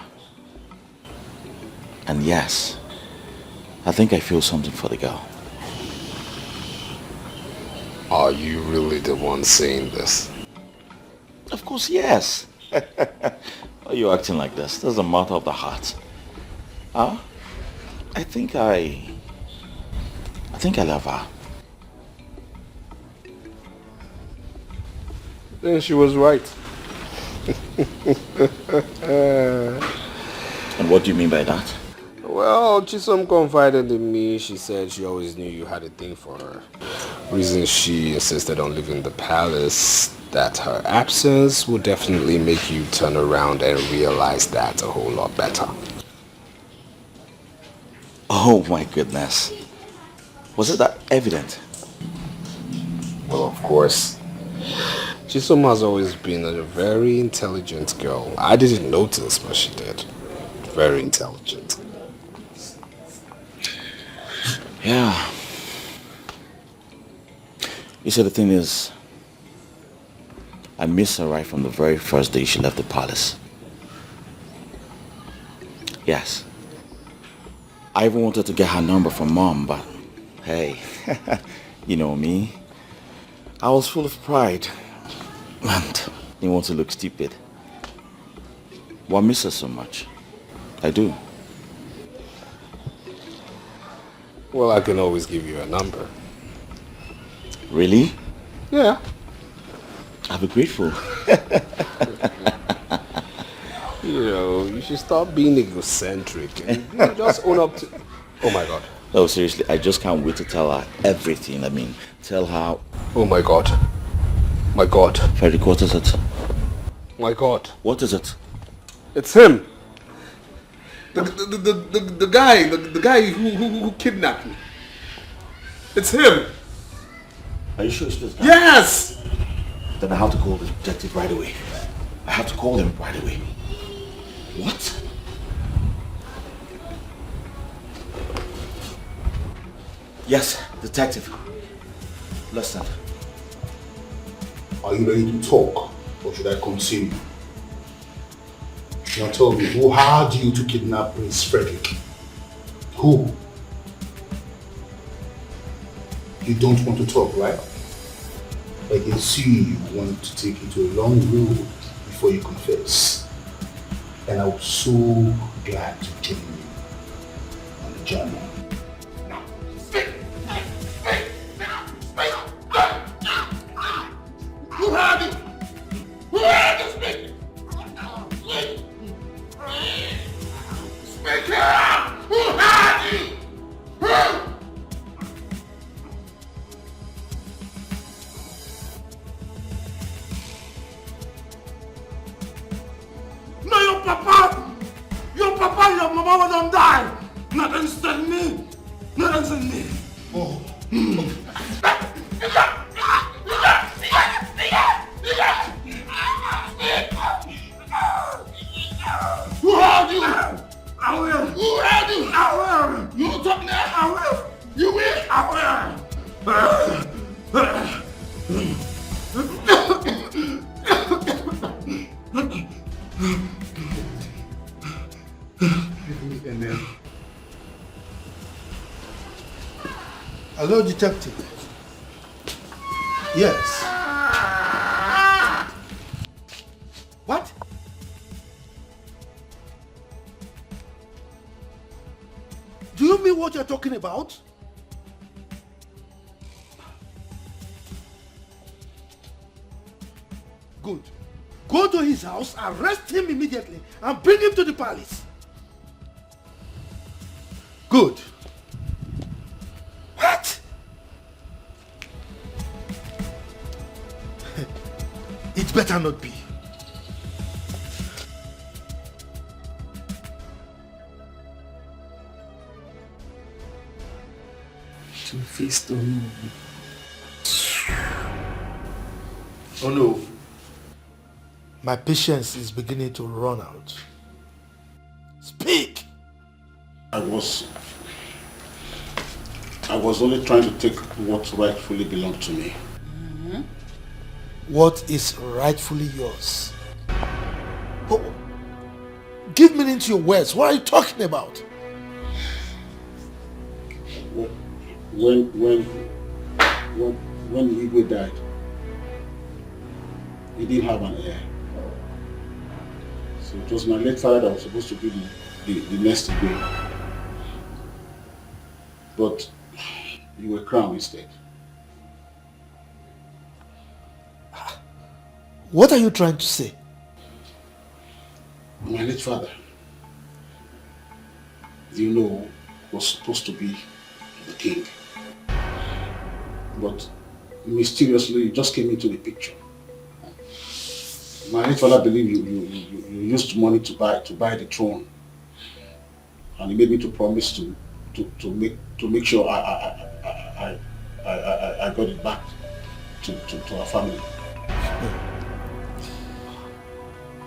And yes, I think I feel something for the girl. Are you really the one saying this? Of course, yes. Why are you acting like this? This is a matter of the heart. Huh? I think I love her. Then she was right. And what do you mean by that? Well, Chisom confided in me. She said she always knew you had a thing for her. Reason she insisted on leaving the palace, that her absence would definitely make you turn around and realize that a whole lot better. Oh my goodness. Was it that evident? Well, of course. Chisom has always been a very intelligent girl. I didn't notice, but she did. Very intelligent. Yeah. You see, the thing is, I miss her right from the very first day she left the palace. Yes. I even wanted to get her number from Mom, but hey, you know me. I was full of pride and didn't want to look stupid. But I miss her so much. I do. Well, I can always give you a number. Really? Yeah. I'll be grateful. You know, you should stop being egocentric and just own up to... Oh my God. No, seriously, I just can't wait to tell her everything. I mean, tell her... Oh my God. My God. Frederick, what is it? My God. What is it? It's him. The guy who kidnapped me. It's him. Are you sure it's this guy? Yes! Then I have to call the detective right away. I have to call him right away. What? Yes, detective. Listen. Are you ready to talk, or should I continue? Now tell me, who hired you to kidnap Prince Frederick? Who? You don't want to talk, right? I can see you want to take it to a long road before you confess. And I'm so glad to join you on the journey. Who had it? Who had it? Speak! Speak up! Who had it? No, your papa and your mama will not die. Not instead me. Not instead me. Oh. Who had you? I will. Who had you? I will. You won't talk now? I will. You will? I Hello, detective. Yes. What? Do you mean what you're talking about? go to his house, arrest him immediately, and bring him to the palace. Good. What? It better not be. Two-faced or no? Oh no. My patience is beginning to run out. Speak! I was only trying to take what rightfully belonged to me. What is rightfully yours? Oh, give meaning to your words. What are you talking about? When Igwe died, he didn't have an heir. So it was my late father that was supposed to be the next Igwe. But you were crowned instead. What are you trying to say? My late father, you know, was supposed to be the king. But mysteriously, he just came into the picture. My late father believed you used money to buy the throne, and he made me to promise to make sure I got it back to our family.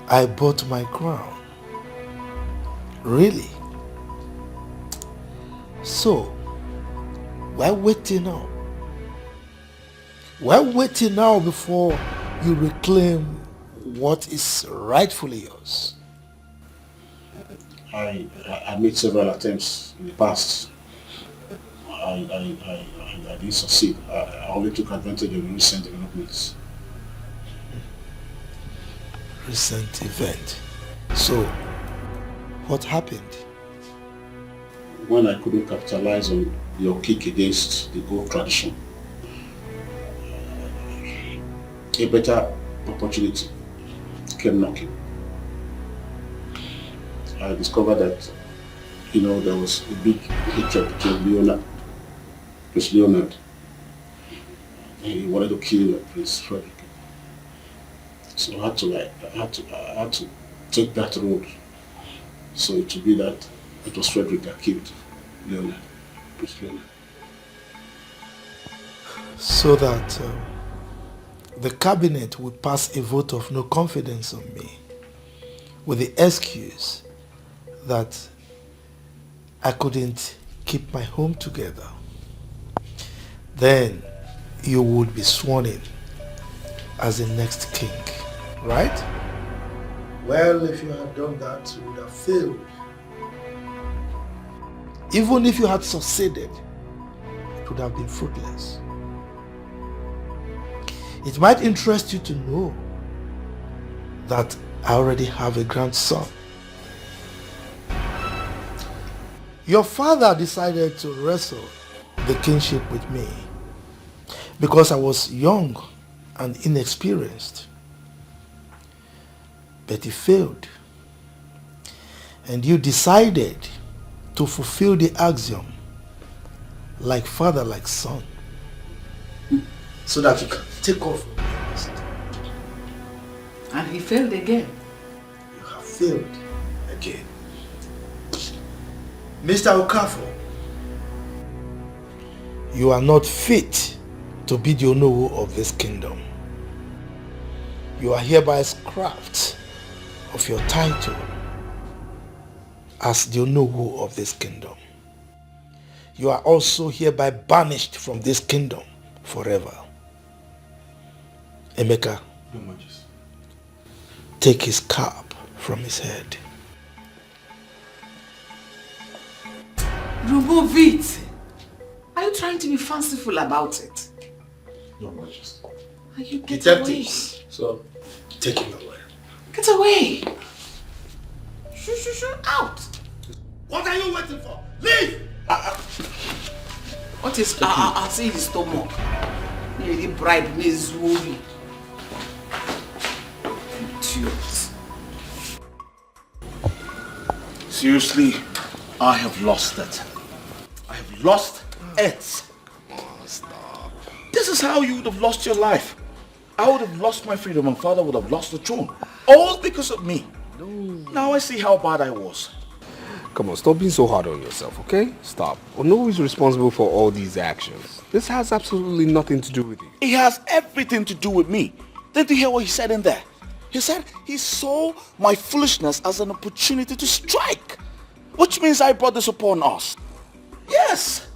I bought my crown. Really? So, why waiting now? Why waiting now before you reclaim what is rightfully yours? I made several attempts in the past. I didn't succeed. I only took advantage of recent developments. Recent event. So, what happened? When I couldn't capitalize on your kick against the old tradition, a better opportunity came knocking. I discovered that, there was a big hatred between Prince Leonard. He wanted to kill Prince Frederick. So I had to take that road. So it would be that it was Frederick that killed Leonard, Prince Leonard. So that the cabinet would pass a vote of no confidence on me with the excuse that I couldn't keep my home together. Then you would be sworn in as the next king, right? Well, if you had done that, you would have failed. Even if you had succeeded, it would have been fruitless. It might interest you to know that I already have a grandson. Your father decided to wrestle the kingship with me because I was young and inexperienced. But he failed. And you decided to fulfill the axiom, like father, like son, so that you can take off from the rest. And he failed again. You have failed again. Mr. Okafor, you are not fit to be the Onowu of this kingdom. You are hereby scrapped of your title as the Onowu of this kingdom. You are also hereby banished from this kingdom forever. Emeka, take his cap from his head. Remove it. Are you trying to be fanciful about it? Your Majesty. Are you get Detectives, away? so take him away. Get away. Shoo, out. What are you waiting for? Leave! What is I'll see his stomach. Maybe bribe me Zuri. serious. Seriously, I have lost it. I have lost it. Come on, stop. This is how you would have lost your life. I would have lost my freedom and father would have lost the throne. All because of me. No. Now I see how bad I was. Come on, stop being so hard on yourself, okay? Stop. Ono is responsible for all these actions. This has absolutely nothing to do with you. It has everything to do with me. Did you hear what he said in there? He said he saw my foolishness as an opportunity to strike. Which means I brought this upon us. Yes!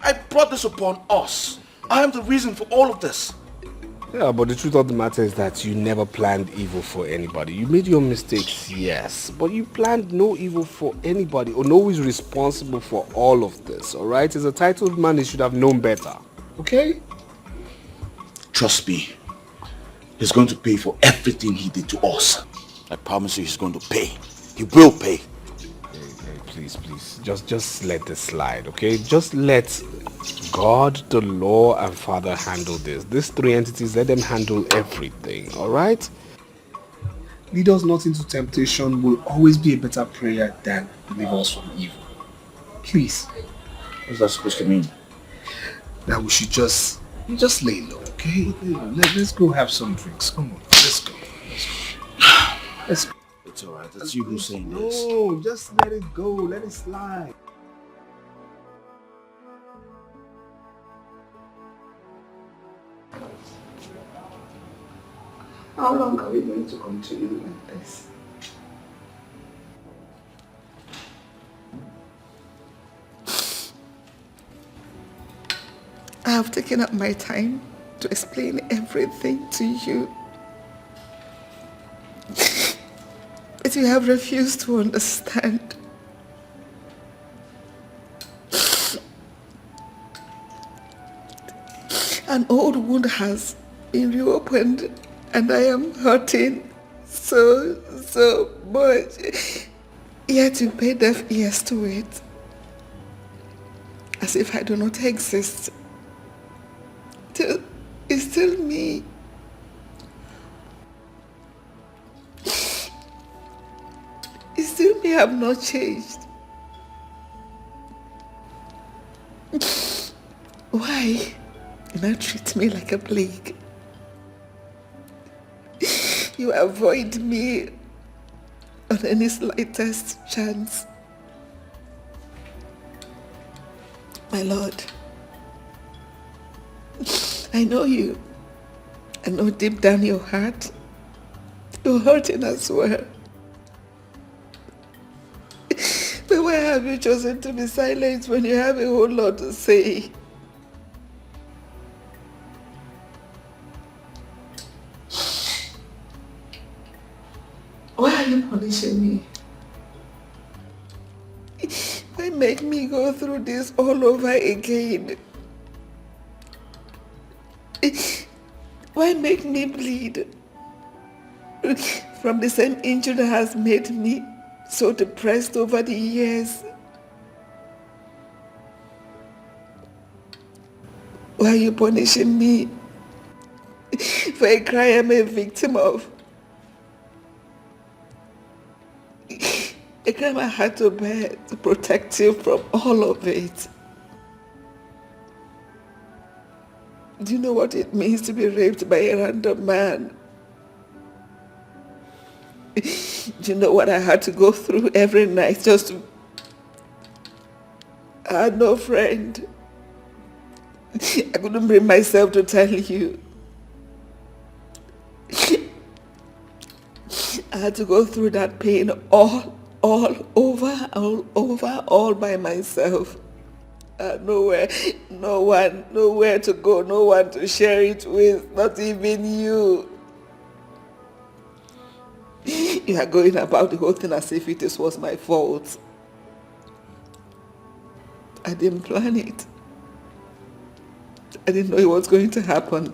I brought this upon us. I am the reason for all of this. Yeah, but the truth of the matter is that you never planned evil for anybody. You made your mistakes, yes, but you planned no evil for anybody. Ono is responsible for all of this, alright? As a titled man, he should have known better, okay? Trust me. He's going to pay for everything he did to us. I promise you he's going to pay. He will pay. Hey, please, just let this slide, okay? Just let God, the law, and Father handle this. These three entities, let them handle everything, alright? Lead us not into temptation will always be a better prayer than deliver us from evil. Please. What's that supposed to mean? That we should just lay low, okay? Let's go have some drinks. Come on, let's go. Let's go. It's alright, it's you who's saying this. No, just let it go. Let it slide. How long are we going to continue like this? I have taken up my time to explain everything to you. But you have refused to understand. An old wound has been reopened and I am hurting so much. Yet you pay deaf ears to it. As if I do not exist. It's still me. It's still me. I have not changed. Why? You now treat me like a plague. You avoid me on any slightest chance. My Lord, I know you. I know deep down your heart, you're hurting as well. But why have you chosen to be silent when you have a whole lot to say? Why are you punishing me? Why make me go through this all over again? Why make me bleed from the same injury that has made me so depressed over the years? Why are you punishing me for a crime I'm a victim of? A crime I had to bear to protect you from all of it. Do you know what it means to be raped by a random man? Do you know what I had to go through every night just to... I had no friend. I couldn't bring myself to tell you. I had to go through that pain all over by myself. Nowhere to go, no one to share it with, not even you. You are going about the whole thing as if it was my fault. I didn't plan it. I didn't know it was going to happen.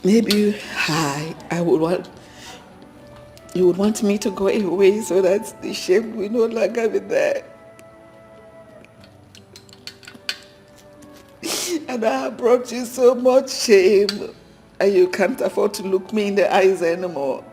Maybe you would want me to go away so that the shame will no longer be there. And I have brought you so much shame. And you can't afford to look me in the eyes anymore.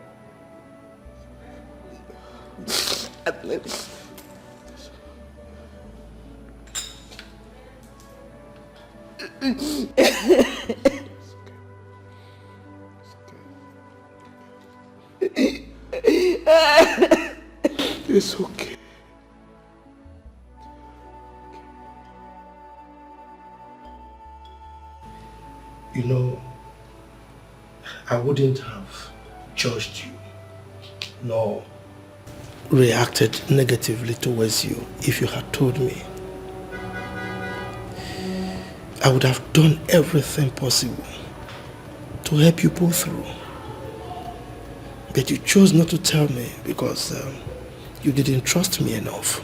It's okay. You know, I wouldn't have judged you, nor reacted negatively towards you if you had told me. I would have done everything possible to help you pull through. But you chose not to tell me because you didn't trust me enough.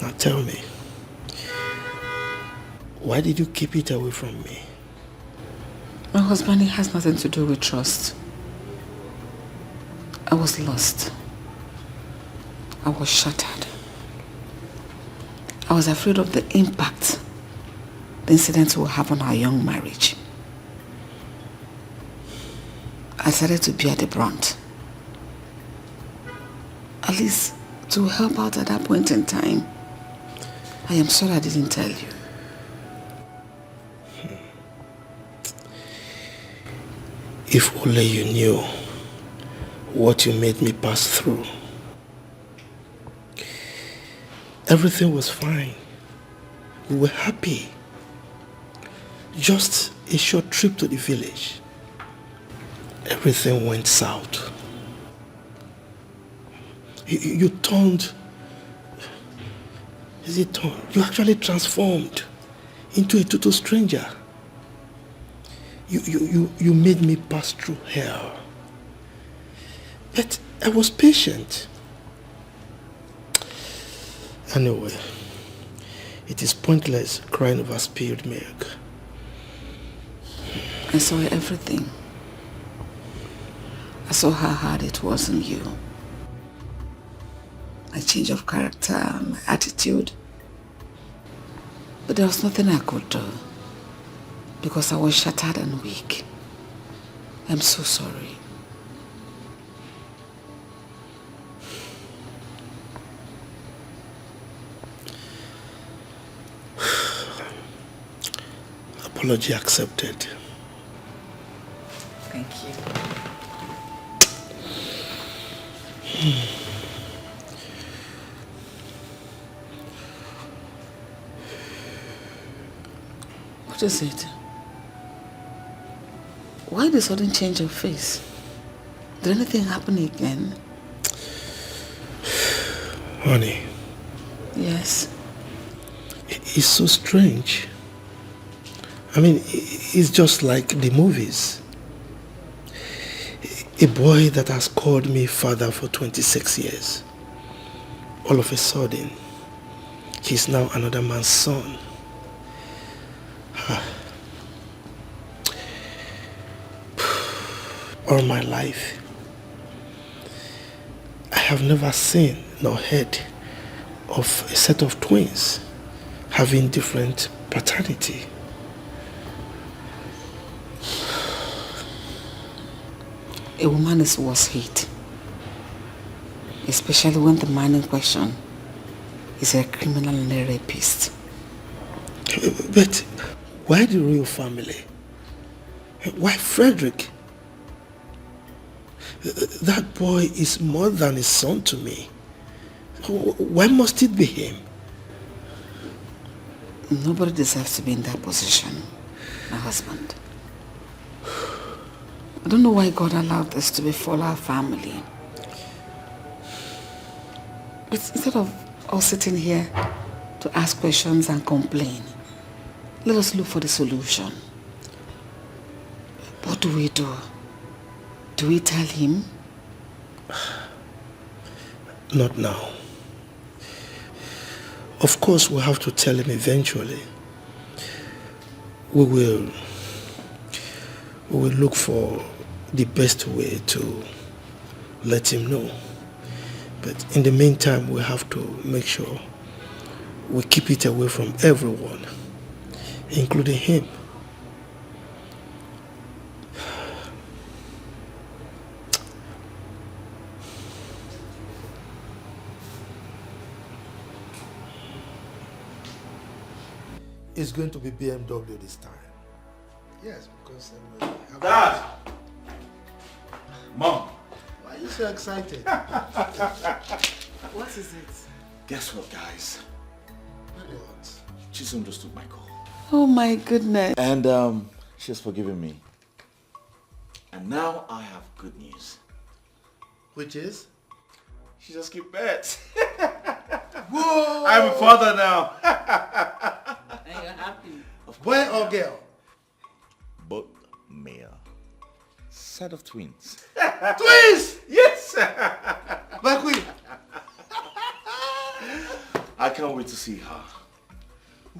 Now tell me, why did you keep it away from me? My husband, it has nothing to do with trust. I was lost. I was shattered. I was afraid of the impact the incident will have on our young marriage. I started to bear the brunt. At least to help out at that point in time. I am sorry I didn't tell you. If only you knew what you made me pass through. Everything was fine. We were happy. Just a short trip to the village. Everything went south. You turned... Is it turned? You actually transformed into a total stranger. You made me pass through hell. But I was patient. Anyway, it is pointless crying over spilled milk. I saw everything. I saw how hard it was on you. My change of character, my attitude. But there was nothing I could do. Because I was shattered and weak. I'm so sorry. Apology accepted. Thank you. What is it? Why the sudden change of face? Did anything happen again? Honey. Yes. It's so strange. I mean, it's just like the movies. A boy that has called me father for 26 years. All of a sudden, he's now another man's son. All my life, I have never seen nor heard of a set of twins having different paternity. A woman is worth hate, especially when the man in question is a criminal and a rapist. But why the royal family? Why Frederick? That boy is more than a son to me. Why must it be him? Nobody deserves to be in that position, my husband. I don't know why God allowed this to befall our family. But instead of us sitting here to ask questions and complain, let us look for the solution. What do we do? Do we tell him? Not now. Of course, we'll have to tell him eventually. We will look for the best way to let him know. But in the meantime, we have to make sure we keep it away from everyone, including him. It's going to be BMW this time. Yes, because... Dad! Mom! Why are you so excited? What is it? Guess what, guys? What? Chisom just took my call. Oh my goodness. And she's forgiven me. And now I have good news. Which is? She just keep pets. Whoa! I'm a father now. And you're happy. Boy or girl? Both male. Set of twins. Twins! Yes! My queen! I can't wait to see her.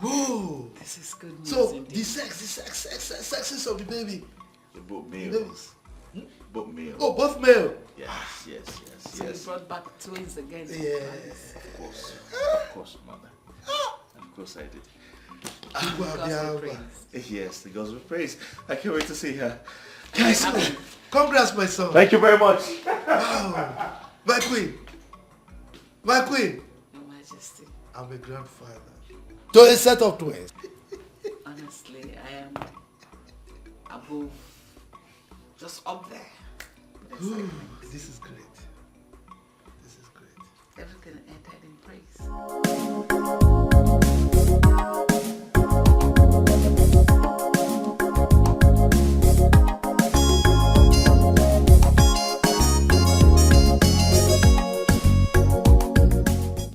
Whoa! This is good news. So, indeed. the sexes of the baby. They're both males. Babies. Both male. Oh, both male. Yes, yes, yes, So yes. you brought back twins again. Yes. Of course, mother. Of course I did. Yes, the gods will praise. I can't wait to see her. Guys, congrats, my son. Thank you very much. Wow. My queen. My queen. Your Majesty. I'm a grandfather. To a set of twins. Honestly, I am above, just up there. Ooh, this is great.